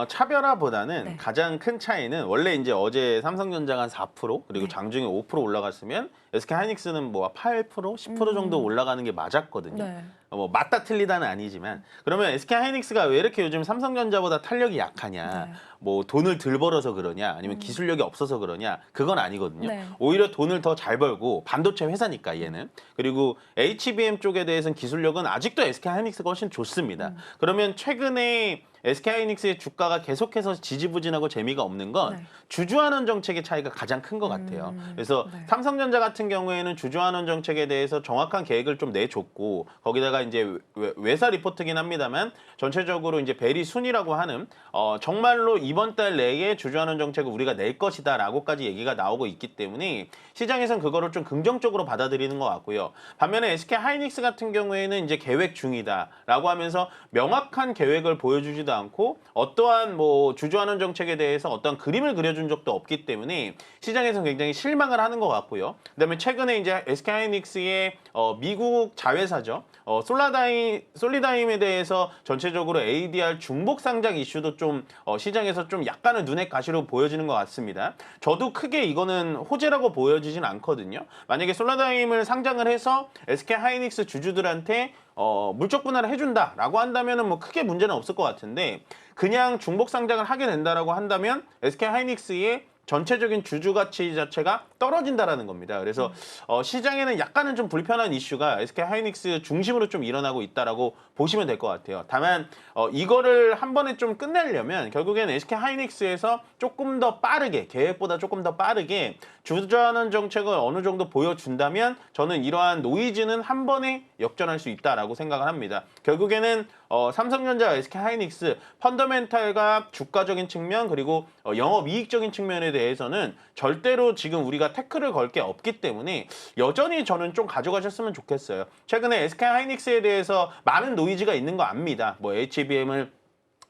S5: 차별화보다는
S2: 네.
S5: 가장 큰 차이는 원래 이제 어제 삼성전자가 한 4% 그리고
S2: 네.
S5: 장중에 5% 올라갔으면 SK하이닉스는 뭐 8%, 10% 정도 올라가는 게 맞았거든요.
S2: 네.
S5: 뭐 맞다 틀리다는 아니지만 그러면 SK하이닉스가 왜 이렇게 요즘 삼성전자보다 탄력이 약하냐?
S2: 네.
S5: 뭐 돈을 덜 벌어서 그러냐? 아니면 기술력이 없어서 그러냐? 그건 아니거든요.
S2: 네.
S5: 오히려 돈을 더 잘 벌고 반도체 회사니까 얘는. 그리고 HBM 쪽에 대해서는 기술력은 아직도 SK하이닉스가 훨씬 좋습니다. 그러면 최근에 SK하이닉스의 주가가 계속해서 지지부진하고 재미가 없는 건
S2: 네.
S5: 주주환원 정책의 차이가 가장 큰 것 같아요. 그래서
S2: 네.
S5: 삼성전자 같은 경우에는 주주환원 정책에 대해서 정확한 계획을 좀 내줬고 거기다가 이제 외사 리포트긴 합니다만 전체적으로 이제 베리 순이라고 하는 정말로 이번 달 내에 주주환원 정책을 우리가 낼 것이다라고까지 얘기가 나오고 있기 때문에 시장에서는 그거를 좀 긍정적으로 받아들이는 것 같고요. 반면에 SK 하이닉스 같은 경우에는 이제 계획 중이다라고 하면서 명확한 계획을 보여주지도 보이지도 않고 어떠한 뭐 주주환원 정책에 대해서 어떠한 그림을 그려준 적도 없기 때문에 시장에서 굉장히 실망을 하는 것 같고요. 그다음에 최근에 이제 SK하이닉스의 미국 자회사죠. 솔리다임에 대해서 전체적으로 ADR 중복 상장 이슈도 좀 시장에서 좀 약간은 눈에 가시로 보여지는 것 같습니다. 저도 크게 이거는 호재라고 보여지진 않거든요. 만약에 솔라다임을 상장을 해서 SK하이닉스 주주들한테 물적 분할을 해준다라고 한다면은 뭐 크게 문제는 없을 것 같은데 그냥 중복 상장을 하게 된다라고 한다면 SK하이닉스의 전체적인 주주 가치 자체가 떨어진다라는 겁니다. 그래서 시장에는 약간은 좀 불편한 이슈가 SK하이닉스 중심으로 좀 일어나고 있다라고 보시면 될 것 같아요. 다만 이거를 한 번에 좀 끝내려면 결국에는 SK하이닉스에서 조금 더 빠르게 계획보다 조금 더 빠르게 주주환원 정책을 어느 정도 보여준다면 저는 이러한 노이즈는 한 번에 역전할 수 있다라고 생각을 합니다. 결국에는 삼성전자, SK하이닉스 펀더멘탈과 주가적인 측면 그리고 영업이익적인 측면에 대해서는 절대로 지금 우리가 태클을 걸 게 없기 때문에 여전히 저는 좀 가져가셨으면 좋겠어요. 최근에 SK하이닉스에 대해서 많은 노이즈가 있는 거 압니다. 뭐 HBM을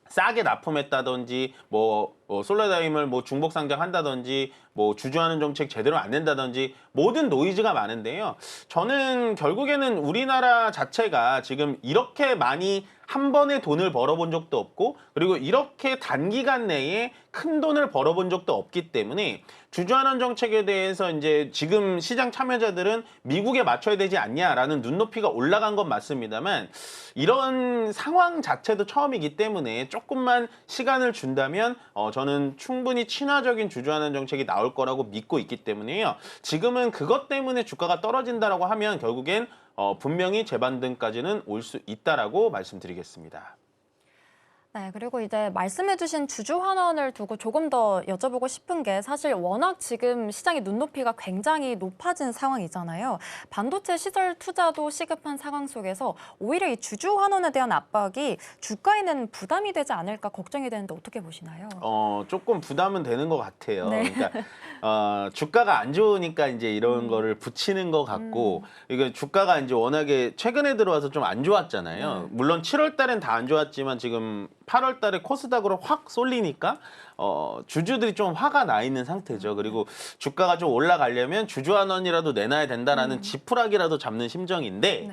S5: 싸게 납품했다든지 뭐 솔라다임을 뭐 중복 상장한다든지 뭐 주주환원 정책 제대로 안 된다든지 모든 노이즈가 많은데요. 저는 결국에는 우리나라 자체가 지금 이렇게 많이 한 번에 돈을 벌어본 적도 없고 그리고 이렇게 단기간 내에 큰 돈을 벌어본 적도 없기 때문에 주주환원 정책에 대해서 이제 지금 시장 참여자들은 미국에 맞춰야 되지 않냐라는 눈높이가 올라간 건 맞습니다만 이런 상황 자체도 처음이기 때문에 조금만 시간을 준다면 저는 충분히 친화적인 주주환원 정책이 나올 거라고 믿고 있기 때문에요. 지금은 그것 때문에 주가가 떨어진다라고 하면 결국엔 분명히 재반등까지는 올 수 있다라고 말씀드리겠습니다.
S2: 네, 그리고 이제 말씀해주신 주주 환원을 두고 조금 더 여쭤보고 싶은 게 사실 워낙 지금 시장의 눈높이가 굉장히 높아진 상황이잖아요. 반도체 시설 투자도 시급한 상황 속에서 오히려 이 주주 환원에 대한 압박이 주가에는 부담이 되지 않을까 걱정이 되는데 어떻게 보시나요?
S5: 조금 부담은 되는 것 같아요.
S2: 네.
S5: 그러니까 주가가 안 좋으니까 이제 이런 거를 붙이는 것 같고 이거 주가가 이제 워낙에 최근에 들어와서 좀 안 좋았잖아요. 물론 7월 달엔 다 안 좋았지만 지금 8월 달에 코스닥으로 확 쏠리니까 주주들이 좀 화가 나 있는 상태죠. 그리고 주가가 좀 올라가려면 주주환원이라도 내놔야 된다라는 지푸라기라도 잡는 심정인데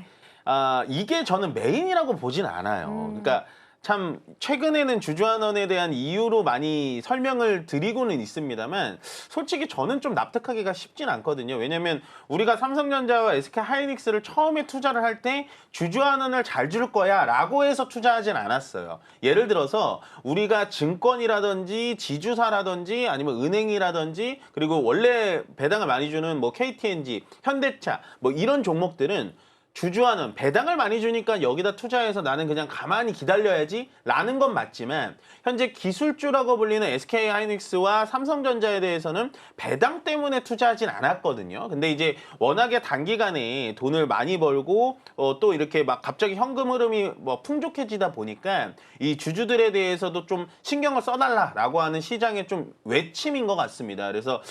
S5: 이게 저는 메인이라고 보진 않아요. 그러니까 참 최근에는 주주환원에 대한 이유로 많이 설명을 드리고는 있습니다만 솔직히 저는 좀 납득하기가 쉽진 않거든요. 왜냐하면 우리가 삼성전자와 SK하이닉스를 처음에 투자를 할 때 주주환원을 잘 줄 거야 라고 해서 투자하진 않았어요. 예를 들어서 우리가 증권이라든지 지주사라든지 아니면 은행이라든지 그리고 원래 배당을 많이 주는 뭐 KTNG, 현대차 뭐 이런 종목들은 주주환원, 배당을 많이 주니까 여기다 투자해서 나는 그냥 가만히 기다려야지 라는 건 맞지만 현재 기술주라고 불리는 SK하이닉스와 삼성전자에 대해서는 배당 때문에 투자하진 않았거든요. 근데 이제 워낙에 단기간에 돈을 많이 벌고 또 이렇게 막 갑자기 현금 흐름이 뭐 풍족해지다 보니까 이 주주들에 대해서도 좀 신경을 써달라라고 하는 시장의 좀 외침인 것 같습니다. 그래서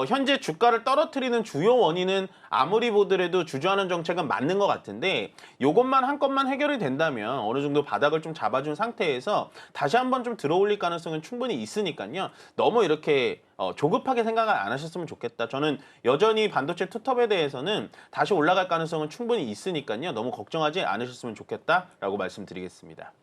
S5: 현재 주가를 떨어뜨리는 주요 원인은 아무리 보더라도 주주환원 정책은 맞는 것 같은데 이것만 한건만 해결이 된다면 어느 정도 바닥을 좀 잡아준 상태에서 다시 한번 좀 들어올릴 가능성은 충분히 있으니까요. 너무 이렇게 조급하게 생각을 안 하셨으면 좋겠다. 저는 여전히 반도체 투톱에 대해서는 다시 올라갈 가능성은 충분히 있으니까요. 너무 걱정하지 않으셨으면 좋겠다라고 말씀드리겠습니다.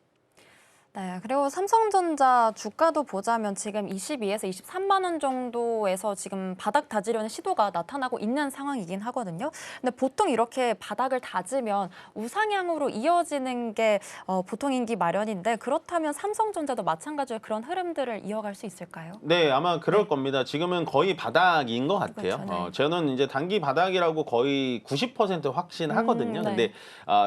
S2: 네, 그리고 삼성전자 주가도 보자면 지금 22에서 23만 원 정도에서 지금 바닥 다지려는 시도가 나타나고 있는 상황이긴 하거든요. 근데 보통 이렇게 바닥을 다지면 우상향으로 이어지는 게 보통인기 마련인데 그렇다면 삼성전자도 마찬가지로 그런 흐름들을 이어갈 수 있을까요?
S5: 네, 아마 그럴 겁니다. 지금은 거의 바닥인 것 같아요.
S2: 그렇죠, 네.
S5: 저는 이제 단기 바닥이라고 거의 90% 확신하거든요.
S2: 네.
S5: 근데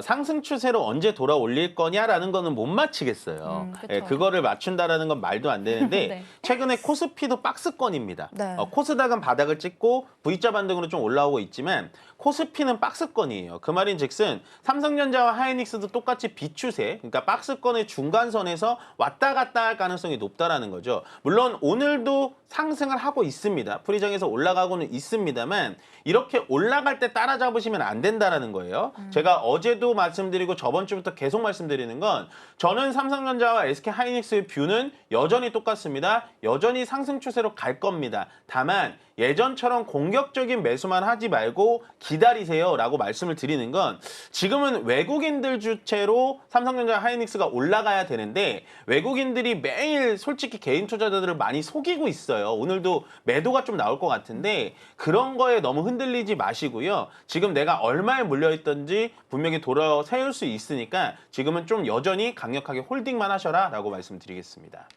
S5: 상승 추세로 언제 돌아올릴 거냐라는 거는 못 맞히겠어요.
S2: 그쵸.
S5: 예, 그거를 맞춘다라는 건 말도 안 되는데
S2: 네.
S5: 최근에 코스피도 박스권입니다.
S2: 네.
S5: 코스닥은 바닥을 찍고 V자 반등으로 좀 올라오고 있지만 코스피는 박스권이에요. 그 말인즉슨 삼성전자와 하이닉스도 똑같이 비추세, 그러니까 박스권의 중간선에서 왔다 갔다 할 가능성이 높다라는 거죠. 물론 오늘도 상승을 하고 있습니다. 프리정에서 올라가고는 있습니다만 이렇게 올라갈 때 따라잡으시면 안 된다라는 거예요. 제가 어제도 말씀드리고 저번 주부터 계속 말씀드리는 건 저는 삼성전자 삼성전자와 SK하이닉스의 뷰는 여전히 똑같습니다. 여전히 상승 추세로 갈 겁니다. 다만 예전처럼 공격적인 매수만 하지 말고 기다리세요 라고 말씀을 드리는 건 지금은 외국인들 주체로 삼성전자 하이닉스가 올라가야 되는데 외국인들이 매일 솔직히 개인 투자자들을 많이 속이고 있어요. 오늘도 매도가 좀 나올 것 같은데 그런 거에 너무 흔들리지 마시고요. 지금 내가 얼마에 물려있던지 분명히 돌아 세울 수 있으니까 지금은 좀 여전히 강력하게 홀딩만 하셔라 라고 말씀드리겠습니다.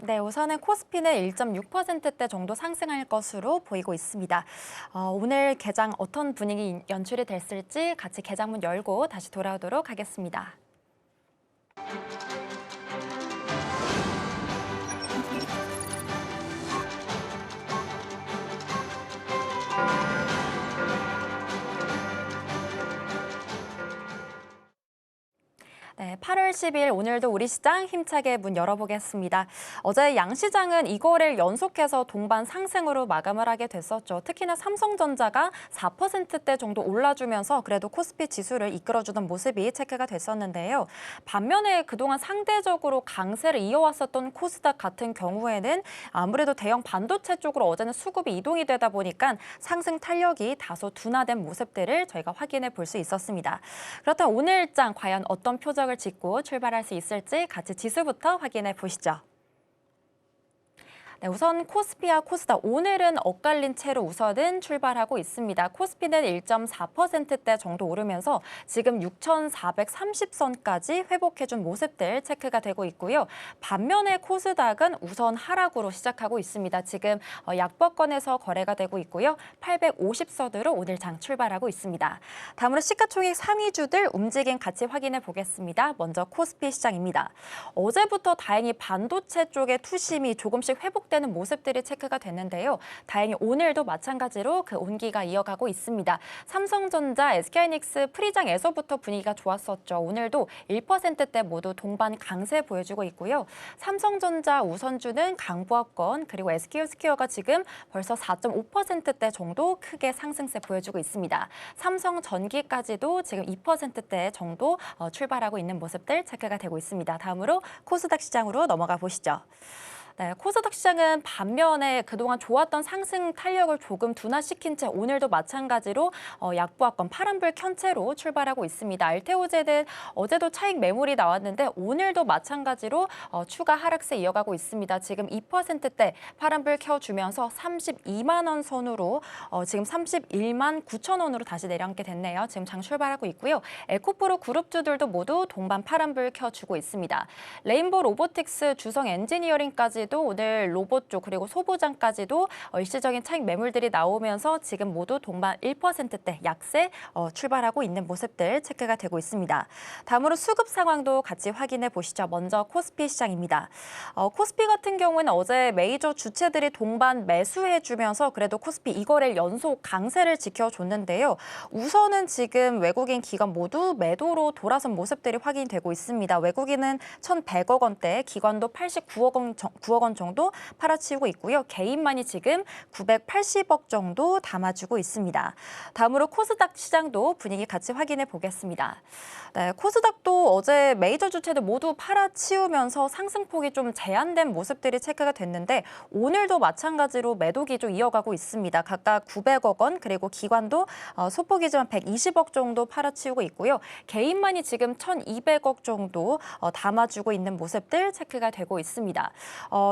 S2: 네, 우선은 코스피는 1.6%대 정도 상승할 것으로 보이고 있습니다. 오늘 개장 어떤 분위기 연출이 됐을지 같이 개장문 열고 다시 돌아오도록 하겠습니다. 네, 8월 10일 오늘도 우리 시장 힘차게 문 열어보겠습니다. 어제 양시장은 이거래일 연속해서 동반 상승으로 마감을 하게 됐었죠. 특히나 삼성전자가 4%대 정도 올라주면서 그래도 코스피 지수를 이끌어주던 모습이 체크가 됐었는데요. 반면에 그동안 상대적으로 강세를 이어왔었던 코스닥 같은 경우에는 아무래도 대형 반도체 쪽으로 어제는 수급이 이동이 되다 보니까 상승 탄력이 다소 둔화된 모습들을 저희가 확인해 볼 수 있었습니다. 그렇다면 오늘장 과연 어떤 표정을 짓고 출발할 수 있을지 같이 지수부터 확인해 보시죠. 네, 우선 코스피와 코스닥 오늘은 엇갈린 채로 우선은 출발하고 있습니다. 코스피는 1.4%대 정도 오르면서 지금 6,430선까지 회복해준 모습들 체크가 되고 있고요. 반면에 코스닥은 우선 하락으로 시작하고 있습니다. 지금 약보권에서 거래가 되고 있고요. 850선으로 오늘 장 출발하고 있습니다. 다음으로 시가총액 상위주들 움직임 같이 확인해 보겠습니다. 먼저 코스피 시장입니다. 어제부터 다행히 반도체 쪽의 투심이 조금씩 회복되는 모습들이 체크가 됐는데요. 다행히 오늘도 마찬가지로 그 온기가 이어가고 있습니다. 삼성전자, SK하이닉스 프리장에서부터 분위기가 좋았었죠. 오늘도 1%대 모두 동반 강세 보여주고 있고요. 삼성전자 우선주는 강보합권 그리고 SK헬스케어가 지금 벌써 4.5%대 정도 크게 상승세 보여주고 있습니다. 삼성전기까지도 지금 2%대 정도 출발하고 있는 모습들 체크가 되고 있습니다. 다음으로 코스닥 시장으로 넘어가 보시죠. 네, 코스닥 시장은 반면에 그동안 좋았던 상승 탄력을 조금 둔화시킨 채 오늘도 마찬가지로 약보합권 파란불 켠 채로 출발하고 있습니다. 알테오제는 어제도 차익 매물이 나왔는데 오늘도 마찬가지로 추가 하락세 이어가고 있습니다. 지금 2%대 파란불 켜주면서 32만 원 선으로 지금 31만 9천 원으로 다시 내려앉게 됐네요. 지금 장 출발하고 있고요. 에코프로 그룹주들도 모두 동반 파란불 켜주고 있습니다. 레인보 로보틱스, 주성 엔지니어링까지 도 오늘 로봇 쪽 그리고 소보장까지도 일시적인 차익 매물들이 나오면서 지금 모두 동반 1%대 약세 출발하고 있는 모습들 체크가 되고 있습니다. 다음으로 수급 상황도 같이 확인해 보시죠. 먼저 코스피 시장입니다. 코스피 같은 경우에는 어제 메이저 주체들이 동반 매수해주면서 그래도 코스피 이거래일 연속 강세를 지켜줬는데요. 우선은 지금 외국인 기관 모두 매도로 돌아선 모습들이 확인되고 있습니다. 외국인은 1,100억 원대, 기관도 89억 원 정도 팔아치우고 있고요. 개인만이 지금 980억 정도 담아주고 있습니다. 다음으로 코스닥 시장도 분위기 같이 확인해 보겠습니다. 네, 코스닥도 어제 메이저 주체들 모두 팔아치우면서 상승폭이 좀 제한된 모습들이 체크가 됐는데 오늘도 마찬가지로 매도 기조 이어가고 있습니다. 각각 900억 원 그리고 기관도 소폭이지만 120억 정도 팔아치우고 있고요. 개인만이 지금 1,200억 정도 담아주고 있는 모습들 체크가 되고 있습니다.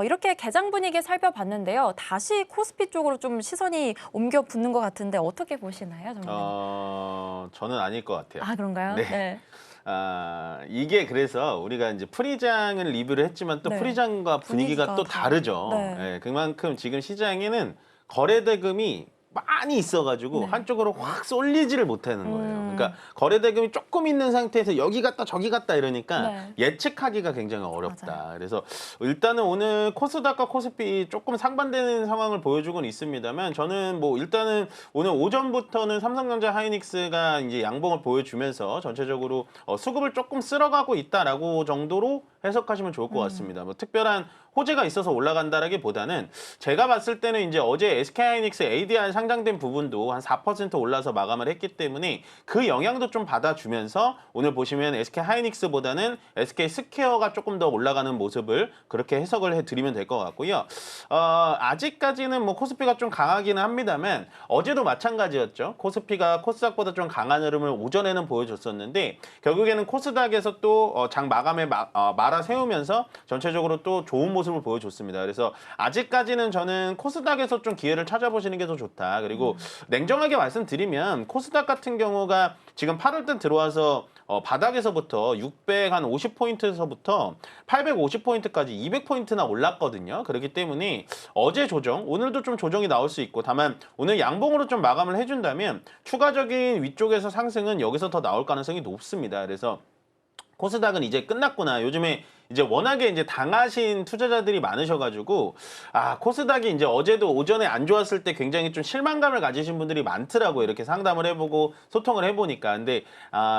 S2: 이렇게 개장 분위기 살펴봤는데요. 다시 코스피 쪽으로 좀 시선이 옮겨 붙는 것 같은데 어떻게 보시나요, 정말?
S5: 저는 아닐 것 같아요.
S2: 아, 그런가요?
S5: 네. 이게 그래서 우리가 이제 프리장을 리뷰를 했지만 또
S2: 네.
S5: 프리장과 분위기가 또 다르죠.
S2: 네.
S5: 네, 그만큼 지금 시장에는 거래대금이 많이 있어가지고
S2: 네.
S5: 한쪽으로 확 쏠리지를 못하는 거예요. 그러니까 거래대금이 조금 있는 상태에서 여기 갔다 저기 갔다 이러니까
S2: 네.
S5: 예측하기가 굉장히 어렵다.
S2: 맞아요.
S5: 그래서 일단은 오늘 코스닥과 코스피 조금 상반되는 상황을 보여주고는 있습니다만 저는 뭐 일단은 오늘 오전부터는 삼성전자 하이닉스가 이제 양봉을 보여주면서 전체적으로 수급을 조금 쓸어가고 있다라고 정도로 해석하시면 좋을 것 같습니다. 뭐 특별한 호재가 있어서 올라간다라기보다는 제가 봤을 때는 이제 어제 SK하이닉스 ADR 상장된 부분도 한 4% 올라서 마감을 했기 때문에 그 영향도 좀 받아주면서 오늘 보시면 SK하이닉스보다는 SK스퀘어가 조금 더 올라가는 모습을 그렇게 해석을 해드리면 될 것 같고요. 아직까지는 뭐 코스피가 좀 강하기는 합니다만 어제도 마찬가지였죠. 코스피가 코스닥보다 좀 강한 흐름을 오전에는 보여줬었는데 결국에는 코스닥에서 또 장 마감에 말아 세우면서 전체적으로 또 좋은 모습을 보여줬습니다. 그래서 아직까지는 저는 코스닥에서 좀 기회를 찾아보시는 게 더 좋다. 그리고 냉정하게 말씀드리면 코스닥 같은 경우가 지금 8월달 들어와서 바닥에서부터 650포인트에서부터 850포인트까지 200포인트나 올랐거든요. 그렇기 때문에 어제 조정, 오늘도 좀 조정이 나올 수 있고 다만 오늘 양봉으로 좀 마감을 해준다면 추가적인 위쪽에서 상승은 여기서 더 나올 가능성이 높습니다. 그래서 코스닥은 이제 끝났구나. 요즘에 이제 워낙에 이제 당하신 투자자들이 많으셔가지고 코스닥이 이제 어제도 오전에 안 좋았을 때 굉장히 좀 실망감을 가지신 분들이 많더라고요. 이렇게 상담을 해보고 소통을 해보니까. 근데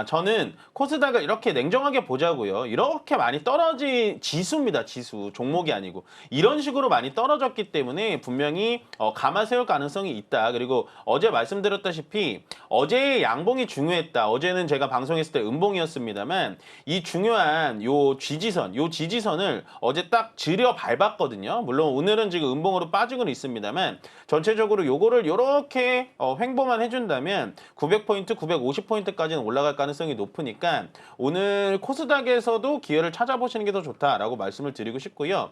S5: 저는 코스닥을 이렇게 냉정하게 보자고요. 이렇게 많이 떨어진 지수입니다. 지수. 종목이 아니고. 이런 식으로 많이 떨어졌기 때문에 분명히 감아 세울 가능성이 있다. 그리고 어제 말씀드렸다시피 어제의 양봉이 중요했다. 어제는 제가 방송했을 때 음봉이었습니다만 이 중요한 요 지지선을 어제 딱 지려 밟았거든요. 물론 오늘은 지금 음봉으로 빠지고는 있습니다만 전체적으로 요거를 요렇게 횡보만 해준다면 900포인트, 950포인트까지는 올라갈 가능성이 높으니까 오늘 코스닥에서도 기회를 찾아보시는 게 더 좋다라고 말씀을 드리고 싶고요.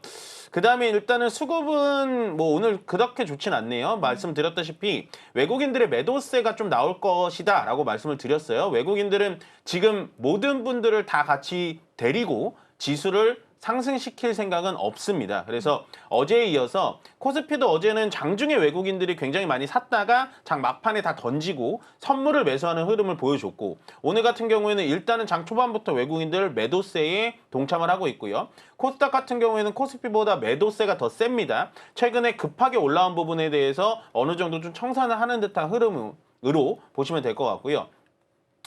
S5: 그 다음에 일단은 수급은 뭐 오늘 그렇게 좋진 않네요. 말씀드렸다시피 외국인들의 매도세가 좀 나올 것이다 라고 말씀을 드렸어요. 외국인들은 지금 모든 분들을 다 같이 데리고 지수를 상승시킬 생각은 없습니다. 그래서 어제에 이어서 코스피도 어제는 장중에 외국인들이 굉장히 많이 샀다가 장 막판에 다 던지고 선물을 매수하는 흐름을 보여줬고 오늘 같은 경우에는 일단은 장 초반부터 외국인들 매도세에 동참을 하고 있고요. 코스닥 같은 경우에는 코스피보다 매도세가 더 셉니다. 최근에 급하게 올라온 부분에 대해서 어느 정도 좀 청산을 하는 듯한 흐름으로 보시면 될 것 같고요.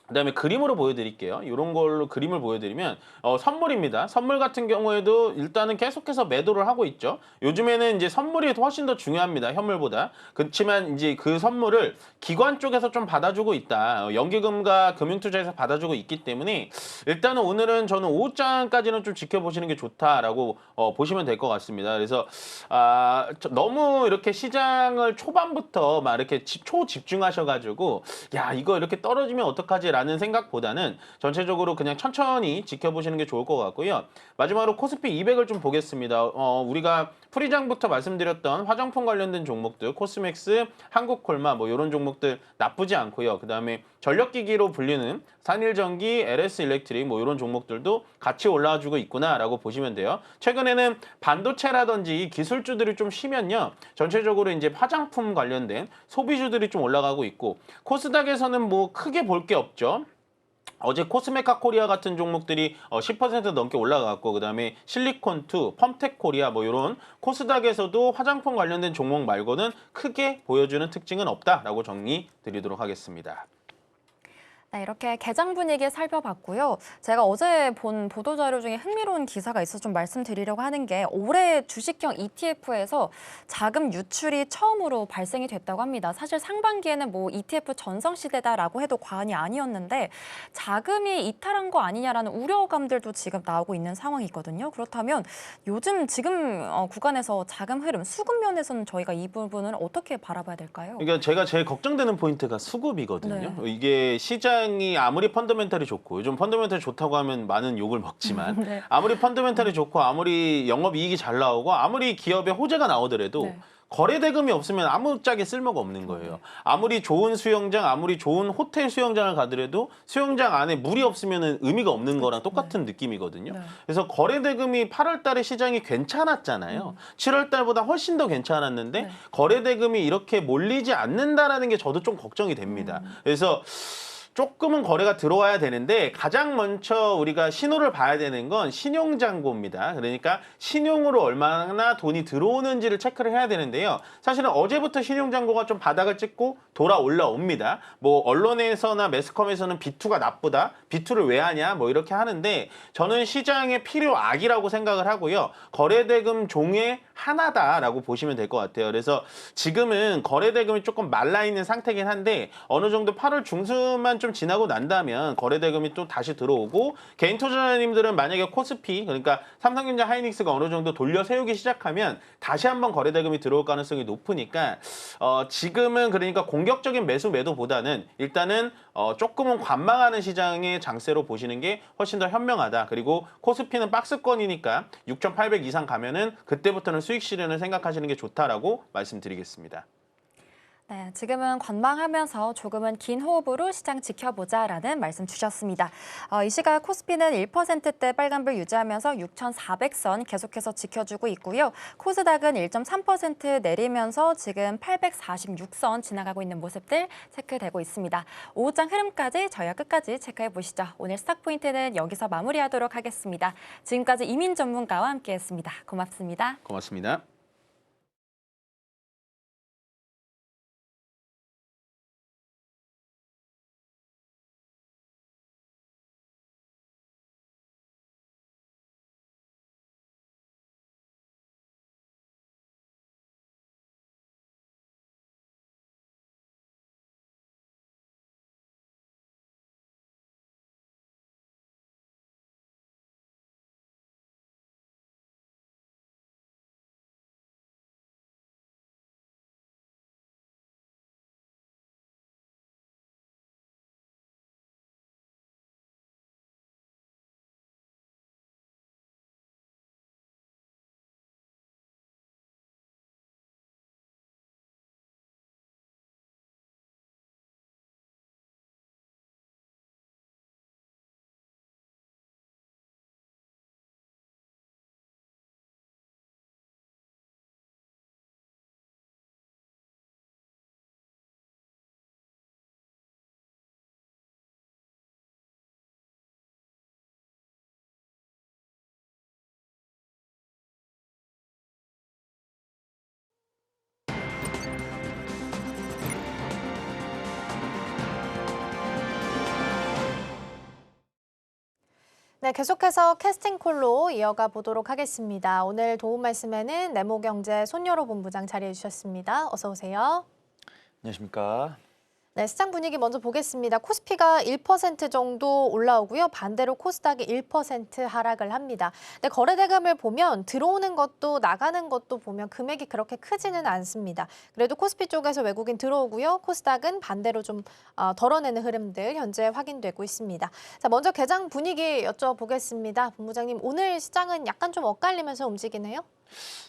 S5: 그다음에 그림으로 보여드릴게요. 이런 걸로 그림을 보여드리면 선물입니다. 선물 같은 경우에도 일단은 계속해서 매도를 하고 있죠. 요즘에는 이제 선물이 훨씬 더 중요합니다. 현물보다. 그렇지만 이제 그 선물을 기관 쪽에서 좀 받아주고 있다. 연기금과 금융투자에서 받아주고 있기 때문에 일단은 오늘은 저는 오후장까지는 좀 지켜보시는 게 좋다라고 보시면 될 것 같습니다. 그래서 너무 이렇게 시장을 초반부터 막 이렇게 초집중하셔가지고 야 이거 이렇게 떨어지면 어떡하지? 라는 생각보다는 전체적으로 그냥 천천히 지켜보시는 게 좋을 것 같고요. 마지막으로 코스피 200을 좀 보겠습니다. 우리가 프리장부터 말씀드렸던 화장품 관련된 종목들, 코스맥스, 한국콜마 뭐 이런 종목들 나쁘지 않고요. 그 다음에 전력기기로 불리는 산일전기, LS일렉트릭 뭐 이런 종목들도 같이 올라와주고 있구나라고 보시면 돼요. 최근에는 반도체라든지 기술주들이 좀 쉬면요. 전체적으로 이제 화장품 관련된 소비주들이 좀 올라가고 있고 코스닥에서는 뭐 크게 볼 게 없죠. 어제 코스메카 코리아 같은 종목들이 10% 넘게 올라갔고 그다음에 실리콘2, 펌텍 코리아 뭐 이런 코스닥에서도 화장품 관련된 종목 말고는 크게 보여주는 특징은 없다라고 정리 드리도록 하겠습니다.
S2: 네, 이렇게 개장 분위기 살펴봤고요. 제가 어제 본 보도자료 중에 흥미로운 기사가 있어서 좀 말씀드리려고 하는 게 올해 주식형 ETF에서 자금 유출이 처음으로 발생이 됐다고 합니다. 사실 상반기에는 뭐 ETF 전성시대다라고 해도 과언이 아니었는데 자금이 이탈한 거 아니냐라는 우려감들도 지금 나오고 있는 상황이거든요. 그렇다면 요즘 지금 구간에서 자금 흐름, 수급 면에서는 저희가 이 부분을 어떻게 바라봐야 될까요?
S5: 그러니까 제가 제일 걱정되는 포인트가 수급이거든요.
S2: 네.
S5: 이게 시장이 아무리 펀더멘탈이 좋고 요즘 펀더멘탈이 좋다고 하면 많은 욕을 먹지만
S2: 네.
S5: 아무리 펀더멘탈이 좋고 아무리 영업이익이 잘 나오고 아무리 기업에 호재가 나오더라도
S2: 네.
S5: 거래 대금이 없으면 아무짝에 쓸모가 없는 거예요. 아무리 좋은 수영장, 아무리 좋은 호텔 수영장을 가더라도 수영장 안에 물이 없으면 의미가 없는 거랑 똑같은 느낌이거든요.
S2: 네.
S5: 그래서 거래 대금이 8월 달에 시장이 괜찮았잖아요. 7월 달보다 훨씬 더 괜찮았는데
S2: 네.
S5: 거래 대금이 이렇게 몰리지 않는다라는 게 저도 좀 걱정이 됩니다. 그래서 조금은 거래가 들어와야 되는데 가장 먼저 우리가 신호를 봐야 되는 건 신용잔고입니다. 그러니까 신용으로 얼마나 돈이 들어오는지를 체크를 해야 되는데요. 사실은 어제부터 신용잔고가 좀 바닥을 찍고 돌아 올라옵니다. 뭐 언론에서나 매스컴에서는 B2가 나쁘다, B2를 왜 하냐 뭐 이렇게 하는데 저는 시장의 필요악이라고 생각을 하고요. 거래대금 종의 하나다라고 보시면 될 것 같아요. 그래서 지금은 거래대금이 조금 말라있는 상태긴 한데 어느 정도 8월 중순만 좀 지나고 난다면 거래대금이 또 다시 들어오고 개인 투자자님들은 만약에 코스피 그러니까 삼성전자 하이닉스가 어느 정도 돌려 세우기 시작하면 다시 한번 거래대금이 들어올 가능성이 높으니까 지금은 그러니까 공격적인 매수 매도보다는 일단은 조금은 관망하는 시장의 장세로 보시는 게 훨씬 더 현명하다. 그리고 코스피는 박스권이니까 6,800 이상 가면은 그때부터는 수익 실현을 생각하시는 게 좋다라고 말씀드리겠습니다.
S2: 네, 지금은 관망하면서 조금은 긴 호흡으로 시장 지켜보자라는 말씀 주셨습니다. 이 시각 코스피는 1%대 빨간불 유지하면서 6,400선 계속해서 지켜주고 있고요. 코스닥은 1.3% 내리면서 지금 846선 지나가고 있는 모습들 체크되고 있습니다. 오후장 흐름까지 저희와 끝까지 체크해 보시죠. 오늘 스탁 포인트는 여기서 마무리하도록 하겠습니다. 지금까지 이민 전문가와 함께했습니다. 고맙습니다.
S5: 고맙습니다.
S1: 네, 계속해서 캐스팅콜로 이어가 보도록 하겠습니다. 오늘 도움 말씀에는 네모경제 손여로 본부장 자리해 주셨습니다. 어서 오세요.
S6: 안녕하십니까.
S1: 네, 시장 분위기 먼저 보겠습니다. 코스피가 1% 정도 올라오고요. 반대로 코스닥이 1% 하락을 합니다. 네, 거래대금을 보면 들어오는 것도 나가는 것도 보면 금액이 그렇게 크지는 않습니다. 그래도 코스피 쪽에서 외국인 들어오고요. 코스닥은 반대로 좀 덜어내는 흐름들 현재 확인되고 있습니다. 자, 먼저 개장 분위기 여쭤보겠습니다. 본부장님, 오늘 시장은 약간 좀 엇갈리면서 움직이네요.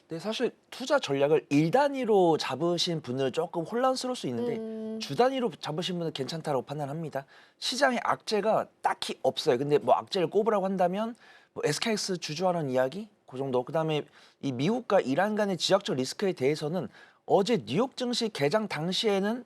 S6: 네, 사실 투자 전략을 일 단위로 잡으신 분은 조금 혼란스러울 수 있는데 주 단위로 잡으신 분은 괜찮다고 판단합니다. 시장에 악재가 딱히 없어요. 근데 뭐 악재를 꼽으라고 한다면 뭐 SKX 주주환원 이야기 그 정도. 그다음에 이 미국과 이란 간의 지역적 리스크에 대해서는 어제 뉴욕 증시 개장 당시에는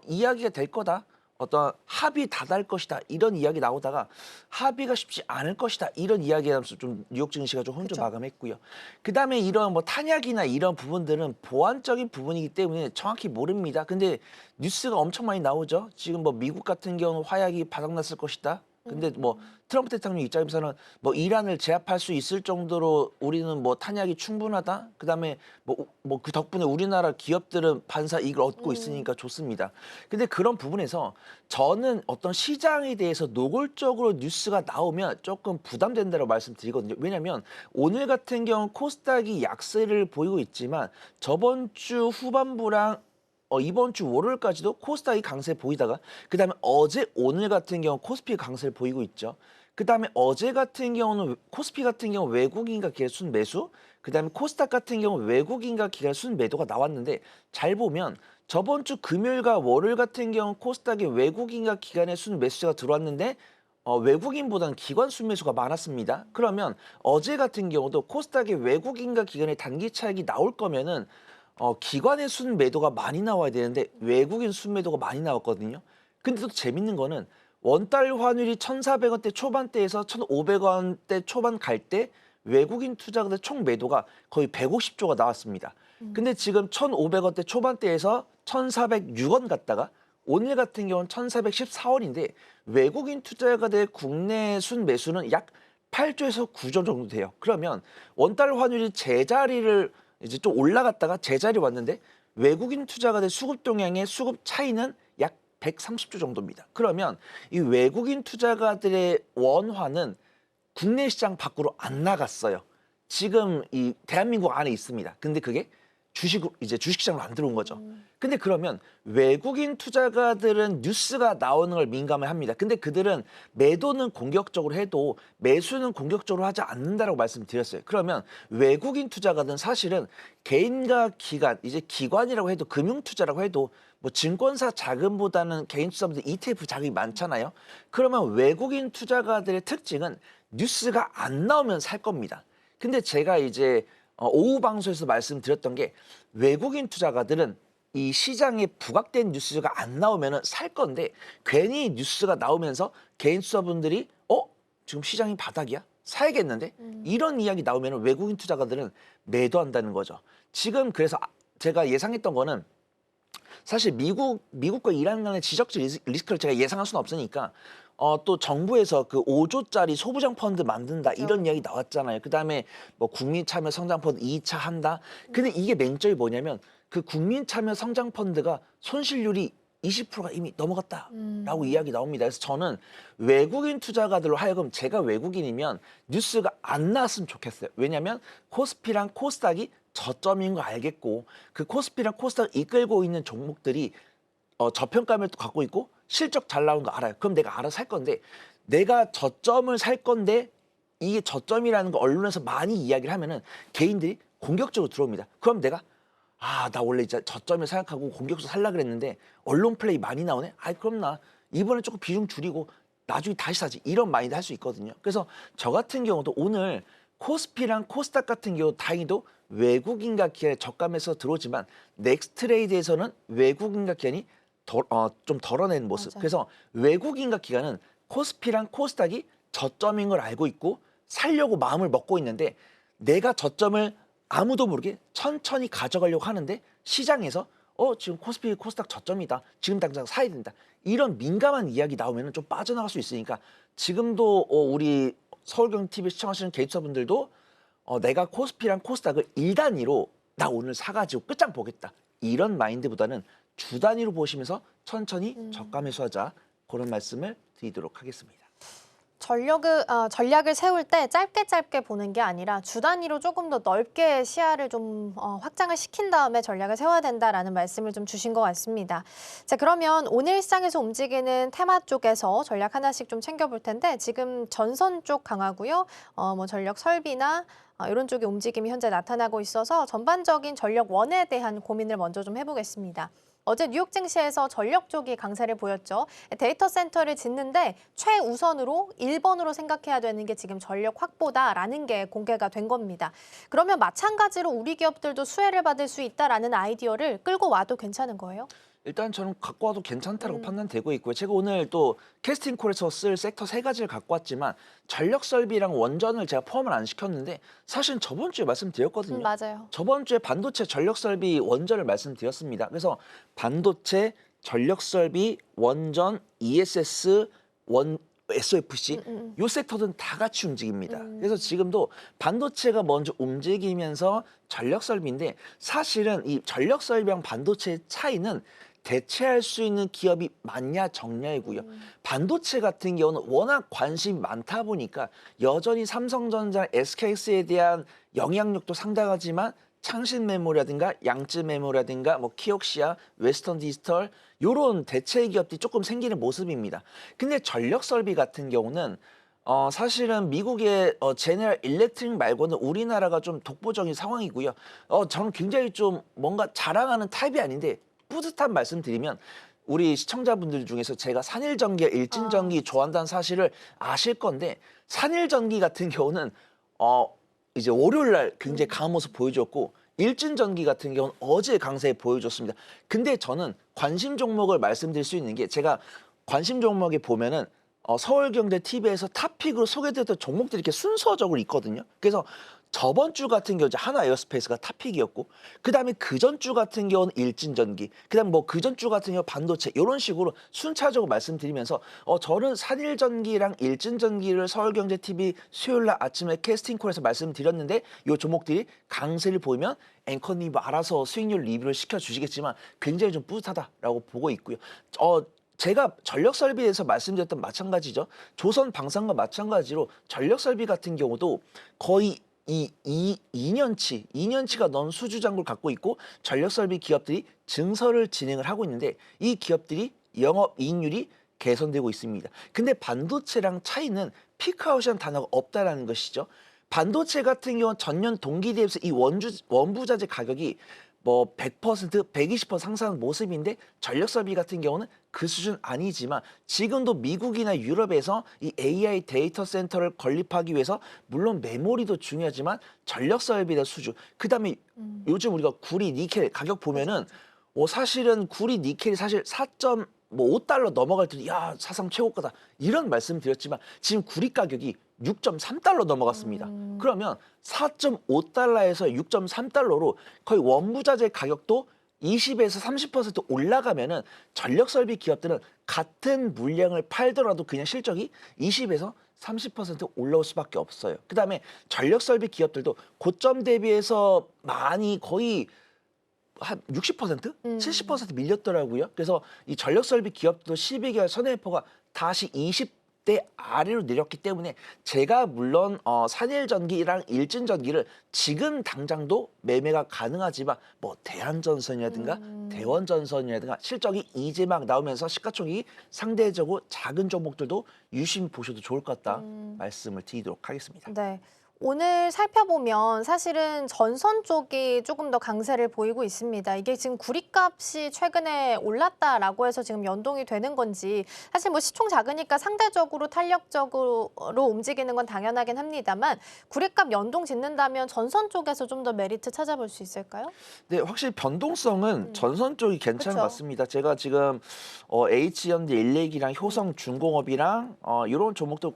S6: 이야기가 될 거다. 어떤 합의 다달 것이다 이런 이야기 나오다가 합의가 쉽지 않을 것이다 이런 이야기 하면서 좀 뉴욕 증시가 좀 혼조 마감했고요. 그다음에 이런 뭐 탄약이나 이런 부분들은 보완적인 부분이기 때문에 정확히 모릅니다. 근데 뉴스가 엄청 많이 나오죠. 지금 뭐 미국 같은 경우는 화약이 바닥났을 것이다. 근데 뭐 트럼프 대통령 입장에서는 뭐 이란을 제압할 수 있을 정도로 우리는 뭐 탄약이 충분하다. 그다음에 뭐 그 덕분에 우리나라 기업들은 반사 이익을 얻고 있으니까 좋습니다. 근데 그런 부분에서 저는 어떤 시장에 대해서 노골적으로 뉴스가 나오면 조금 부담된다고 말씀드리거든요. 왜냐하면 오늘 같은 경우 코스닥이 약세를 보이고 있지만 저번 주 후반부랑 이번 주 월요일까지도 코스닥이 강세 보이다가 그다음에 어제 오늘 같은 경우 코스피 강세를 보이고 있죠. 그다음에 어제 같은 경우는 코스피 같은 경우 외국인과 기관 순 매수, 그다음에 코스닥 같은 경우 외국인과 기관 순 매도가 나왔는데 잘 보면 저번 주 금요일과 월요일 같은 경우 코스닥에 외국인과 기관의 순 매수가 들어왔는데 외국인보다는 기관 순매수가 많았습니다. 그러면 어제 같은 경우도 코스닥에 외국인과 기관의 단기 차익이 나올 거면은 기관의 순매도가 많이 나와야 되는데 외국인 순매도가 많이 나왔거든요. 근데 또 재밌는 거는 원달 환율이 1,400원대 초반대에서 1,500원대 초반 갈 때 외국인 투자가들 총 매도가 거의 150조가 나왔습니다. 근데 지금 1,500원대 초반대에서 1,406원 갔다가 오늘 같은 경우는 1,414원인데 외국인 투자가들의 국내 순 매수는 약 8조에서 9조 정도 돼요. 그러면 원달 환율이 제자리를 이제 좀 올라갔다가 제자리 왔는데 외국인 투자가들 수급 동향의 수급 차이는 약 130조 정도입니다. 그러면 이 외국인 투자가들의 원화는 국내 시장 밖으로 안 나갔어요. 지금 이 대한민국 안에 있습니다. 근데 그게 주식시장으로 안 들어온 거죠. 근데 그러면 외국인 투자가들은 뉴스가 나오는 걸 민감해합니다. 근데 그들은 매도는 공격적으로 해도 매수는 공격적으로 하지 않는다라고 말씀드렸어요. 그러면 외국인 투자가들은 사실은 개인과 기관, 이제 기관이라고 해도 금융투자라고 해도 뭐 증권사 자금보다는 개인 투자분들 ETF 자금이 많잖아요. 그러면 외국인 투자가들의 특징은 뉴스가 안 나오면 살 겁니다. 근데 제가 이제 오후 방송에서 말씀드렸던 게 외국인 투자가들은 이 시장에 부각된 뉴스가 안 나오면 살 건데 괜히 뉴스가 나오면서 개인 투자분들이 지금 시장이 바닥이야? 사야겠는데? 이런 이야기 나오면 외국인 투자가들은 매도한다는 거죠. 지금 그래서 제가 예상했던 거는 사실 미국과 이란 간의 지정적 리스크를 제가 예상할 수는 없으니까 또 정부에서 그 5조짜리 소부장 펀드 만든다 이런 이야기 나왔잖아요. 그다음에 뭐 국민 참여 성장 펀드 2차 한다. 근데 이게 맹점이 뭐냐면 그 국민 참여 성장 펀드가 손실률이 20%가 이미 넘어갔다라고 이야기 나옵니다. 그래서 저는 외국인 투자가들로 하여금 제가 외국인이면 뉴스가 안 나왔으면 좋겠어요. 왜냐하면 코스피랑 코스닥이 저점인 거 알겠고 그 코스피랑 코스닥을 이끌고 있는 종목들이 저평가를 갖고 있고 실적 잘 나오는 거 알아요. 그럼 내가 알아서 살 건데 내가 저점을 살 건데 이게 저점이라는 거 언론에서 많이 이야기를 하면은 개인들이 공격적으로 들어옵니다. 그럼 내가 나 원래 이제 저점을 생각하고 공격적으로 살라 그랬는데 언론 플레이 많이 나오네. 그럼 나 이번에 조금 비중 줄이고 나중에 다시 사지. 이런 마인드 할 수 있거든요. 그래서 저 같은 경우도 오늘 코스피랑 코스닥 같은 경우 다행히도 외국인과 기관의 저감에서 들어오지만 넥스트레이드에서는 외국인과 기관이 좀 덜어낸 모습.
S1: 맞아요.
S6: 그래서 외국인과 기관은 코스피랑 코스닥이 저점인 걸 알고 있고 살려고 마음을 먹고 있는데 내가 저점을 아무도 모르게 천천히 가져가려고 하는데 시장에서 지금 코스피 코스닥 저점이다. 지금 당장 사야 된다. 이런 민감한 이야기 나오면 좀 빠져나갈 수 있으니까 지금도 우리 서울경TV 시청하시는 개인투자분들도 내가 코스피랑 코스닥을 1단위로 나 오늘 사가지고 끝장 보겠다. 이런 마인드보다는 주 단위로 보시면서 천천히 저가 매수하자. 그런 말씀을 드리도록 하겠습니다.
S1: 전략을 세울 때 짧게 보는 게 아니라 주 단위로 조금 더 넓게 시야를 좀 확장을 시킨 다음에 전략을 세워야 된다라는 말씀을 좀 주신 것 같습니다. 자, 그러면 오늘 시장에서 움직이는 테마 쪽에서 전략 하나씩 좀 챙겨볼 텐데 지금 전선 쪽 강하고요. 뭐 전력 설비나 이런 쪽의 움직임이 현재 나타나고 있어서 전반적인 전력원에 대한 고민을 먼저 좀 해보겠습니다. 어제 뉴욕 증시에서 전력 쪽이 강세를 보였죠. 데이터 센터를 짓는데 최우선으로 1번으로 생각해야 되는 게 지금 전력 확보다라는 게 공개가 된 겁니다. 그러면 마찬가지로 우리 기업들도 수혜를 받을 수 있다라는 아이디어를 끌고 와도 괜찮은 거예요?
S6: 일단 저는 갖고 와도 괜찮다라고 판단되고 있고요. 제가 오늘 또 캐스팅 콜에서 쓸 섹터 3가지를 갖고 왔지만 전력 설비랑 원전을 제가 포함을 안 시켰는데 사실은 저번 주에 말씀드렸거든요.
S1: 맞아요.
S6: 저번 주에 반도체 전력 설비 원전을 말씀드렸습니다. 그래서 반도체 전력 설비 원전 ESS SOFC 요 섹터들은 다 같이 움직입니다. 그래서 지금도 반도체가 먼저 움직이면서 전력 설비인데 사실은 이 전력 설비랑 반도체의 차이는 대체할 수 있는 기업이 많냐 적냐이고요. 반도체 같은 경우는 워낙 관심이 많다 보니까 여전히 삼성전자, SK스에 대한 영향력도 상당하지만 창신 메모라든가 양쯔 메모라든가 뭐 키옥시아, 웨스턴 디지털 요런 대체 기업들이 조금 생기는 모습입니다. 근데 전력 설비 같은 경우는 사실은 미국의 제네럴 일렉트릭 말고는 우리나라가 좀 독보적인 상황이고요. 저는 굉장히 좀 뭔가 자랑하는 타입이 아닌데 뿌듯한 말씀드리면 우리 시청자분들 중에서 제가 산일전기와 일진전기 좋아한다는 사실을 아실 건데 산일전기 같은 경우는 이제 월요일 날 굉장히 강한 모습 보여줬고 일진전기 같은 경우는 어제 강세 보여줬습니다. 근데 저는 관심 종목을 말씀드릴 수 있는 게 제가 관심 종목에 보면은 서울경제 TV에서 탑픽으로 소개됐던 종목들이 이렇게 순서적으로 있거든요. 그래서 저번 주 같은 경우 이제 하나 에어스페이스가 탑픽이었고, 그다음에 그전 주 같은 경우는 일진전기, 그다음에 뭐 그전 주 같은 경우 반도체, 이런 식으로 순차적으로 말씀드리면서 저는 산일전기랑 일진전기를 서울경제 TV 수요일 날 아침에 캐스팅콜에서 말씀드렸는데, 이 종목들이 강세를 보이면 앵커님이 알아서 수익률 리뷰를 시켜주시겠지만 굉장히 좀 뿌듯하다라고 보고 있고요. 제가 전력설비에서 말씀드렸던 마찬가지죠. 조선방산과 마찬가지로 전력설비 같은 경우도 거의 2년치가 넘은 수주잔고를 갖고 있고, 전력설비 기업들이 증설을 진행을 하고 있는데, 이 기업들이 영업이익률이 개선되고 있습니다. 근데 반도체랑 차이는 피크아웃이라는 단어가 없다라는 것이죠. 반도체 같은 경우는 전년 동기 대비해서 이 원부자재 가격이 뭐 100%, 120% 상승한 모습인데, 전력설비 같은 경우는 그 수준 아니지만 지금도 미국이나 유럽에서 이 AI 데이터 센터를 건립하기 위해서 물론 메모리도 중요하지만 전력설비의 수주, 그다음에 요즘 우리가 구리, 니켈 가격 보면은 사실은 구리, 니켈이 사실 4.5달러 넘어갈 때는 야, 사상 최고가다 이런 말씀 드렸지만 지금 구리 가격이 6.3달러 넘어갔습니다. 그러면 4.5달러에서 6.3달러로 거의 원부자재 가격도 20에서 30% 올라가면은 전력설비 기업들은 같은 물량을 팔더라도 그냥 실적이 20에서 30% 올라올 수밖에 없어요. 그다음에 전력설비 기업들도 고점 대비해서 많이 거의 한 60%? 70% 밀렸더라고요. 그래서 이 전력설비 기업도 12개월 선행포가 다시 20대 아래로 내렸기 때문에 제가 물론 산일전기랑 일진전기를 지금 당장도 매매가 가능하지만 뭐 대한전선이라든가 대원전선이라든가 실적이 이제 막 나오면서 시가총액이 상대적으로 작은 종목들도 유심히 보셔도 좋을 것 같다 말씀을 드리도록 하겠습니다.
S1: 네. 오늘 살펴보면 사실은 전선 쪽이 조금 더 강세를 보이고 있습니다. 이게 지금 구리값이 최근에 올랐다라고 해서 지금 연동이 되는 건지, 사실 뭐 시총 작으니까 상대적으로 탄력적으로 움직이는 건 당연하긴 합니다만, 구리값 연동 짓는다면 전선 쪽에서 좀 더 메리트 찾아볼 수 있을까요?
S6: 네, 확실히 변동성은 전선 쪽이 괜찮은
S1: 그쵸.
S6: 것 같습니다. 제가 지금 H현대 일렉이랑 효성중공업이랑 이런 종목도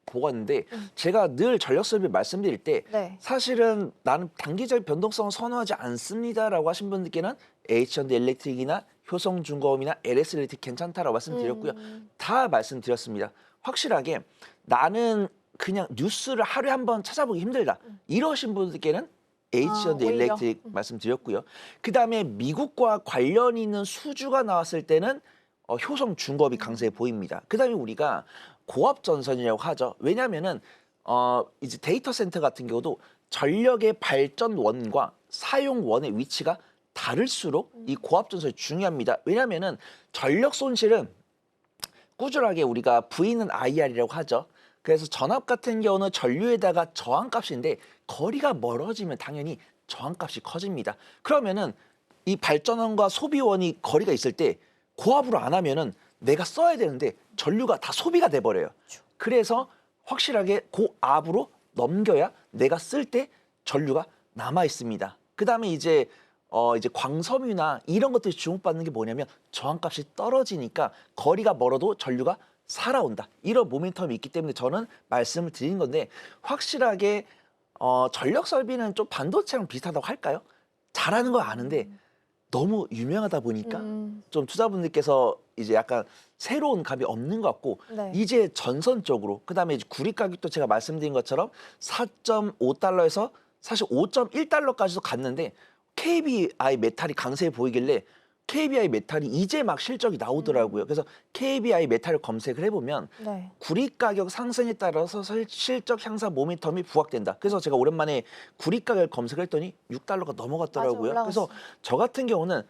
S6: 보고 왔는데, 제가 늘 전력설비 말씀드릴 때
S1: 네.
S6: 사실은 나는 단기적 변동성을 선호하지 않습니다라고 하신 분들께는 H현대 일렉트릭이나 효성중공업이나 LS 일렉트릭 괜찮다라고 말씀드렸고요. 다 말씀드렸습니다. 확실하게 나는 그냥 뉴스를 하루에 한 번 찾아보기 힘들다 이러신 분들께는 H현대
S1: 오히려.
S6: 일렉트릭 말씀드렸고요. 그다음에 미국과 관련 있는 수주가 나왔을 때는 효성중공업이 강세해 보입니다. 그다음에 우리가 고압전선이라고 하죠. 왜냐하면은 이제 데이터 센터 같은 경우도 전력의 발전원과 사용원의 위치가 다를수록 이 고압전선이 중요합니다. 왜냐하면은 전력 손실은 꾸준하게 우리가 V는 IR이라고 하죠. 그래서 전압 같은 경우는 전류에다가 저항값인데 거리가 멀어지면 당연히 저항값이 커집니다. 그러면은 이 발전원과 소비원이 거리가 있을 때 고압으로 안 하면은 내가 써야 되는데 전류가 다 소비가 돼 버려요. 그래서 확실하게 고압으로 넘겨야 내가 쓸 때 전류가 남아 있습니다. 그다음에 이제 광섬유나 이런 것들이 주목받는 게 뭐냐면 저항값이 떨어지니까 거리가 멀어도 전류가 살아온다. 이런 모멘텀이 있기 때문에 저는 말씀을 드린 건데, 확실하게 전력 설비는 좀 반도체랑 비슷하다고 할까요? 잘하는 거 아는데 너무 유명하다 보니까 좀 투자분들께서 이제 약간 새로운 감이 없는 것 같고,
S1: 네.
S6: 이제 전선 쪽으로, 그다음에 이제 구리 가격도 제가 말씀드린 것처럼 4.5달러에서 사실 5.1달러까지도 갔는데 KBI 메탈이 강세해 보이길래 KBI 메탈이 이제 막 실적이 나오더라고요. 그래서 KBI 메탈을 검색을 해보면
S1: 네.
S6: 구리 가격 상승에 따라서 실적 향상 모멘텀이 부각된다. 그래서 제가 오랜만에 구리 가격을 검색을 했더니 6달러가 넘어갔더라고요.
S1: 맞아,
S6: 그래서
S1: 올라갔어.
S6: 저 같은 경우는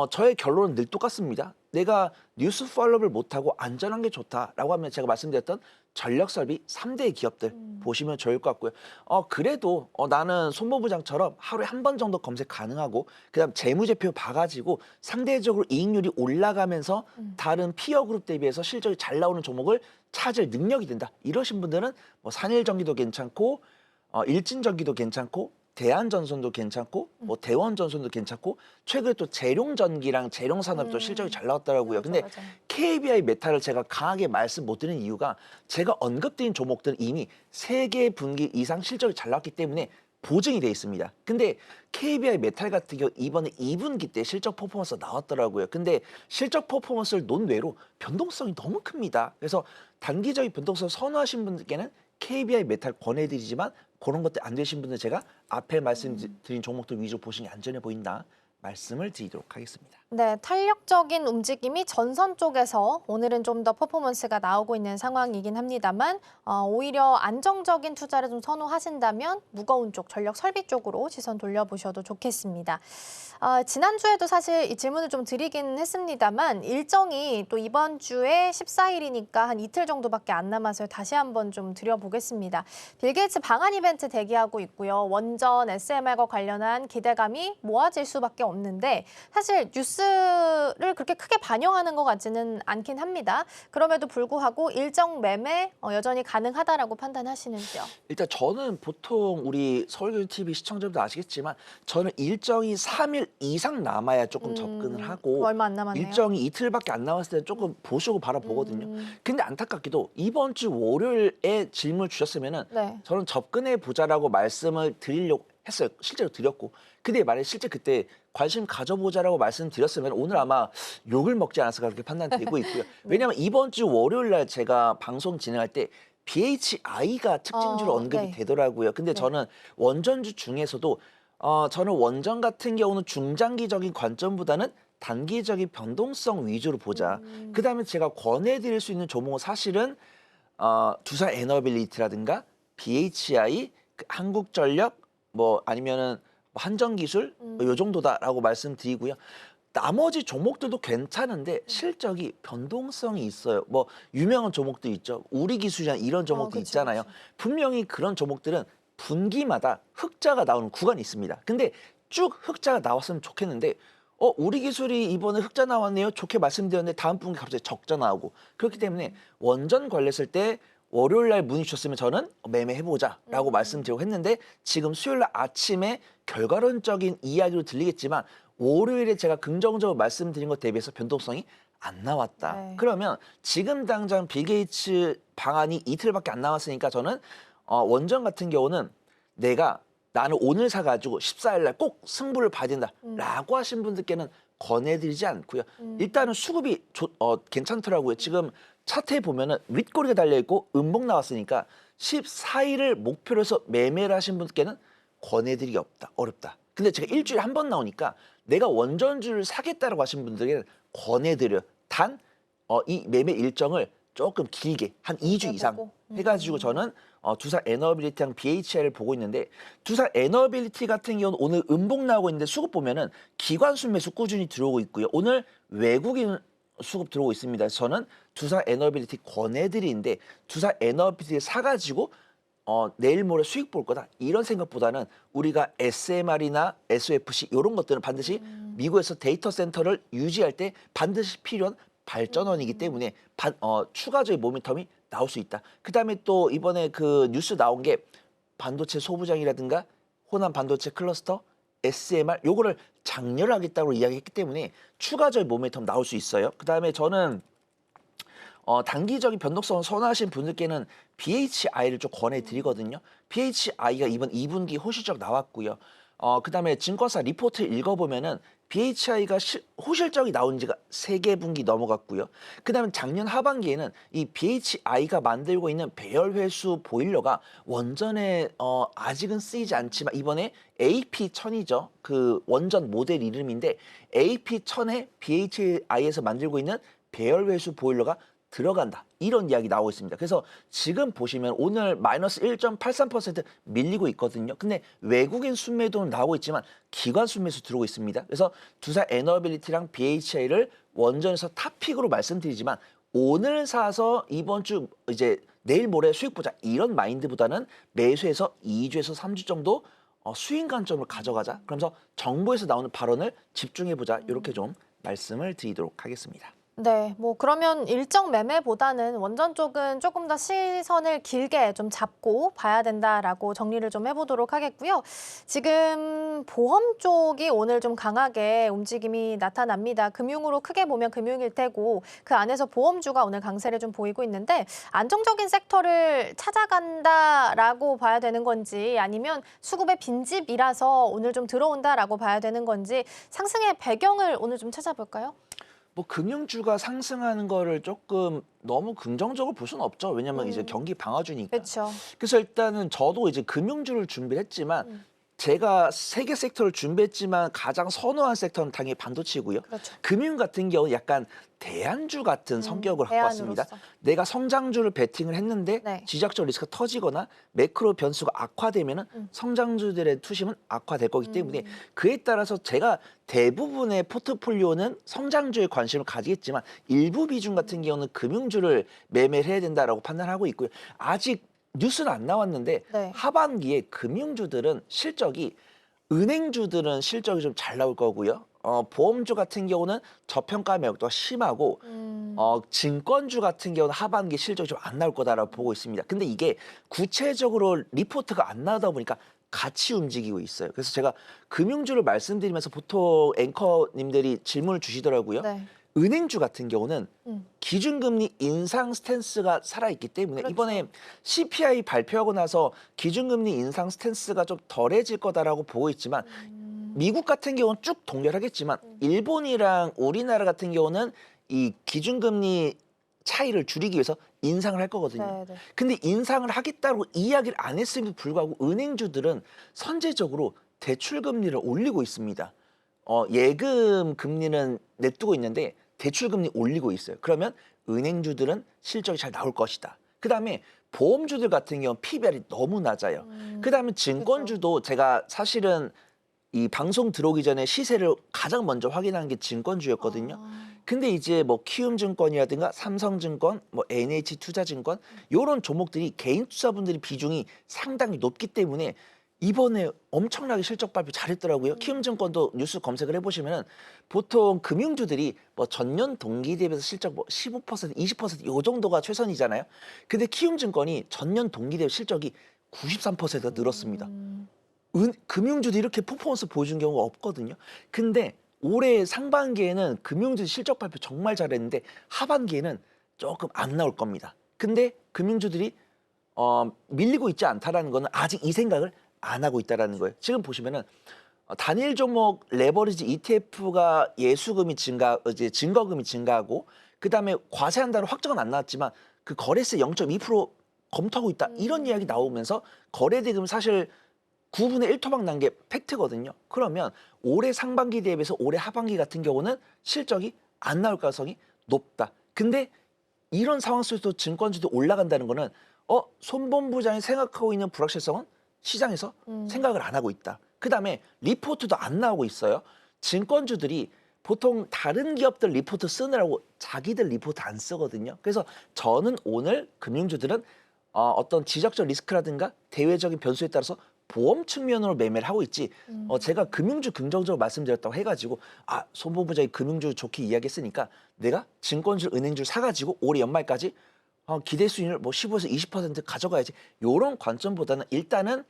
S6: 저의 결론은 늘 똑같습니다. 내가 뉴스 팔로우를 못하고 안전한 게 좋다라고 하면 제가 말씀드렸던 전력설비 3대 기업들 보시면 좋을 것 같고요. 그래도 나는 손모부장처럼 하루에 한 번 정도 검색 가능하고, 그다음 재무제표 봐가지고 상대적으로 이익률이 올라가면서 다른 피어 그룹 대비해서 실적이 잘 나오는 종목을 찾을 능력이 된다. 이러신 분들은 뭐 산일전기도 괜찮고 일진전기도 괜찮고 대한전선도 괜찮고 뭐 대원전선도 괜찮고 최근에 또 재룡전기랑 재룡산업도 실적이 잘 나왔더라고요. 근데
S1: 맞아.
S6: KBI 메탈을 제가 강하게 말씀 못 드리는 이유가 제가 언급드린 종목들은 이미 3개 분기 이상 실적이 잘 나왔기 때문에 보증이 돼 있습니다. 근데 KBI 메탈 같은 경우 이번에 2분기 때 실적 퍼포먼스가 나왔더라고요. 근데 실적 퍼포먼스를 논외로 변동성이 너무 큽니다. 그래서 단기적인 변동성을 선호하신 분들께는 KBI 메탈 권해드리지만 그런 것들 안 되신 분들 제가 앞에 말씀드린 종목들 위주로 보시는 게 안전해 보인다 말씀을 드리도록 하겠습니다.
S1: 네, 탄력적인 움직임이 전선 쪽에서 오늘은 좀 더 퍼포먼스가 나오고 있는 상황이긴 합니다만 오히려 안정적인 투자를 좀 선호하신다면 무거운 쪽, 전력 설비 쪽으로 시선 돌려보셔도 좋겠습니다. 지난주에도 사실 이 질문을 좀 드리긴 했습니다만 일정이 또 이번 주에 14일이니까 한 이틀 정도밖에 안 남아서 다시 한번 좀 드려보겠습니다. 빌 게이츠 방한 이벤트 대기하고 있고요. 원전 SMR과 관련한 기대감이 모아질 수밖에 없는데 사실 뉴스를 그렇게 크게 반영하는 것 같지는 않긴 합니다. 그럼에도 불구하고 일정 매매 여전히 가능하다라고 판단하시는지요?
S6: 일단 저는 보통 우리 서울교육TV 시청자분들 아시겠지만 저는 일정이 3일 이상 남아야 조금 접근을 하고
S1: 얼마 안 남았네요.
S6: 일정이 이틀밖에 안 남았을 때는 조금 보시고 바라보거든요. 근데 안타깝게도 이번 주 월요일에 질문을 주셨으면은
S1: 네.
S6: 저는 접근해 보자라고 말씀을 드리려고 했어요. 실제로 드렸고. 근데 만약에 실제 그때 관심 가져보자라고 말씀드렸으면 오늘 아마 욕을 먹지 않았을까 그렇게 판단되고 있고요. 왜냐하면 이번 주 월요일 날 제가 방송 진행할 때 BHI가 특징주로 언급이
S1: 네.
S6: 되더라고요. 근데 저는 원전주 중에서도 저는 원전 같은 경우는 중장기적인 관점보다는 단기적인 변동성 위주로 보자. 그다음에 제가 권해드릴 수 있는 종목은 사실은 두산 에너빌리티라든가 BHI, 한국전력 뭐 아니면은 한전기술 요 정도다라고 말씀드리고요. 나머지 종목들도 괜찮은데 실적이 변동성이 있어요. 뭐 유명한 종목들 있죠. 우리기술이나 이런 종목들
S1: 그치,
S6: 있잖아요. 분명히 그런 종목들은 분기마다 흑자가 나오는 구간이 있습니다. 근데 쭉 흑자가 나왔으면 좋겠는데 우리기술이 이번에 흑자 나왔네요. 좋게 말씀드렸는데 다음 분기 갑자기 적자 나오고 그렇기 때문에 원전 관련했을 때 월요일 날 문의 주셨으면 저는 매매해보자라고 말씀드리고 했는데 지금 수요일 날 아침에 결과론적인 이야기로 들리겠지만 월요일에 제가 긍정적으로 말씀드린 것 대비해서 변동성이 안 나왔다.
S1: 네.
S6: 그러면 지금 당장 빌 게이츠 방안이 이틀밖에 안 남았으니까 저는 원전 같은 경우는 나는 오늘 사가지고 14일 날 꼭 승부를 봐야 된다라고 하신 분들께는 권해드리지 않고요. 일단은 수급이 괜찮더라고요. 지금 차트에 보면은 윗꼬리가 달려있고 음봉 나왔으니까 14일을 목표로 해서 매매를 하신 분께는 권해드리기 어렵다. 근데 제가 일주일에 한 번 나오니까 내가 원전주를 사겠다라고 하신 분들에게는 권해드려요. 단 이 매매 일정을 조금 길게 한 2주 이상 해가지고 저는 두산 에너빌리티랑 BHI를 보고 있는데 두산 에너빌리티 같은 경우는 오늘 음봉 나오고 있는데 수급 보면은 기관 순매수 꾸준히 들어오고 있고요. 오늘 외국인 수급 들어오고 있습니다. 그래서 저는 두산 에너빌리티 권해드리는데 두산 에너빌리티 사가지고 내일 모레 수익 볼 거다 이런 생각보다는 우리가 SMR이나 SOFC 이런 것들은 반드시 미국에서 데이터 센터를 유지할 때 반드시 필요한 발전원이기 때문에 추가적인 모멘텀이 나올 수 있다. 그다음에 또 이번에 그 뉴스 나온 게 반도체 소부장이라든가 호남 반도체 클러스터 SMR 요거를 장렬하겠다고 이야기했기 때문에 추가적인 모멘텀 나올 수 있어요. 그다음에 저는 단기적인 변동성을 선호하시는 분들께는 BHI를 좀 권해드리거든요. BHI가 이번 2분기 호실적 나왔고요. 그다음에 증권사 리포트를 읽어보면은 BHI가 호실적이 나온 지가 3개 분기 넘어갔고요. 그다음에 작년 하반기에는 이 BHI가 만들고 있는 배열회수 보일러가 원전에 아직은 쓰이지 않지만 이번에 AP1000이죠. 그 원전 모델 이름인데 AP1000에 BHI에서 만들고 있는 배열회수 보일러가 들어간다. 이런 이야기 나오고 있습니다. 그래서 지금 보시면 오늘 마이너스 1.83% 밀리고 있거든요. 근데 외국인 순매도는 나오고 있지만 기관 순매수 들어오고 있습니다. 그래서 두산 에너빌리티랑 BHI를 원전에서 탑픽으로 말씀드리지만 오늘 사서 이번 주 이제 내일 모레 수익 보자 이런 마인드보다는 매수해서 2주에서 3주 정도 수익 관점을 가져가자. 그러면서 정부에서 나오는 발언을 집중해보자. 이렇게 좀 말씀을 드리도록 하겠습니다.
S1: 네, 뭐 그러면 일정 매매보다는 원전 쪽은 조금 더 시선을 길게 좀 잡고 봐야 된다라고 정리를 좀 해보도록 하겠고요. 지금 보험 쪽이 오늘 좀 강하게 움직임이 나타납니다. 금융으로 크게 보면 금융일 테고 그 안에서 보험주가 오늘 강세를 좀 보이고 있는데 안정적인 섹터를 찾아간다라고 봐야 되는 건지 아니면 수급의 빈집이라서 오늘 좀 들어온다라고 봐야 되는 건지 상승의 배경을 오늘 좀 찾아볼까요?
S6: 뭐 금융주가 상승하는 거를 조금 너무 긍정적으로 볼 수는 없죠. 왜냐면 이제 경기 방어주니까.
S1: 그렇죠.
S6: 그래서 일단은 저도 이제 금융주를 준비를 했지만 제가 세 개 섹터를 준비했지만 가장 선호한 섹터는 당연히 반도체고요.
S1: 그렇죠.
S6: 금융 같은 경우는 약간 대안주 같은 성격을 갖고 왔습니다.
S1: 대안으로서.
S6: 내가 성장주를 베팅을 했는데
S1: 네.
S6: 지적적 리스크가 터지거나 매크로 변수가 악화되면은 성장주들의 투심은 악화될 거기 때문에 그에 따라서 제가 대부분의 포트폴리오는 성장주에 관심을 가지겠지만 일부 비중 같은 경우는 금융주를 매매를 해야 된다라고 판단하고 있고요. 아직 뉴스는 안 나왔는데
S1: 네.
S6: 하반기에 금융주들은 실적이 은행주들은 실적이 좀 잘 나올 거고요. 보험주 같은 경우는 저평가 매력도가 심하고 증권주 같은 경우는 하반기 실적이 좀 안 나올 거다라고 보고 있습니다. 근데 이게 구체적으로 리포트가 안 나오다 보니까 같이 움직이고 있어요. 그래서 제가 금융주를 말씀드리면서 보통 앵커님들이 질문을 주시더라고요.
S1: 네.
S6: 은행주 같은 경우는 기준금리 인상 스탠스가 살아있기 때문에
S1: 그렇죠.
S6: 이번에 CPI 발표하고 나서 기준금리 인상 스탠스가 좀 덜해질 거다라고 보고 있지만 미국 같은 경우는 쭉 동결하겠지만 일본이랑 우리나라 같은 경우는 이 기준금리 차이를 줄이기 위해서 인상을 할 거거든요.
S1: 네, 네.
S6: 근데 인상을 하겠다고 이야기를 안 했음에도 불구하고 은행주들은 선제적으로 대출 금리를 올리고 있습니다. 예금 금리는 냅두고 있는데 대출 금리 올리고 있어요. 그러면 은행주들은 실적이 잘 나올 것이다. 그다음에 보험주들 같은 경우는 PBR이 너무 낮아요. 그다음에 증권주도 제가 사실은 이 방송 들어오기 전에 시세를 가장 먼저 확인한 게 증권주였거든요. 근데 이제 뭐 키움증권이라든가 삼성증권, 뭐 NH투자증권 이런 종목들이 개인 투자분들의 비중이 상당히 높기 때문에 이번에 엄청나게 실적 발표 잘했더라고요. 키움증권도 뉴스 검색을 해보시면은 보통 금융주들이 뭐 전년 동기 대비해서 실적 뭐 15%, 20%요 정도가 최선이잖아요. 근데 키움증권이 전년 동기 대비 실적이 93%가 늘었습니다. 금융주도 이렇게 퍼포먼스 보여준 경우가 없거든요. 근데 올해 상반기에는 금융주 실적 발표 정말 잘했는데 하반기에는 조금 안 나올 겁니다. 근데 금융주들이 밀리고 있지 않다라는 거는 아직 이 생각을 안 하고 있다라는 거예요. 지금 보시면은 단일 종목 레버리지 ETF가 예수금이 이제 증거금이 증가하고 그다음에 과세한다는 확정은 안 나왔지만 그 거래세 0.2% 검토하고 있다 이런 이야기 나오면서 거래 대금 사실 9분의 1 토막 난 게 팩트거든요. 그러면 올해 상반기 대비해서 올해 하반기 같은 경우는 실적이 안 나올 가능성이 높다. 근데 이런 상황 속에서 증권주도 올라간다는 거는 손본부장이 생각하고 있는 불확실성은 시장에서 생각을 안 하고 있다. 그다음에 리포트도 안 나오고 있어요. 증권주들이 보통 다른 기업들 리포트 쓰느라고 자기들 리포트 안 쓰거든요. 그래서 저는 오늘 금융주들은 어떤 지적적 리스크라든가 대외적인 변수에 따라서 보험 측면으로 매매를 하고 있지 제가 금융주 긍정적으로 말씀드렸다고 해가지고 손본부장이 금융주 좋게 이야기했으니까 내가 증권주 은행주 사가지고 올해 연말까지 기대 수익률 뭐 15에서 20% 가져가야지 이런 관점보다는 일단은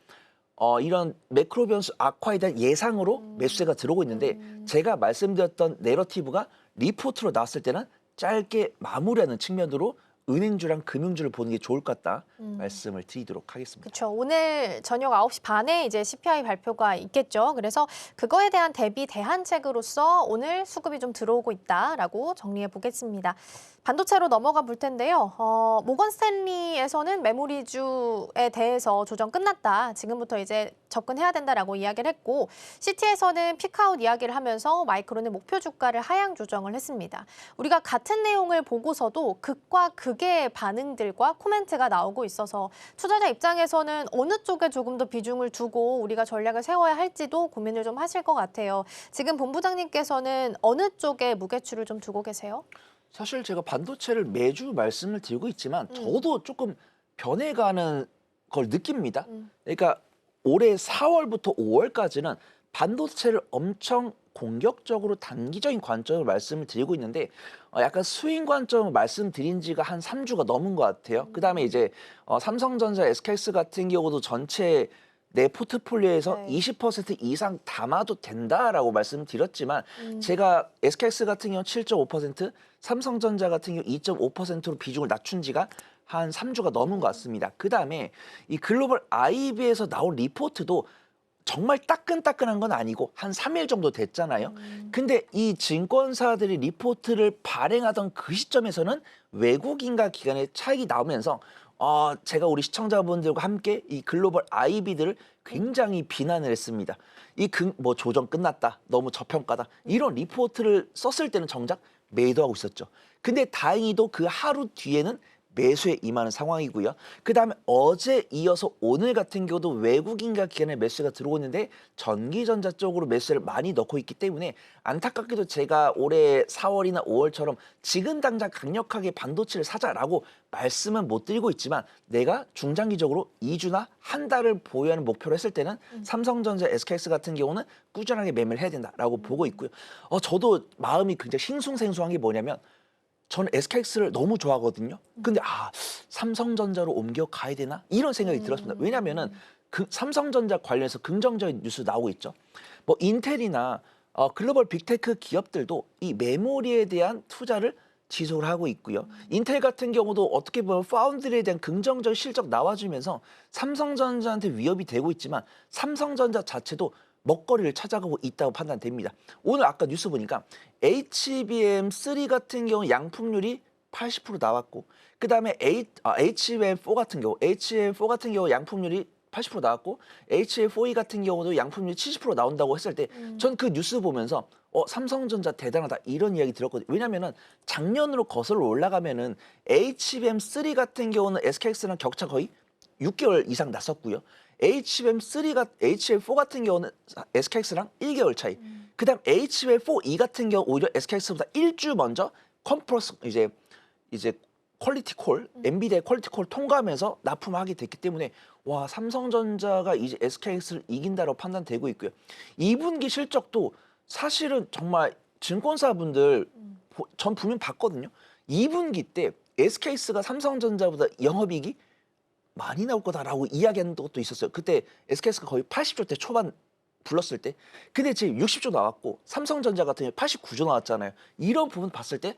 S6: 이런 매크로 변수 악화에 대한 예상으로 매수세가 들어오고 있는데 제가 말씀드렸던 내러티브가 리포트로 나왔을 때는 짧게 마무리하는 측면으로 은행주랑 금융주를 보는 게 좋을 것 같다 말씀을 드리도록 하겠습니다.
S1: 그렇죠. 오늘 저녁 9시 반에 이제 CPI 발표가 있겠죠. 그래서 그거에 대한 대비 대안책으로서 오늘 수급이 좀 들어오고 있다라고 정리해 보겠습니다. 반도체로 넘어가 볼 텐데요. 모건 스탠리에서는 메모리주에 대해서 조정 끝났다. 지금부터 이제 접근해야 된다라고 이야기를 했고 시티에서는 피크아웃 이야기를 하면서 마이크론의 목표 주가를 하향 조정을 했습니다. 우리가 같은 내용을 보고서도 극과 극의 반응들과 코멘트가 나오고 있어서 투자자 입장에서는 어느 쪽에 조금 더 비중을 두고 우리가 전략을 세워야 할지도 고민을 좀 하실 것 같아요. 지금 본부장님께서는 어느 쪽에 무게추를 좀 두고 계세요?
S6: 사실 제가 반도체를 매주 말씀을 드리고 있지만 저도 조금 변해가는 걸 느낍니다. 그러니까 올해 4월부터 5월까지는 반도체를 엄청 공격적으로 단기적인 관점을 말씀을 드리고 있는데 약간 스윙 관점을 말씀드린 지가 한 3주가 넘은 것 같아요. 그다음에 이제 삼성전자, SKS 같은 경우도 전체 내 포트폴리오에서
S1: 네.
S6: 20% 이상 담아도 된다라고 말씀드렸지만 제가 SKS 같은 경우 7.5%, 삼성전자 같은 경우 2.5%로 비중을 낮춘 지가 한 3주가 넘은 것 같습니다. 그다음에 이 글로벌 IB에서 나온 리포트도 정말 따끈따끈한 건 아니고 한 3일 정도 됐잖아요. 근데 이 증권사들이 리포트를 발행하던 그 시점에서는 외국인과 기관의 차익이 나오면서 제가 우리 시청자분들과 함께 이 글로벌 IB들을 굉장히 비난을 했습니다. 뭐 조정 끝났다, 너무 저평가다 이런 리포트를 썼을 때는 정작 매도하고 있었죠. 근데 다행히도 그 하루 뒤에는 매수에 임하는 상황이고요. 그다음에 어제 이어서 오늘 같은 경우도 외국인과 기관의 매수가 들어오는데 전기전자 쪽으로 매수를 많이 넣고 있기 때문에 안타깝게도 제가 올해 4월이나 5월처럼 지금 당장 강력하게 반도체를 사자라고 말씀은 못 드리고 있지만 내가 중장기적으로 2주나 한 달을 보유하는 목표로 했을 때는 삼성전자, SKS 같은 경우는 꾸준하게 매매를 해야 된다라고 보고 있고요. 저도 마음이 굉장히 싱숭생숭한 게 뭐냐면 저는 SKX를 너무 좋아하거든요. 근데 삼성전자로 옮겨 가야 되나? 이런 생각이 들었습니다. 왜냐면은 삼성전자 관련해서 긍정적인 뉴스 나오고 있죠. 뭐 인텔이나 글로벌 빅테크 기업들도 이 메모리에 대한 투자를 지속을 하고 있고요. 인텔 같은 경우도 어떻게 보면 파운드리에 대한 긍정적 실적 나와주면서 삼성전자한테 위협이 되고 있지만 삼성전자 자체도 먹거리를 찾아가고 있다고 판단됩니다. 오늘 아까 뉴스 보니까 HBM3 같은 경우 양품률이 80% 나왔고 그다음에 HBM4 같은 경우 양품률이 80% 나왔고 HBM4E 같은 경우도 양품률이 70% 나온다고 했을 때 전 그 뉴스 보면서 삼성전자 대단하다 이런 이야기 들었거든요. 왜냐면은 작년으로 거슬러 올라가면은 HBM3 같은 경우는 SKX랑 격차 거의 6개월 이상 났었고요. HBM4 같은 경우는 SKX랑 1개월 차이. 그다음 HBM4E 같은 경우 오히려 SKX보다 1주 먼저 컨퍼런스 이제 퀄리티 콜, 엔비디아의 퀄리티 콜 통과하면서 납품하게 됐기 때문에 와 삼성전자가 이제 SKX를 이긴다고 판단되고 있고요. 2분기 실적도 사실은 정말 증권사분들 전 분명 봤거든요. 2분기 때 SKX가 삼성전자보다 영업이익이 많이 나올 거다라고 이야기하는 것도 있었어요. 그때 SKX가 거의 80조대 초반 불렀을 때. 근데 지금 60조 나왔고 삼성전자 같은 경우 89조 나왔잖아요. 이런 부분 봤을 때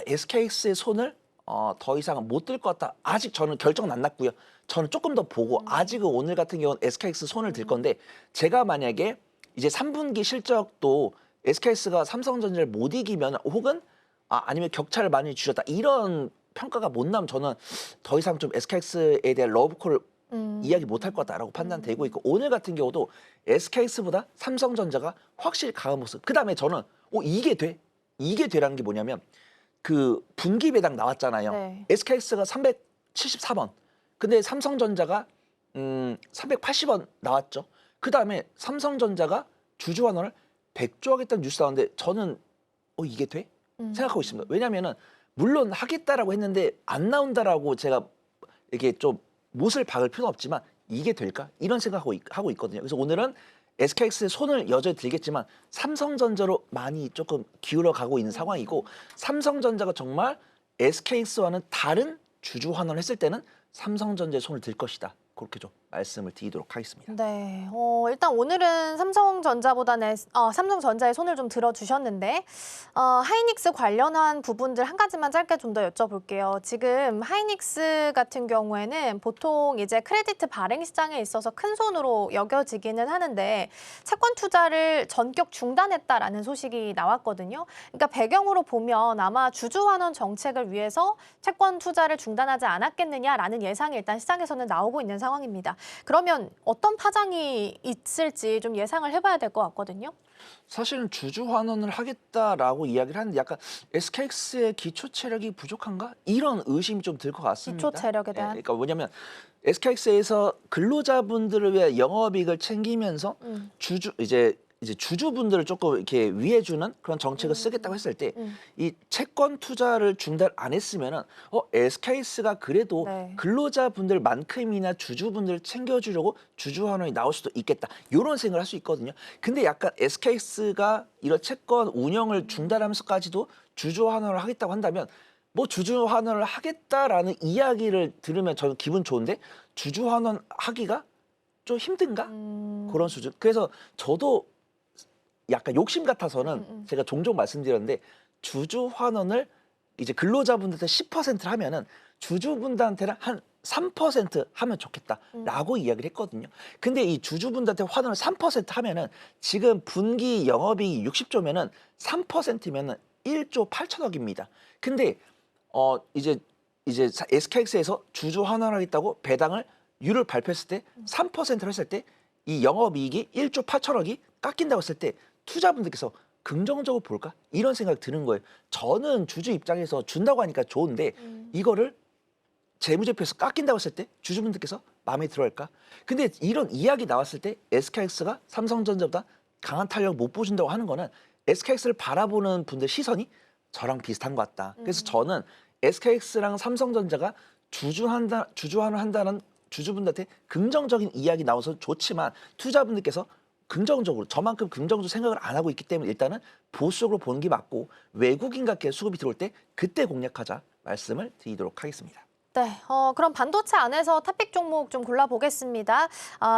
S6: SKX의 손을 더 이상 못 들 것 같다. 아직 저는 결정은 안 났고요. 저는 조금 더 보고 아직은 오늘 같은 경우는 SKX 손을 들 건데 제가 만약에 이제 3분기 실적도 SKX가 삼성전자를 못 이기면 혹은 아니면 격차를 많이 줄였다. 이런 평가가 못 나면 저는 더 이상 좀 SKX에 대한 러브콜을 이야기 못 할 것 같다라고 판단되고 있고 오늘 같은 경우도 SKX보다 삼성전자가 확실히 강한 모습. 그다음에 저는 이게 돼? 이게 되라는 게 뭐냐면 그 분기 배당 나왔잖아요.
S1: 네.
S6: SKX가 374원. 근데 삼성전자가 380원 나왔죠. 그다음에 삼성전자가 주주환원을 100조 하겠다는 뉴스 나왔는데 저는 이게 돼? 생각하고 있습니다. 왜냐면은 물론 하겠다라고 했는데 안 나온다라고 제가 이렇게 좀 못을 박을 필요는 없지만 이게 될까? 이런 생각하고 있거든요. 그래서 오늘은 SKX의 손을 여전히 들겠지만 삼성전자로 많이 조금 기울어 가고 있는 상황이고 삼성전자가 정말 SKX와는 다른 주주 환원을 했을 때는 삼성전자의 손을 들 것이다. 그렇게 좀 말씀을 드리도록 하겠습니다.
S1: 네, 일단 오늘은 삼성전자의 손을 좀 들어주셨는데 하이닉스 관련한 부분들 한 가지만 짧게 좀 더 여쭤볼게요. 지금 하이닉스 같은 경우에는 보통 이제 크레디트 발행 시장에 있어서 큰 손으로 여겨지기는 하는데 채권 투자를 전격 중단했다라는 소식이 나왔거든요. 그러니까 배경으로 보면 아마 주주 환원 정책을 위해서 채권 투자를 중단하지 않았겠느냐라는 예상이 일단 시장에서는 나오고 있는 상황입니다. 그러면 어떤 파장이 있을지 좀 예상을 해봐야 될 것 같거든요.
S6: 사실은 주주 환원을 하겠다라고 이야기를 하는데 약간 SKX의 기초 체력이 부족한가? 이런 의심이 좀 들 것 같습니다.
S1: 기초 체력에 대한?
S6: 그러니까 뭐냐면 SKX에서 근로자분들을 위해 영업이익을 챙기면서 이제 주주분들을 조금 이렇게 위해주는 그런 정책을 쓰겠다고 했을 때 이 채권 투자를 중단 안 했으면은 SK스가 그래도
S3: 네.
S6: 근로자분들만큼이나 주주분들 챙겨주려고 주주 환원이 나올 수도 있겠다. 이런 생각을 할 수 있거든요. 근데 약간 SK스가 이런 채권 운영을 중단하면서까지도 주주 환원을 하겠다고 한다면 뭐 주주 환원을 하겠다라는 이야기를 들으면 저는 기분 좋은데 주주 환원 하기가 좀 힘든가? 그런 수준. 그래서 저도 약간 욕심 같아서는 제가 종종 말씀드렸는데 주주 환원을 이제 근로자분들한테 10%를 하면은 주주분들한테는 한 3% 하면 좋겠다라고 이야기를 했거든요. 근데 이 주주분들한테 환원을 3% 하면은 지금 분기 영업이익이 60조면은 3%면은 1조 8천억입니다. 근데 이제 SKX에서 주주 환원하겠다고 배당을 율을 발표했을 때 3%를 했을 때 이 영업이익이 1조 8천억이 깎인다고 했을 때 투자분들께서 긍정적으로 볼까? 이런 생각이 드는 거예요. 저는 주주 입장에서 준다고 하니까 좋은데 이거를 재무제표에서 깎인다고 했을 때 주주분들께서 마음에 들어할까? 근데 이런 이야기 나왔을 때 SKX가 삼성전자보다 강한 탄력을 못 보여준다고 하는 거는 SKX를 바라보는 분들 시선이 저랑 비슷한 것 같다. 그래서 저는 SKX랑 삼성전자가 주주환원을 한다는 주주분들한테 긍정적인 이야기 나와서 좋지만 투자분들께서 긍정적으로 저만큼 긍정적으로 생각을 안 하고 있기 때문에 일단은 보수적으로 보는 게 맞고 외국인과 수급이 들어올 때 그때 공략하자 말씀을 드리도록 하겠습니다.
S1: 네, 그럼 반도체 안에서 탑픽 종목 좀 골라보겠습니다.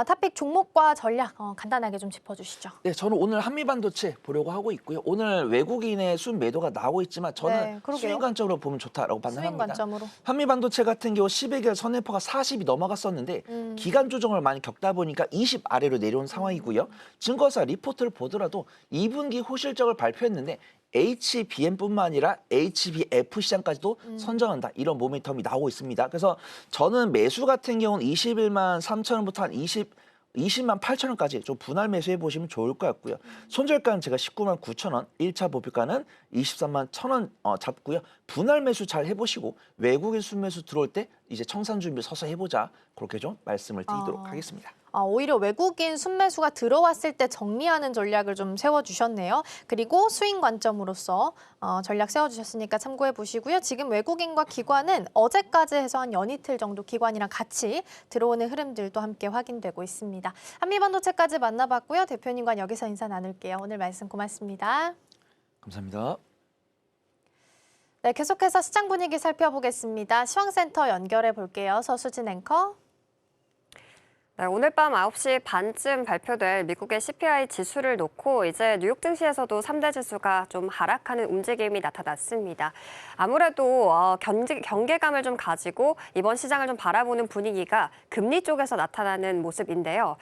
S1: 탑픽 종목과 전략 간단하게 좀 짚어주시죠.
S6: 네, 저는 오늘 한미반도체 보려고 하고 있고요. 오늘 외국인의 순 매도가 나오고 있지만 저는
S1: 네, 그러게요.
S6: 수익 관점으로 보면 좋다라고
S1: 수익
S6: 판단합니다.
S1: 관점으로.
S6: 한미반도체 같은 경우 10일결 선행포가 40이 넘어갔었는데 기간 조정을 많이 겪다 보니까 20 아래로 내려온 상황이고요. 증거사 리포트를 보더라도 2분기 호실적을 발표했는데 HBM뿐만 아니라 HBF 시장까지도 선정한다. 이런 모멘텀이 나오고 있습니다. 그래서 저는 매수 같은 경우는 21만 3천 원부터 한 20만 8천 원까지 좀 분할 매수해 보시면 좋을 것 같고요. 손절가는 제가 19만 9천 원, 1차 목표가는 23만 1천 원 잡고요. 분할 매수 잘 해보시고 외국인 순매수 들어올 때 이제 청산 준비 서서 해보자. 그렇게 좀 말씀을 드리도록 하겠습니다.
S1: 오히려 외국인 순매수가 들어왔을 때 정리하는 전략을 좀 세워주셨네요. 그리고 수익 관점으로서 전략 세워주셨으니까 참고해 보시고요. 지금 외국인과 기관은 어제까지 해서 한 연이틀 정도 기관이랑 같이 들어오는 흐름들도 함께 확인되고 있습니다. 한미반도체까지 만나봤고요. 대표님과 여기서 인사 나눌게요. 오늘 말씀 고맙습니다.
S6: 감사합니다.
S1: 네, 계속해서 시장 분위기 살펴보겠습니다. 시황센터 연결해 볼게요. 서수진 앵커.
S4: 네, 오늘 밤 9시 반쯤 발표될 미국의 CPI 지수를 놓고 이제 뉴욕 증시에서도 3대 지수가 좀 하락하는 움직임이 나타났습니다. 아무래도 경계감을 좀 가지고 이번 시장을 좀 바라보는 분위기가 금리 쪽에서 나타나는 모습인데요.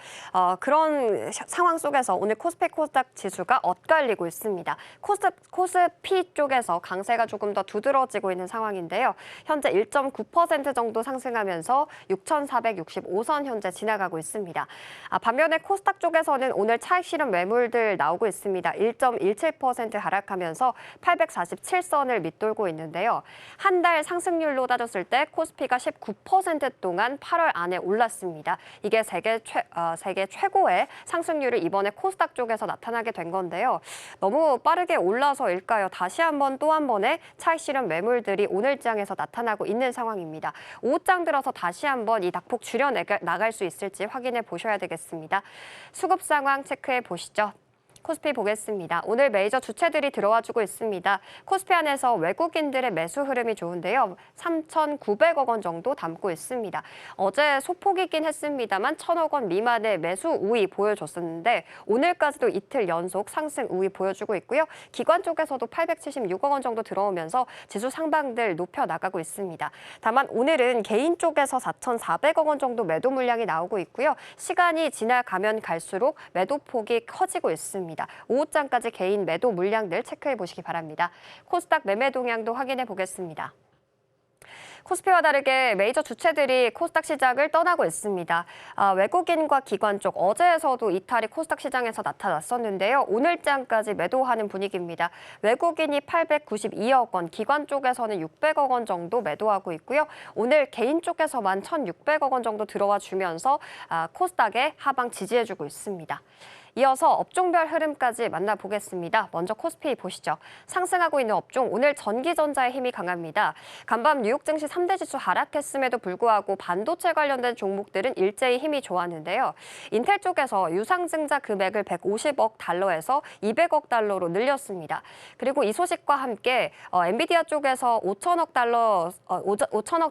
S4: 그런 상황 속에서 오늘 코스피 코스닥 지수가 엇갈리고 있습니다. 코스피 쪽에서 강세가 조금 더 두드러지고 있는 상황인데요. 현재 1.9% 정도 상승하면서 6,465선 현재 지나가고 있습니다. 반면에 코스닥 쪽에서는 오늘 차익 실현 매물들 나오고 있습니다. 1.17% 하락하면서 847선을 밑돌고 있는데요. 한 달 상승률로 따졌을 때 코스피가 19% 동안 8월 안에 올랐습니다. 이게 세계 최고의 상승률을 이번에 코스닥 쪽에서 나타나게 된 건데요. 너무 빠르게 올라서일까요? 다시 한번 또 한 번의 차익 실현 매물들이 오늘 장에서 나타나고 있는 상황입니다. 오후장 들어서 다시 한번 이 낙폭 줄여 나갈 수 있을지 확인해 보셔야 되겠습니다. 수급 상황 체크해 보시죠. 코스피 보겠습니다. 오늘 메이저 주체들이 들어와주고 있습니다. 코스피 안에서 외국인들의 매수 흐름이 좋은데요. 3,900억 원 정도 담고 있습니다. 어제 소폭이긴 했습니다만 1,000억 원 미만의 매수 우위 보여줬었는데 오늘까지도 이틀 연속 상승 우위 보여주고 있고요. 기관 쪽에서도 876억 원 정도 들어오면서 지수 상방들 높여나가고 있습니다. 다만 오늘은 개인 쪽에서 4,400억 원 정도 매도 물량이 나오고 있고요. 시간이 지나가면 갈수록 매도 폭이 커지고 있습니다. 오후장까지 개인 매도 물량들 체크해 보시기 바랍니다. 코스닥 매매 동향도 확인해 보겠습니다. 코스피와 다르게 메이저 주체들이 코스닥 시장을 떠나고 있습니다. 외국인과 기관 쪽 어제에서도 이탈이 코스닥 시장에서 나타났었는데요. 오늘장까지 매도하는 분위기입니다. 외국인이 892억 원, 기관 쪽에서는 600억 원 정도 매도하고 있고요. 오늘 개인 쪽에서만 1,600억 원 정도 들어와 주면서 코스닥의 하방 지지해주고 있습니다. 이어서 업종별 흐름까지 만나보겠습니다. 먼저 코스피 보시죠. 상승하고 있는 업종, 오늘 전기전자의 힘이 강합니다. 간밤 뉴욕 증시 3대 지수 하락했음에도 불구하고 반도체 관련된 종목들은 일제히 힘이 좋았는데요. 인텔 쪽에서 유상증자 금액을 150억 달러에서 200억 달러로 늘렸습니다. 그리고 이 소식과 함께 엔비디아 쪽에서 5천억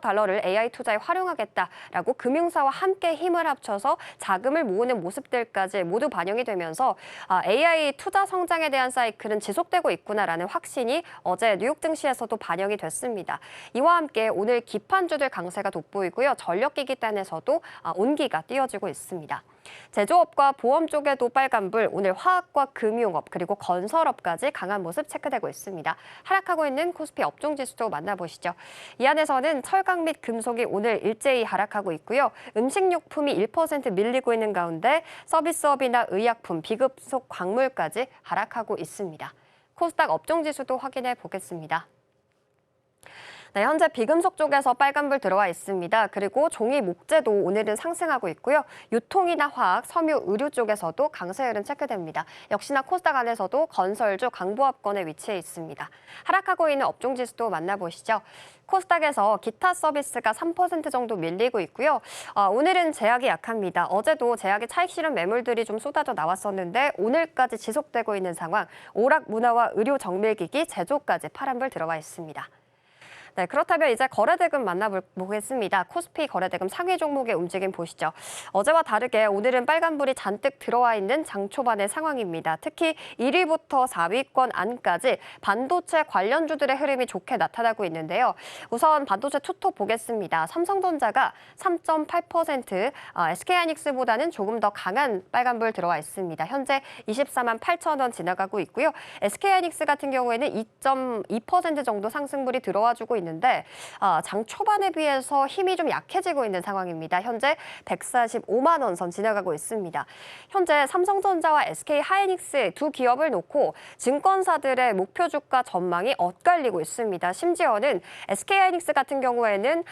S4: 달러를 AI 투자에 활용하겠다라고 금융사와 함께 힘을 합쳐서 자금을 모으는 모습들까지 모두 반영이 되면서 AI 투자 성장에 대한 사이클은 지속되고 있구나라는 확신이 어제 뉴욕 증시에서도 반영이 됐습니다. 이와 함께 오늘 기판주들 강세가 돋보이고요. 전력기기 단에서도 온기가 띄어지고 있습니다. 제조업과 보험 쪽에도 빨간불, 오늘 화학과 금융업 그리고 건설업까지 강한 모습 체크되고 있습니다. 하락하고 있는 코스피 업종지수도 만나보시죠. 이 안에서는 철강 및 금속이 오늘 일제히 하락하고 있고요. 음식료품이 1% 밀리고 있는 가운데 서비스업이나 의약품, 비급속 광물까지 하락하고 있습니다. 코스닥 업종지수도 확인해 보겠습니다. 네, 현재 비금속 쪽에서 빨간불 들어와 있습니다. 그리고 종이 목재도 오늘은 상승하고 있고요. 유통이나 화학, 섬유, 의류 쪽에서도 강세 흐름 체크됩니다. 역시나 코스닥 안에서도 건설주 강보합권에 위치해 있습니다. 하락하고 있는 업종 지수도 만나보시죠. 코스닥에서 기타 서비스가 3% 정도 밀리고 있고요. 오늘은 제약이 약합니다. 어제도 제약의 차익 실현 매물들이 좀 쏟아져 나왔었는데 오늘까지 지속되고 있는 상황, 오락 문화와 의료 정밀기기, 제조까지 파란불 들어와 있습니다. 네, 그렇다면 이제 거래대금 만나보겠습니다. 코스피 거래대금 상위 종목의 움직임 보시죠. 어제와 다르게 오늘은 빨간불이 잔뜩 들어와 있는 장 초반의 상황입니다. 특히 1위부터 4위권 안까지 반도체 관련주들의 흐름이 좋게 나타나고 있는데요. 우선 반도체 투톱 보겠습니다. 삼성전자가 3.8%, SK하이닉스보다는 조금 더 강한 빨간불 들어와 있습니다. 현재 24만 8천 원 지나가고 있고요. SK하이닉스 같은 경우에는 2.2% 정도 상승불이 들어와주고 있는데 장 초반에 비해서 힘이 좀 약해지고 있는 상황입니다. 현재 145만 원 선 지나가고 있습니다. 현재 삼성전자와 SK하이닉스 두 기업을 놓고 증권사들의 목표 주가 전망이 엇갈리고 있습니다. 심지어는 SK하이닉스 같은 경우에는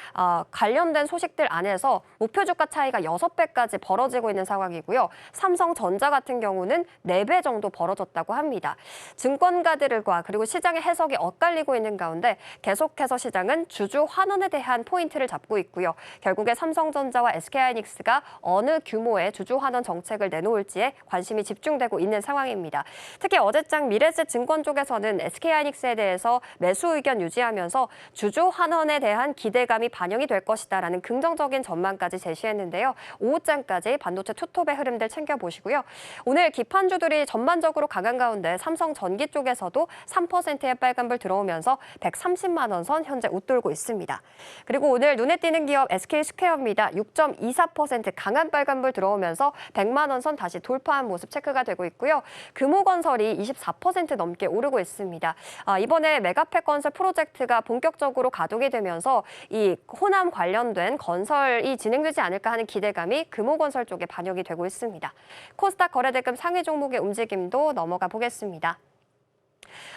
S4: 관련된 소식들 안에서 목표 주가 차이가 6배까지 벌어지고 있는 상황이고요. 삼성전자 같은 경우는 4배 정도 벌어졌다고 합니다. 증권가들과 그리고 시장의 해석이 엇갈리고 있는 가운데 계속해서 시장은 주주 환원에 대한 포인트를 잡고 있고요. 결국에 삼성전자와 SK하이닉스가 어느 규모의 주주 환원 정책을 내놓을지에 관심이 집중되고 있는 상황입니다. 특히 어제장 미래에셋 증권 쪽에서는 SK하이닉스에 대해서 매수 의견 유지하면서 주주 환원에 대한 기대감이 반영이 될 것이다라는 긍정적인 전망까지 제시했는데요. 오후장까지 반도체 투톱의 흐름들 챙겨보시고요. 오늘 기판주들이 전반적으로 강한 가운데 삼성전기 쪽에서도 3%의 빨간불 들어오면서 130만 원 선 현재 웃돌고 있습니다. 그리고 오늘 눈에 띄는 기업 SK스퀘어입니다. 6.24% 강한 빨간불 들어오면서 100만 원 선 다시 돌파한 모습 체크가 되고 있고요. 금호건설이 24% 넘게 오르고 있습니다. 이번에 메가팩 건설 프로젝트가 본격적으로 가동이 되면서 이 호남 관련된 건설이 진행되지 않을까 하는 기대감이 금호건설 쪽에 반영이 되고 있습니다. 코스닥 거래대금 상위 종목의 움직임도 넘어가 보겠습니다.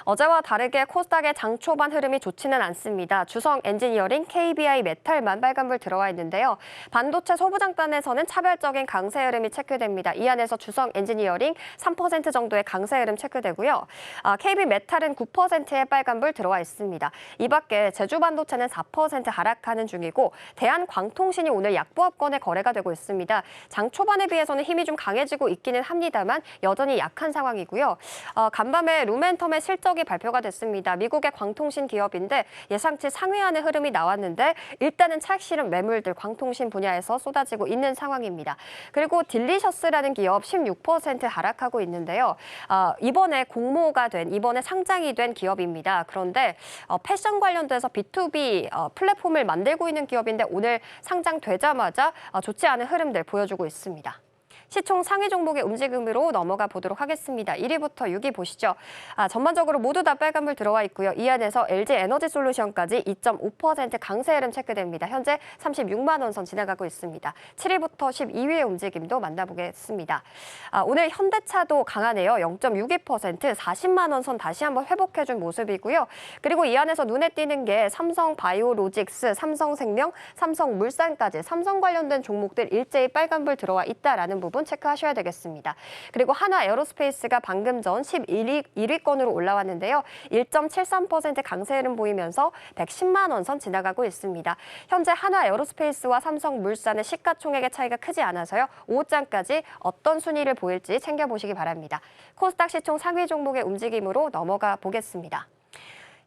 S4: 어제와 다르게 코스닥의 장 초반 흐름이 좋지는 않습니다. 주성 엔지니어링, KBI 메탈만 빨간불 들어와 있는데요. 반도체 소부장단에서는 차별적인 강세 흐름이 체크됩니다. 이 안에서 주성 엔지니어링 3% 정도의 강세 흐름 체크되고요. KB 메탈은 9%의 빨간불 들어와 있습니다. 이 밖에 제주반도체는 4% 하락하는 중이고 대한광통신이 오늘 약보합권에 거래가 되고 있습니다. 장 초반에 비해서는 힘이 좀 강해지고 있기는 합니다만 여전히 약한 상황이고요. 간밤에 루멘텀의 실적이 발표가 됐습니다. 미국의 광통신 기업인데 예상치 상회하는 흐름이 나왔는데 일단은 차익 실현 매물들 광통신 분야에서 쏟아지고 있는 상황입니다. 그리고 딜리셔스라는 기업 16% 하락하고 있는데요. 이번에 이번에 상장이 된 기업입니다. 그런데 패션 관련돼서 B2B 플랫폼을 만들고 있는 기업인데 오늘 상장되자마자 좋지 않은 흐름들 보여주고 있습니다. 시총 상위 종목의 움직임으로 넘어가 보도록 하겠습니다. 1위부터 6위 보시죠. 전반적으로 모두 다 빨간불 들어와 있고요. 이 안에서 LG에너지솔루션까지 2.5% 강세 흐름 체크됩니다. 현재 36만 원 선 지나가고 있습니다. 7위부터 12위의 움직임도 만나보겠습니다. 오늘 현대차도 강하네요. 0.62%, 40만 원 선 다시 한번 회복해준 모습이고요. 그리고 이 안에서 눈에 띄는 게 삼성바이오로직스, 삼성생명, 삼성물산까지 삼성 관련된 종목들 일제히 빨간불 들어와 있다라는 부분 부분 체크하셔야 되겠습니다. 그리고 하나 에어로스페이스가 방금 전 11위권으로 올라왔는데요. 1.73% 강세 흐름 보이면서 110만 원 선 지나가고 있습니다. 현재 하나 에어로스페이스와 삼성물산의 시가총액의 차이가 크지 않아서요. 오후장까지 어떤 순위를 보일지 챙겨보시기 바랍니다. 코스닥 시총 상위 종목의 움직임으로 넘어가 보겠습니다.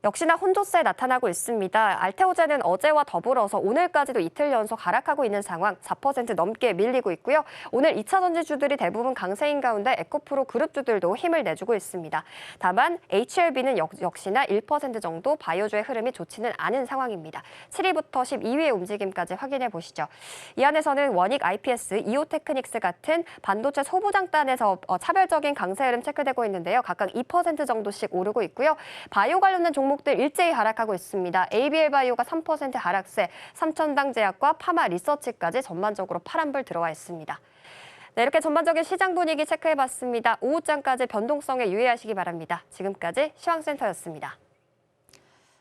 S4: 역시나 혼조세 나타나고 있습니다. 알테오젠은 어제와 더불어서 오늘까지도 이틀 연속 하락하고 있는 상황, 4% 넘게 밀리고 있고요. 오늘 2차 전지주들이 대부분 강세인 가운데 에코프로 그룹주들도 힘을 내주고 있습니다. 다만 HLB는 역시나 1% 정도 바이오주의 흐름이 좋지는 않은 상황입니다. 7위부터 12위의 움직임까지 확인해 보시죠. 이 안에서는 원익 IPS, 이오테크닉스 같은 반도체 소부장단에서 차별적인 강세 흐름 체크되고 있는데요. 각각 2% 정도씩 오르고 있고요. 바이오 관련된 종목들 일제히 하락하고 있습니다. ABL바이오가 3% 하락세, 삼천당제약과 파마 리서치까지 전반적으로 파란불 들어와 있습니다. 네, 이렇게 전반적인 시장 분위기 체크해봤습니다. 오후장까지 변동성에 유의하시기 바랍니다. 지금까지 시황센터였습니다.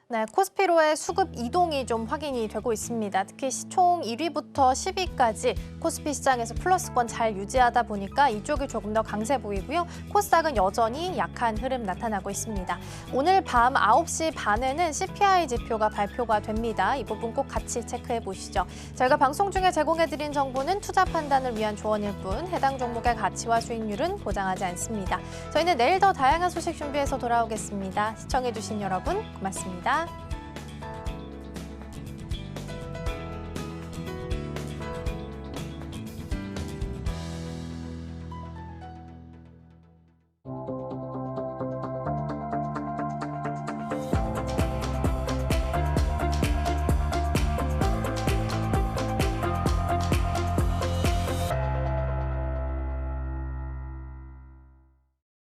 S1: 네, 코스피로의 수급 이동이 좀 확인이 되고 있습니다. 특히 총 1위부터 10위까지 코스피 시장에서 플러스권 잘 유지하다 보니까 이쪽이 조금 더 강세 보이고요. 코스닥은 여전히 약한 흐름 나타나고 있습니다. 오늘 밤 9시 반에는 CPI 지표가 발표가 됩니다. 이 부분 꼭 같이 체크해 보시죠. 저희가 방송 중에 제공해드린 정보는 투자 판단을 위한 조언일 뿐 해당 종목의 가치와 수익률은 보장하지 않습니다. 저희는 내일 더 다양한 소식 준비해서 돌아오겠습니다. 시청해주신 여러분 고맙습니다.